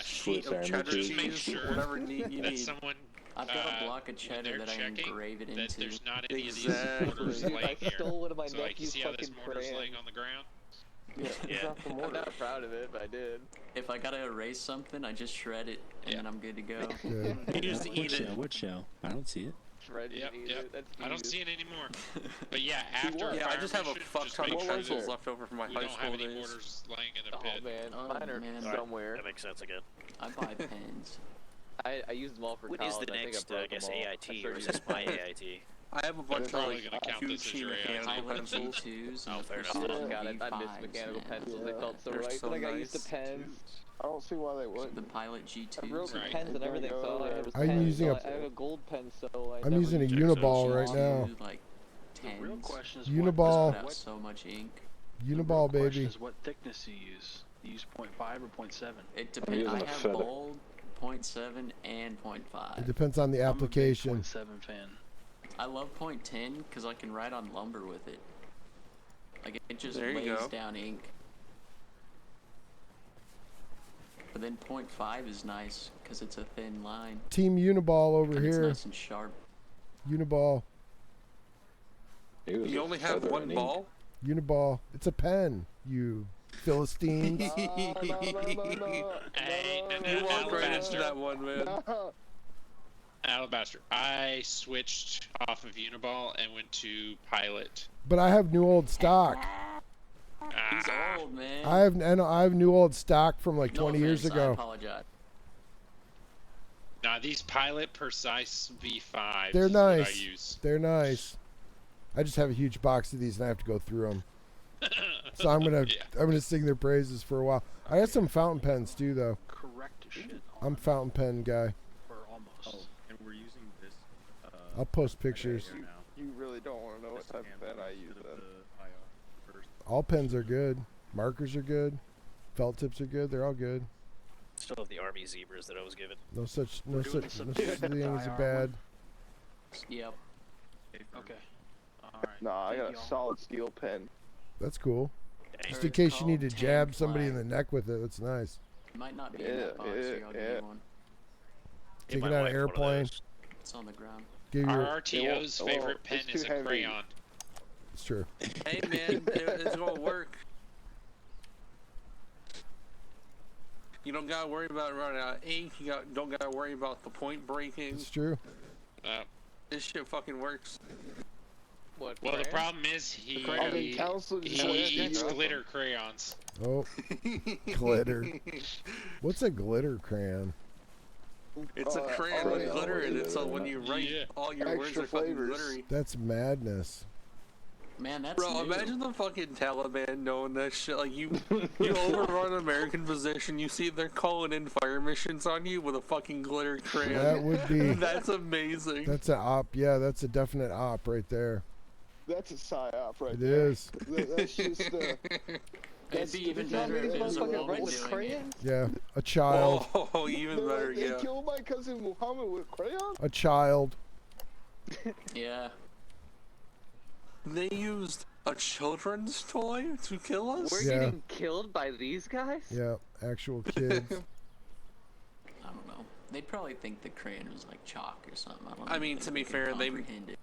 sheet of cheddar cheese, whatever you need. Someone, I've got a block of cheddar that I engrave it into. that there's not any of these Exactly. mortars laying I here. stole one of my So like, you nephew's see how this fucking mortar's crayons. laying on the ground? Yeah. I'm not proud of it, but I did. If I gotta erase something, I just shred it, and then I'm good to go. Good. You just eat it. What show? I don't see it. Shred it and eat it. That's I don't easy. see it anymore. But yeah, after a Yeah, I fire just have a mission, fuck just ton make of sure pencils that left over from my we high don't have school any days. mortars laying in the Oh pit. man, Oh, mine are man. somewhere. That makes sense again. I buy pens. I used them all for What college. is the I think next, I broke I guess, them all. AIT, or is this my AIT? I have a bunch of probably like gonna count huge this as sheet your AIT. mechanical Pilot pencils. G2s Oh, and fair the enough. Oh Prestige god, I miss V5s, mechanical man. pencils. They felt so They're right. so But I got used nice. to pens. I don't see why they wouldn't. The Pilot I G2s. wrote with Right. pens and everything, so all I had was I'm pens. using so a- I have a gold pen, so I I'm never using a used Uniball right now. Like The real 10s. question is Uniball. Put out so much ink. Uniball, The real question baby. is what thickness you use. You use 0.5 or 0.7. It depends. using I a have feather. bold, 0.7, and 0.5. It depends on the application. I'm a big 0.7 fan. I love 0.10 because I can write on lumber with it. Like it just There you lays go. down ink. But then 0.5 is nice because it's a thin line. Team Uniball over And it's here. nice and sharp. Uniball. You only have one ball? Uniball. It's a pen, you Philistines. Hey, You walked right into that one, man. Alabaster. I switched off of Uniball and went to Pilot. But I have new old stock. He's old, man. I have new old stock from like No 20 years offense, I ago. apologize. Now these Pilot Precise V5s They're is what I nice. use. They're nice. I just have a huge box of these and I have to go through them. So I'm gonna sing their praises for a while. I got some fountain pens too, though. Correct shit. I'm fountain pen guy. Or almost. And we're using this. I'll post pictures. You really don't want to know what type of pen I use then. All pens are good. Markers are good. Felt tips are good. They're all good. Still have the Army zebras that I was given. No such We're doing some thing as a IR bad. Yep. Okay. Alright. Nah, I got Thank a y'all. solid steel pen. That's cool. Just in It's case you need to called jab Tank somebody in Fly. the neck with it, that's nice. It might not be Yeah, in that box, so yeah, I'll give yeah. you one. Take my it out wife of one of airplane. those. It's on the ground. Give Our your. RTO's It won't- favorite it's pen too is a heavy. crayon. It's true. Hey, man, it's gonna work. You don't gotta worry about running out of ink. You don't gotta worry about the point breaking. It's true. This shit fucking works. What? Well, the crayon? problem is he I mean, council just went eats deep. glitter crayons. Oh, glitter. What's a glitter crayon? It's a crayon with glitter in it, so when you write, Yeah. all your words Extra are fucking flavors. glittery. That's madness. Man, that's Bro, new. imagine the fucking Taliban knowing that shit. Like, you overrun an American position, you see they're calling in fire missions on you with a fucking glitter crayon. That would be. That's amazing. That's an op. Yeah, that's a definite op right there. That's a psyop right It there. is. That's just It'd be even better if it was a woman doing it. Yeah, a child. Oh, even better, They yeah. killed my cousin Muhammad with crayon? A child. Yeah. They used a children's toy to kill us? We're Yeah. getting killed by these guys? Yeah, actual kids. I don't know. They'd probably think the crayon was like chalk or something. I don't know. I mean, to be fair, they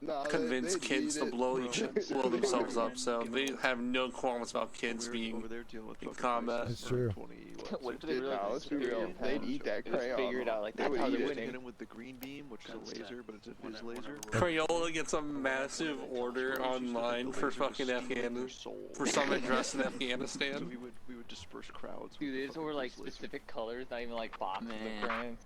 Nah, convince they kids eat to it, blow bro. blow themselves up, so they have no qualms about kids being in combat. That's true. What if they really Nah, let's be real. They'd eat that They just crayon. figured out like They that's would how eat they're it. winning. Hit him with the green beam, which is a laser, but it's a his laser. Crayola gets a massive order online for fucking for some address in Afghanistan. So we would disperse crowds. Dude, they just with were like fucking laser. specific colors, not even like boxes Man. of crayons.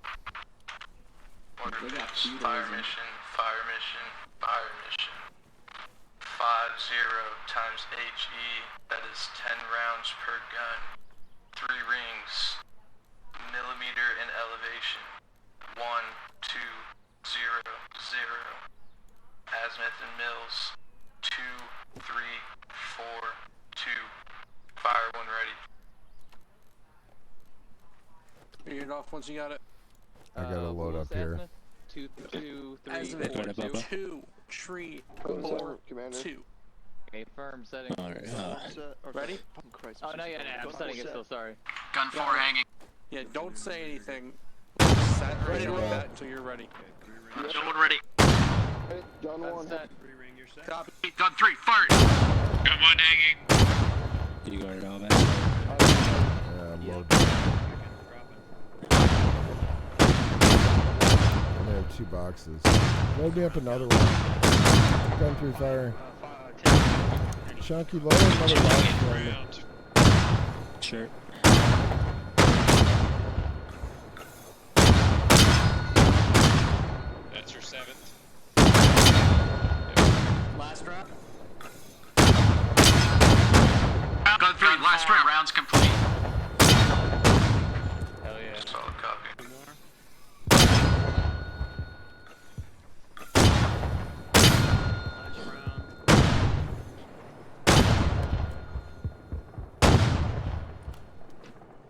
They got Fire mission, fire mission, fire mission. 50 times HE, that is 10 rounds per gun. 3 rings, millimeter in elevation. 1, 2, 0, 0. Azimuth and mills. 2, 3, 4, 2. Fire when ready. Figure it off once you got it. I gotta load up here. 2, 2, 3, Azimuth, 4, 2. 2, 3, Go to 4, server, Commander. 2. Okay, firm setting. Alright, Ready? Oh, no, yeah, I'm setting it still, sorry. Gun 4 hanging. Yeah, don't say anything. Set ready like that until you're ready. Gentlemen ready. Gun 1. Set. Copy. Gun 3, fire. Gun 1 hanging. You got it all back. Yeah, I'm loaded. And there are 2 boxes. Load me up another one. Gun 3 fire. Chunky, load another box for me. Sure. That's your 7th. Last round. Gun 3, last round. Rounds complete. Hell yeah. Solid copy.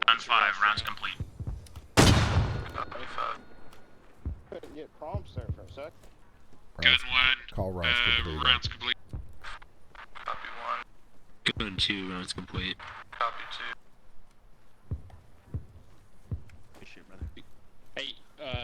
Gun 5, rounds complete. Copy 5. Couldn't get prompts there for a sec. Gun 1, Call rounds complete. rounds complete. Copy 1. Gun 2 rounds complete. Copy 2. Hey,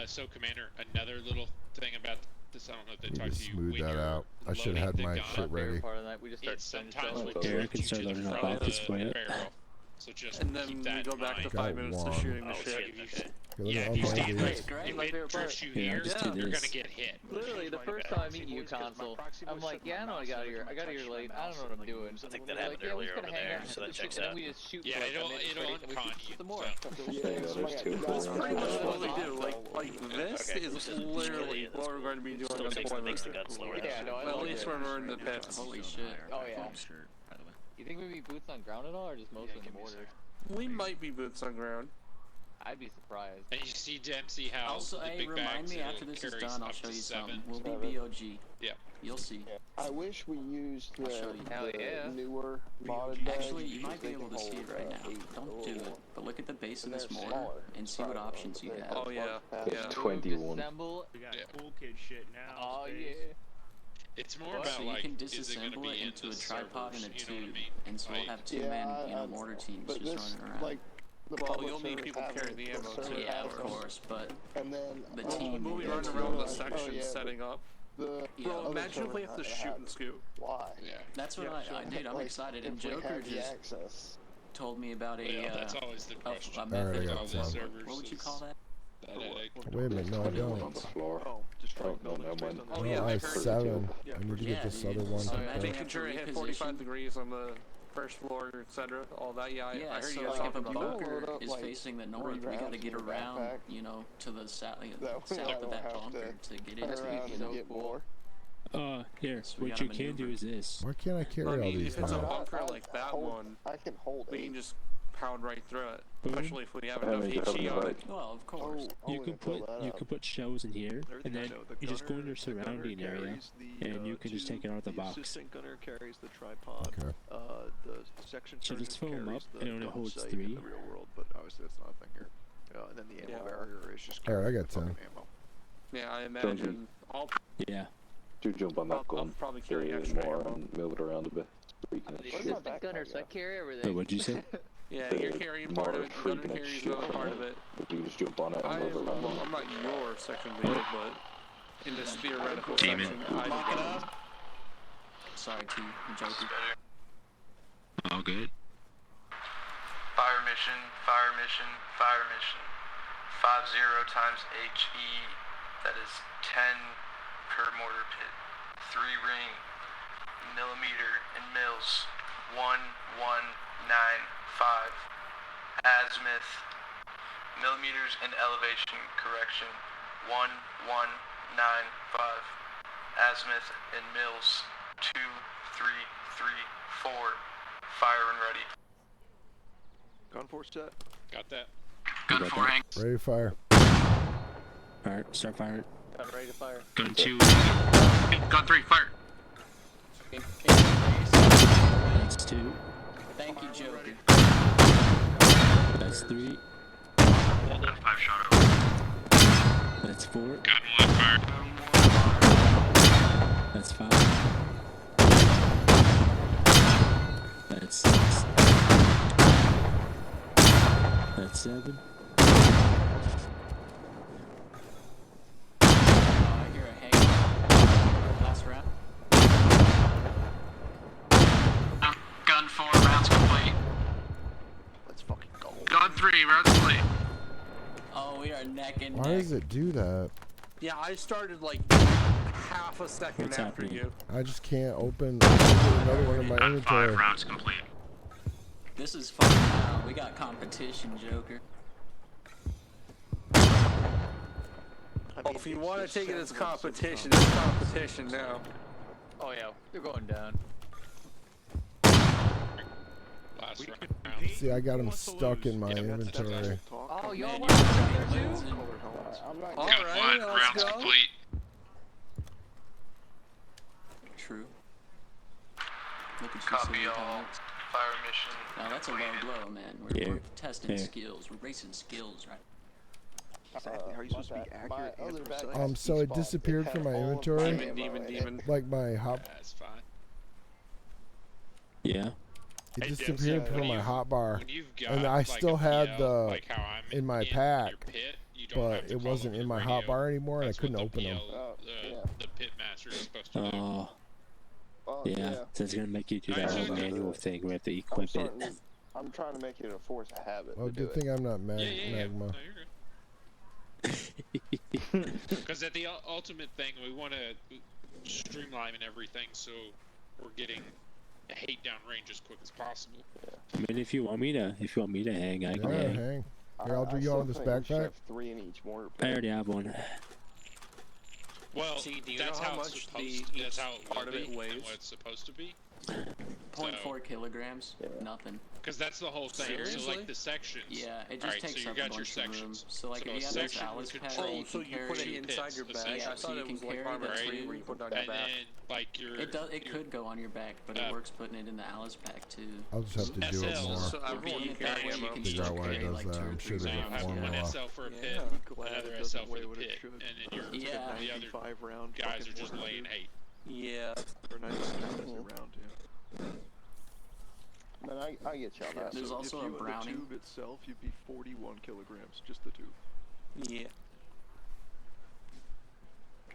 so Commander, another little thing about this, I don't know if they Need talked to to you smooth when that you're out. I should have had loading the my gun. shit ready. Part of that, we just It start sometimes will Derek shoot can start you to loading the up front of boxes for the you. barrel. So just And then keep we that go in back to mind. 5 minutes to one. shooting the Oh, shit. if you- Yeah, if you I'm stand ready. right, Great, if my it favorite drifts part. you Yeah, here, just do you're this. gonna get hit. Literally, the first time I meet you, console, I'm like, yeah, I know I got here. I got here late. I don't know what I'm doing. I think that They're happened like, yeah, we earlier just over gotta hang there, out so that and checks then out. we just shoot Yeah, for like it'll a minute uncon straight, and we you. shoot some more. Yeah, there's two That's pretty much Yeah. what we do. Like this Okay, is this is literally that's what we're cool. going to be doing Still on makes the deployment. gun slower. Yeah, no, I At like least it. when we're in the pits. Holy shit. Oh, yeah. Shirt, by the way. You think we'd be boots on ground at all, or just mostly in the mortars? We might be boots on ground. I'd be surprised. And you see Dempsey how Also, the hey, big remind bags me after it'll this is carry done, I'll up show to you 7. some. We'll be BOG. Yeah. You'll see. I wish we used I'll show the, you. Hell yeah. newer modded bags. Actually, you might be They able can to see it hold, right now. 8 Don't do it. But look at the base of And this they're mortar smaller. and see what options you have. Oh, yeah. Yeah. 21. Disassemble. We got Yeah. cool kid shit now. Oh, space. yeah. It's more What? about So you like, can is it gonna disassemble be it in into the a tripod and a servers, you know what I tube. mean? And so we'll Like- have 2 Yeah, men, mortar teams but just this, running around. like, the Well, public you'll need servers people have carrying it, the ammo, server too. Yeah, has of them. course, but And then the Well, team we'll be will running get around the to section yeah, setting up. The Yeah. Bro, other imagine if we have to servers shoot have and it. scoot. Why? Yeah. That's what dude, I'm Like, excited. And if we Joker have the just access. told me about a, Yeah, that's always the question. a Alright, I method got of, some. what would you call that? That headache. Wait a minute, no, I On don't. the floor. Oh, destroy Oh, no, buildings never based mind. on Oh, Oh, yeah, I I have heard. 7. Yeah, I need to Yeah, get this dude. other one. So hooked imagine up. Making sure it hit 45 degrees on the first floor, etc. All that, yeah. Yeah, I heard so you guys like if a talking about that. bunker Load up, is like, facing the 3 north, we gotta rounds get in your around, backpack. you know, to the south, That way I south of don't that have bunker to get Turn into around it. and get more. Here, we what gotta you can do is this. Why can't I carry I all mean, these if it's a now? bunker like that one, I can hold we it. can just pound right through it. Especially if we have enough mean, HE on it. Well, of course. You can put shells in here, and then you just go in your surrounding area, and you can just take it out of the box. Assistant gunner carries the tripod. Okay. The section So sergeant just fill 'em carries up, the and it only gun holds sight 3. in the real world, but obviously that's not a thing here. And then the ammo barrier is just Alright, I carrying got the fucking 10. ammo. Yeah, I imagine. Yeah. Do jump on that gun. probably Carry carry it extra more ammo. and move it around a bit. So you can Assistant gunner, so I carry everything. Wait, what'd you say? Yeah, you're carrying part of it, the gunner carries another part of it. You can just jump on it and move it around. Well, I'm not your section leader, but in this theoretical section, I do guns. Sorry, T. I'm joking. All good. Fire mission, fire mission, fire mission. 50 times HE. That is 10 per mortar pit. 3 ring. Millimeter and mils. 1195. Azimuth. Millimeters and elevation correction. 1195. Azimuth and mils. 2, 3, 3, 4. Fire and ready. Gun 4 set. Got that. Gun 4 hang. Ready to fire. Alright, start firing. Gun ready to fire. Gun 2. Gun 3, fire. That's 2. Thank you, Joker. That's 3. 5 shot over. That's 4. Gun 1, fire. That's 5. That's 6. That's 7. I hear a hang. Last round. Gun 4, rounds complete. Let's fucking go. Gun 3, rounds complete. Oh, we are neck and Why neck. does it do that? Yeah, I started like half a second What's after happening? you. I just can't open another one in my Gun 5, inventory. rounds complete. This is fun now. We got competition, Joker. Oh, if you want to take it as competition, it's competition now. Oh yeah, they're going down. Last round. See, I got them stuck in my inventory. Oh, y'all Man, want to you're go there losing. too? All Gun right, 1, let's rounds go. complete. True. Look at you Copy sitting all. comments. Fire mission. Now that's a low blow, man. We're testing skills. We're racing skills, right? Exactly. How are you supposed to be accurate and precise? So it disappeared from my inventory. Demon. Like my hot. That's fine. Yeah. It Hey, disappeared Dipset, from my hotbar, When you've got, and I like, still a had PL, the like how I'm in my your pack, pit, you don't have but to it call wasn't up in your my radio. hotbar anymore, and I That's couldn't what open them. the pit master is supposed to do. Yeah. So it's gonna make you do that whole manual thing. We have to equip it. I'm trying to make it a force habit. Oh, to do good thing I'm not magma. No, Because at the ultimate thing, we want to streamline everything so we're getting hate down range as quick as possible. I mean, if you want me to hang, I can Yeah, hang. hang. Here, I'll do you on this backpack. 3 in each mortar I already have one. Well, See, do you that's know how how it's much supposed the that's how it part will of it be weighs? and what it's supposed to be. 0.4 kilograms. Nothing. Because that's the whole thing. So Seriously? like the sections. Yeah, it just Alright, takes so you up got a your bunch of room. sections. So like So if a you have this section Alice would pack, control you So can you carry put it inside pits, your bag. essentially. I so thought you it can was like carry armor the 3 two. where you put it on And your back. then like your It does. It could go on your back, but it works putting it in the Alice pack too. I'll just have to do it SL more. So would everyone be can carry very ammo. cheap. Figure out why it carry does like that. 2 or I'm 3 sure So there's you a have one formula. SL for a pit, Yeah, I'm glad another it SL doesn't for weigh the what it pit, should. and then your It's Yeah. a the other 95 round guys are fucking just mortar laying tube. hate. Yeah. Or 96 round, yeah. Man, I get you on that. There's So also if a you had Browning. the tube itself, you'd be 41 kilograms, just the tube. Yeah.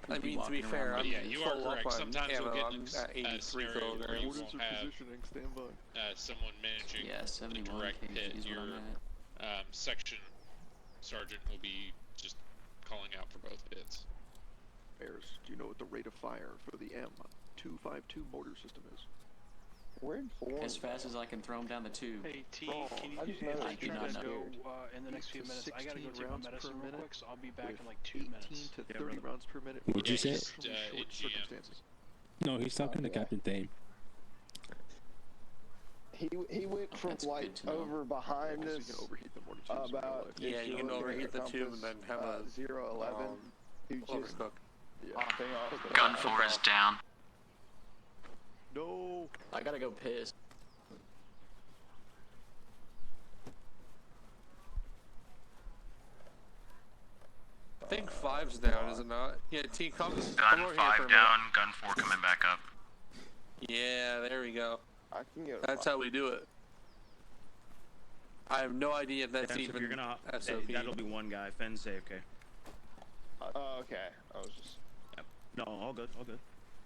I You'd be mean, to be walking fair, around I'm with Yeah, you are full up correct. on Sometimes ammo. we'll get I'm at a 83 scenario where kilograms. you Orders won't are have positioning, stand by. someone managing Yeah, the 71 direct pit. kg is what Your I'm at. section sergeant will be just calling out for both pits. Bears, do you know what the rate of fire for the M252 mortar system is? We're in 4. As fast as I can throw them down the tube. Hey T, can you I just if noticed I I do can not just know. go in the next few minutes? I gotta go 16 take my rounds per medicine real minute quick, so I'll be back with in like 2 18 minutes. to Yeah, 30 brother. rounds per minute. What'd you for say? exceptionally short GM. circumstances. No, he's talking to Captain Thane. He went from like over behind us about Yeah, you can overheat the tube and then have a 011 who just overcook. hopping off the Gun 4 is down. No. I gotta go piss. I think 5's down, is it not? Yeah, T, come Gun over here 5 for a down, gun 4 coming back up. minute. Yeah, there we go. I can get That's how we do it. I have no idea if that's Damn, so even if you're gonna, SOP. that'll be one guy. Fenn's AFK. Oh, okay. I was just. Yep. No, all good, all good.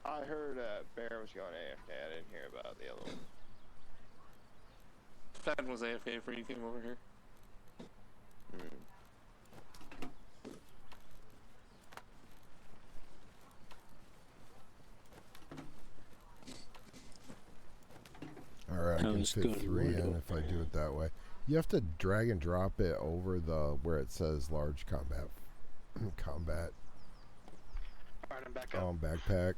I heard Bear was going AFK. I didn't hear about the other one. Fed was AFK before you came over here. Alright, I can fit 3 in if I do it that way. You have to drag and drop it over the where it says large combat Alright, I'm back up. backpack,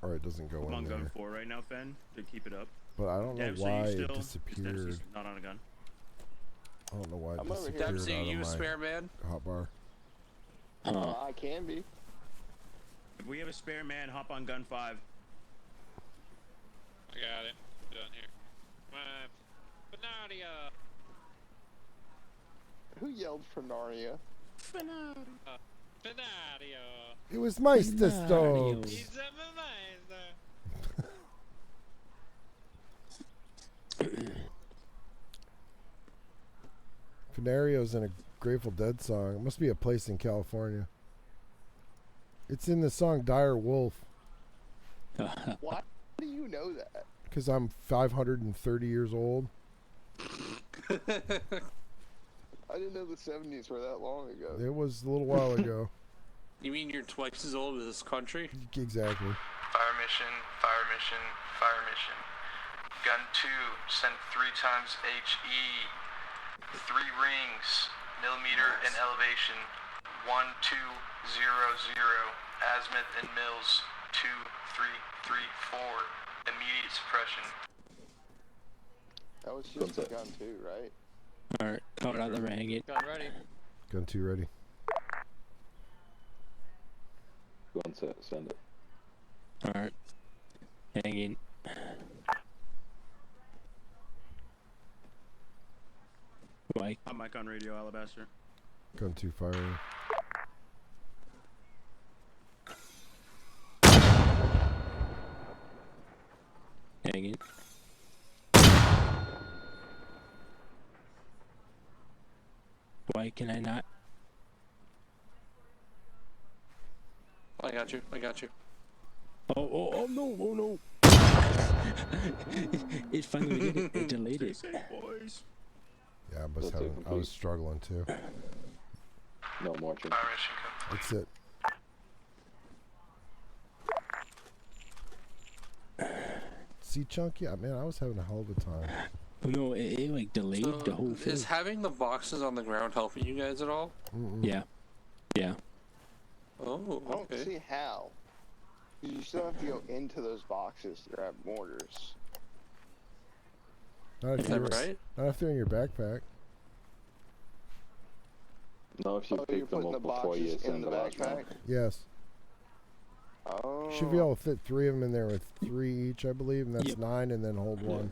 or it doesn't go I'm in on there. gun 4 right now, Fenn, to keep it up. But I don't know Dempsey, why you it still, disappeared. Dempsey's not on a gun. I don't know why it I'm over here. disappeared Dempsey, out you of my spare man? hotbar. I can be. If we have a spare man, hop on gun 5. I got it. Done here. Benaria. Who yelled for Narnia? Benaria. It was Meister Stokes. He's a Canario's in a Grateful Dead song. It must be a place in California. It's in the song Dire Wolf. Why do you know that? Because I'm 530 years old. I didn't know the 70s were that long ago. It was a little while ago. You mean you're twice as old as this country? Exactly. Fire mission, fire mission, fire mission. Gun 2, send 3 times HE. 3 rings, millimeter in elevation. 1200, azimuth and mills. 2334, immediate suppression. That was just a gun 2, right? Alright, coming out the ring it. Gun ready. Gun 2 ready. Gun set, send it. Alright. Hanging. Mike. I'm Mike on radio, Alabaster. Gun 2 firing. Hanging. Why can I not? I got you. I got you. Oh no, oh no. It finally did it. It delayed it. Boys. Yeah, I was struggling too. No marching. Fire mission That's it. See, Chunky, man, I was having a hell of a time. No, it like delayed So, the whole thing. is having the boxes on the ground helping you guys at all? Yeah. Yeah. Oh, I don't okay. see how. You still have to go into those boxes to grab mortars. Not if, Is that you're, right? not if they're in your backpack. No, if you you're pick them putting up the before you boxes in send the them out. backpack? Yes. Oh. Should be able to fit 3 of them in there with 3 each, I believe, and that's 9, and then hold 1.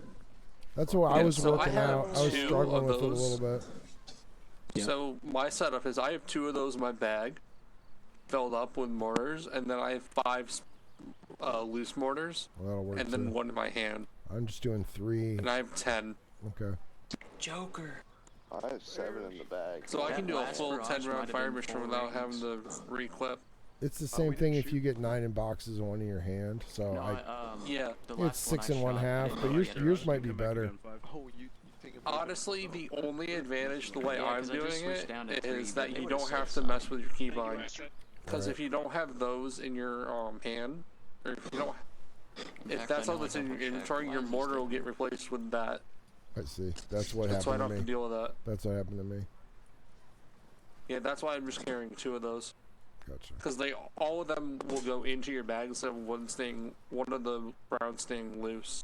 That's what I was so working out. I was 2 struggling of with it a those. little bit. Yeah. So my setup is I have 2 of those in my bag, filled up with mortars, and then I have 5 loose mortars, Well, that'll work and then too. 1 in my hand, I'm just doing 3. and I have 10. Okay. Joker. I have 7 in the bag. So I That can do a last full barrage 10-round might have fire been mission 4 without having rings. to re-clip. It's the same thing if you get 9 in boxes and 1 in your hand. So No, Yeah. the it's last 6 one and I 1 shot, half, I but didn't yours get it. yours might be better. Oh, you think of Honestly, the only advantage the way Yeah, I'm 'cause I just doing switched it down to 3, is but that they you would've don't said have to something. mess with your keybind. Because Right. if you don't have those in your hand, or if you don't, if fact, that's I all know that's I in your double-checked inventory, your why he's mortar will get different. replaced with that. I see. That's what That's why I happened don't to have to me. deal with that. That's what happened to me. Yeah, that's why I'm just carrying 2 of those. Gotcha. Because all of them will go into your bag instead of one of the rounds staying loose.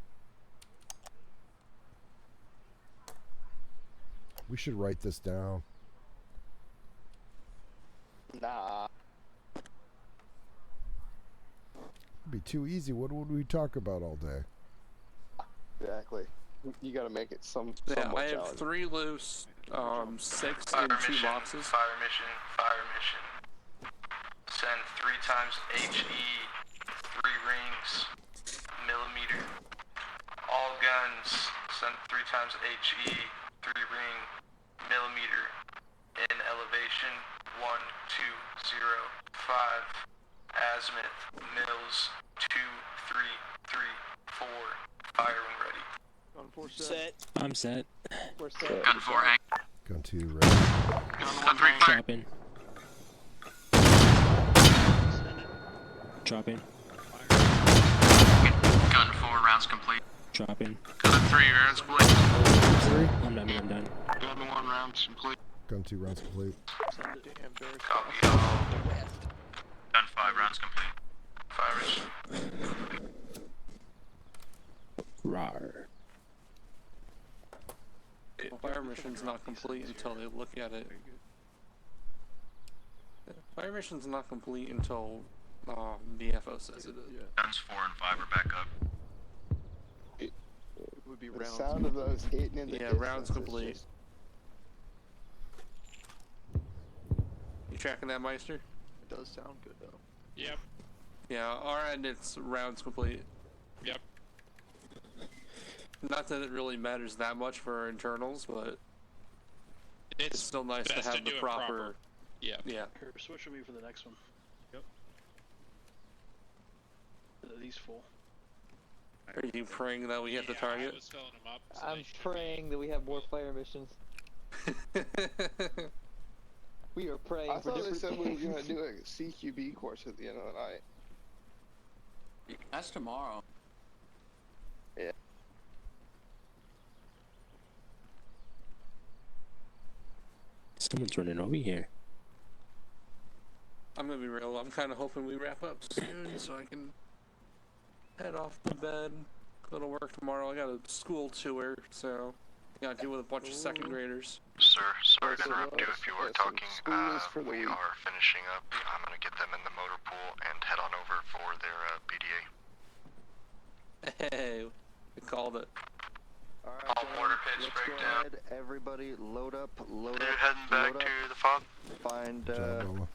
We should write this down. Nah. It'd be too easy. What would we talk about all day? Exactly. You gotta make it Yeah, somewhat I have challenging. 3 loose, 6 Fire in 2 mission, boxes. fire mission, fire mission. Send 3 times HE, 3 rings, millimeter. All guns, send 3 times HE, 3 ring, millimeter. In elevation, 1, 2, 0, 5. Azimuth, mills, 2, 3, 3, 4. Fire when ready. Gun 4 Set. I'm set. We're set. Gun 4 hang. Gun 2 ready. Gun 3 fire. Dropping. Dropping. Gun 4 rounds complete. Dropping. Gun 3 rounds complete. 3. I'm done. Gun 1 rounds complete. Gun 2 rounds complete. Damn, Bears. Copy all. Gun 5 rounds complete. Fire mission. Rawr. Fire mission's not complete until they look at it. Fire mission's not complete until DFO says it is. Guns 4 and 5 are back up. It would be The rounds. sound of those hitting in the Yeah, distance rounds is complete. just- You tracking that, Meister? It does sound good though. Yep. Yeah, our end it's rounds complete. Yep. Not that it really matters that much for our internals, but it's still nice to best have to the do it proper. Yeah. Yeah. Here, switch with me for the next one. Yep. These full. Are you praying that we hit the target? I was filling them up. So I'm praying that we have more fire missions. We are praying I for thought they different said we were gonna things. do a CQB course at the end of the night. That's tomorrow. Yeah. Someone's running over here. I'm gonna be real. I'm kind of hoping we wrap up soon so I can head off to bed. Go to work tomorrow. I got a school tour, so I gotta deal with a bunch of second graders. Sir, sorry to So interrupt you yes, if you were yes, so talking. school is for the We week. are finishing up. I'm gonna get them in the motor pool and head on over for their BDA. Hey, we called it. Alright, All mortar pits let's break go down. ahead. Everybody load up, They're heading back load up. to the fob. Find, Job,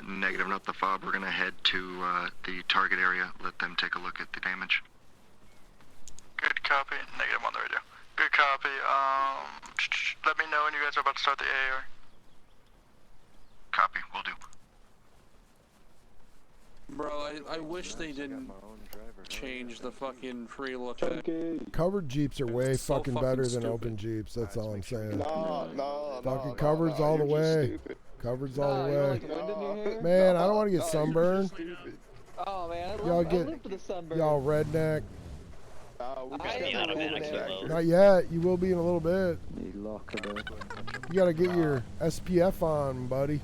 Negative, not the fob. We're gonna head to the target area. Let them take a look at the damage. Good copy. Negative on the radio. Good copy. Let me know when you guys are about to start the AAR. Copy. Will do. Bro, I wish they didn't change the fucking free look back. Covered Jeeps are way so fucking fucking better than stupid. open Jeeps. That's all I'm saying. No, Fucking covereds all the you're just way. stupid. Covereds all the You want, way. like wind in your hair? Man, I don't want to get sunburned. Oh man, I Y'all live get for the sunburn. y'all redneck. We I am a redneck. Not yet. You will be in a little bit. Need lock of it. You gotta get your SPF on, buddy.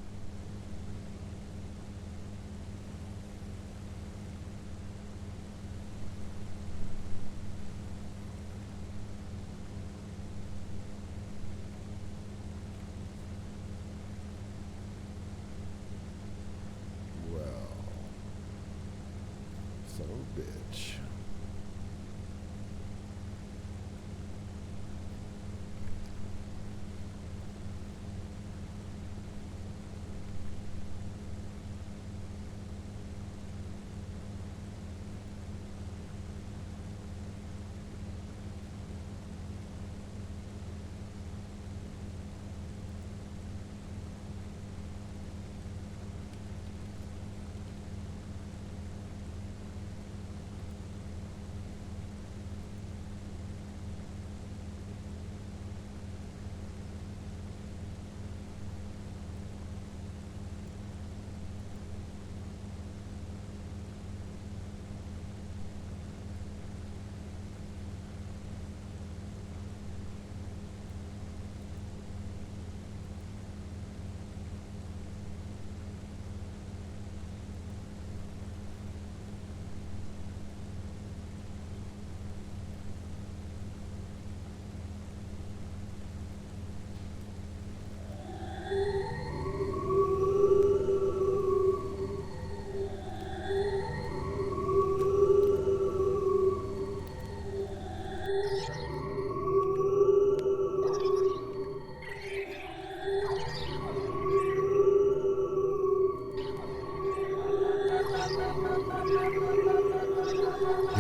Well, son of a bitch.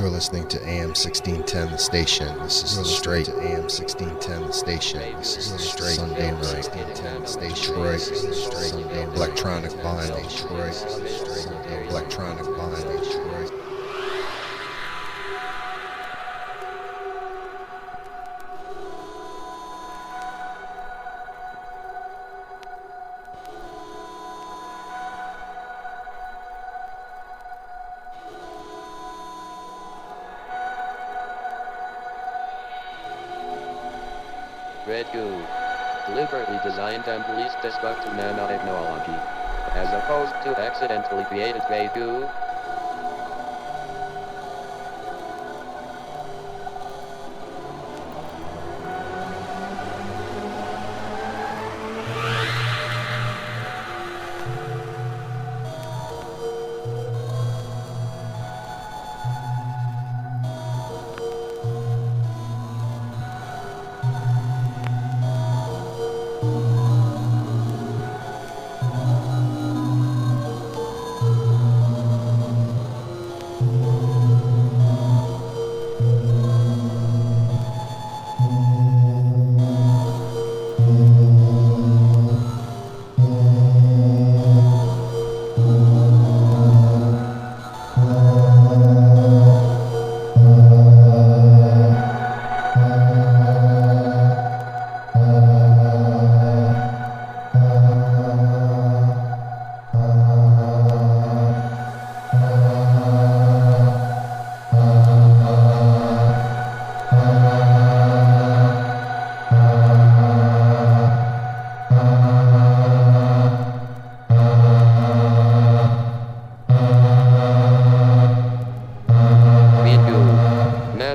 You're listening to AM 1610 the station. This is the straight to AM 1610 the station. This is the straight Sunday night 1610 station. Detroit Sunday electronic vinyl. Detroit Sunday electronic vinyl. Detroit. Red goo. Deliberately designed and released destructive nanotechnology, as opposed to accidentally created gray goo.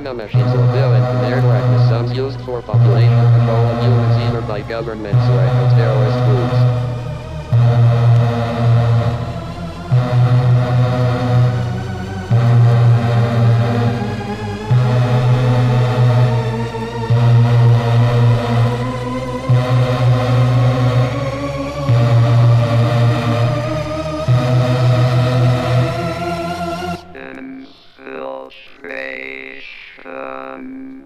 Nanomachines will build engineered mechanisms used for population control of humans either by governments or eco-terrorist groups. Infiltration.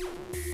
Alright.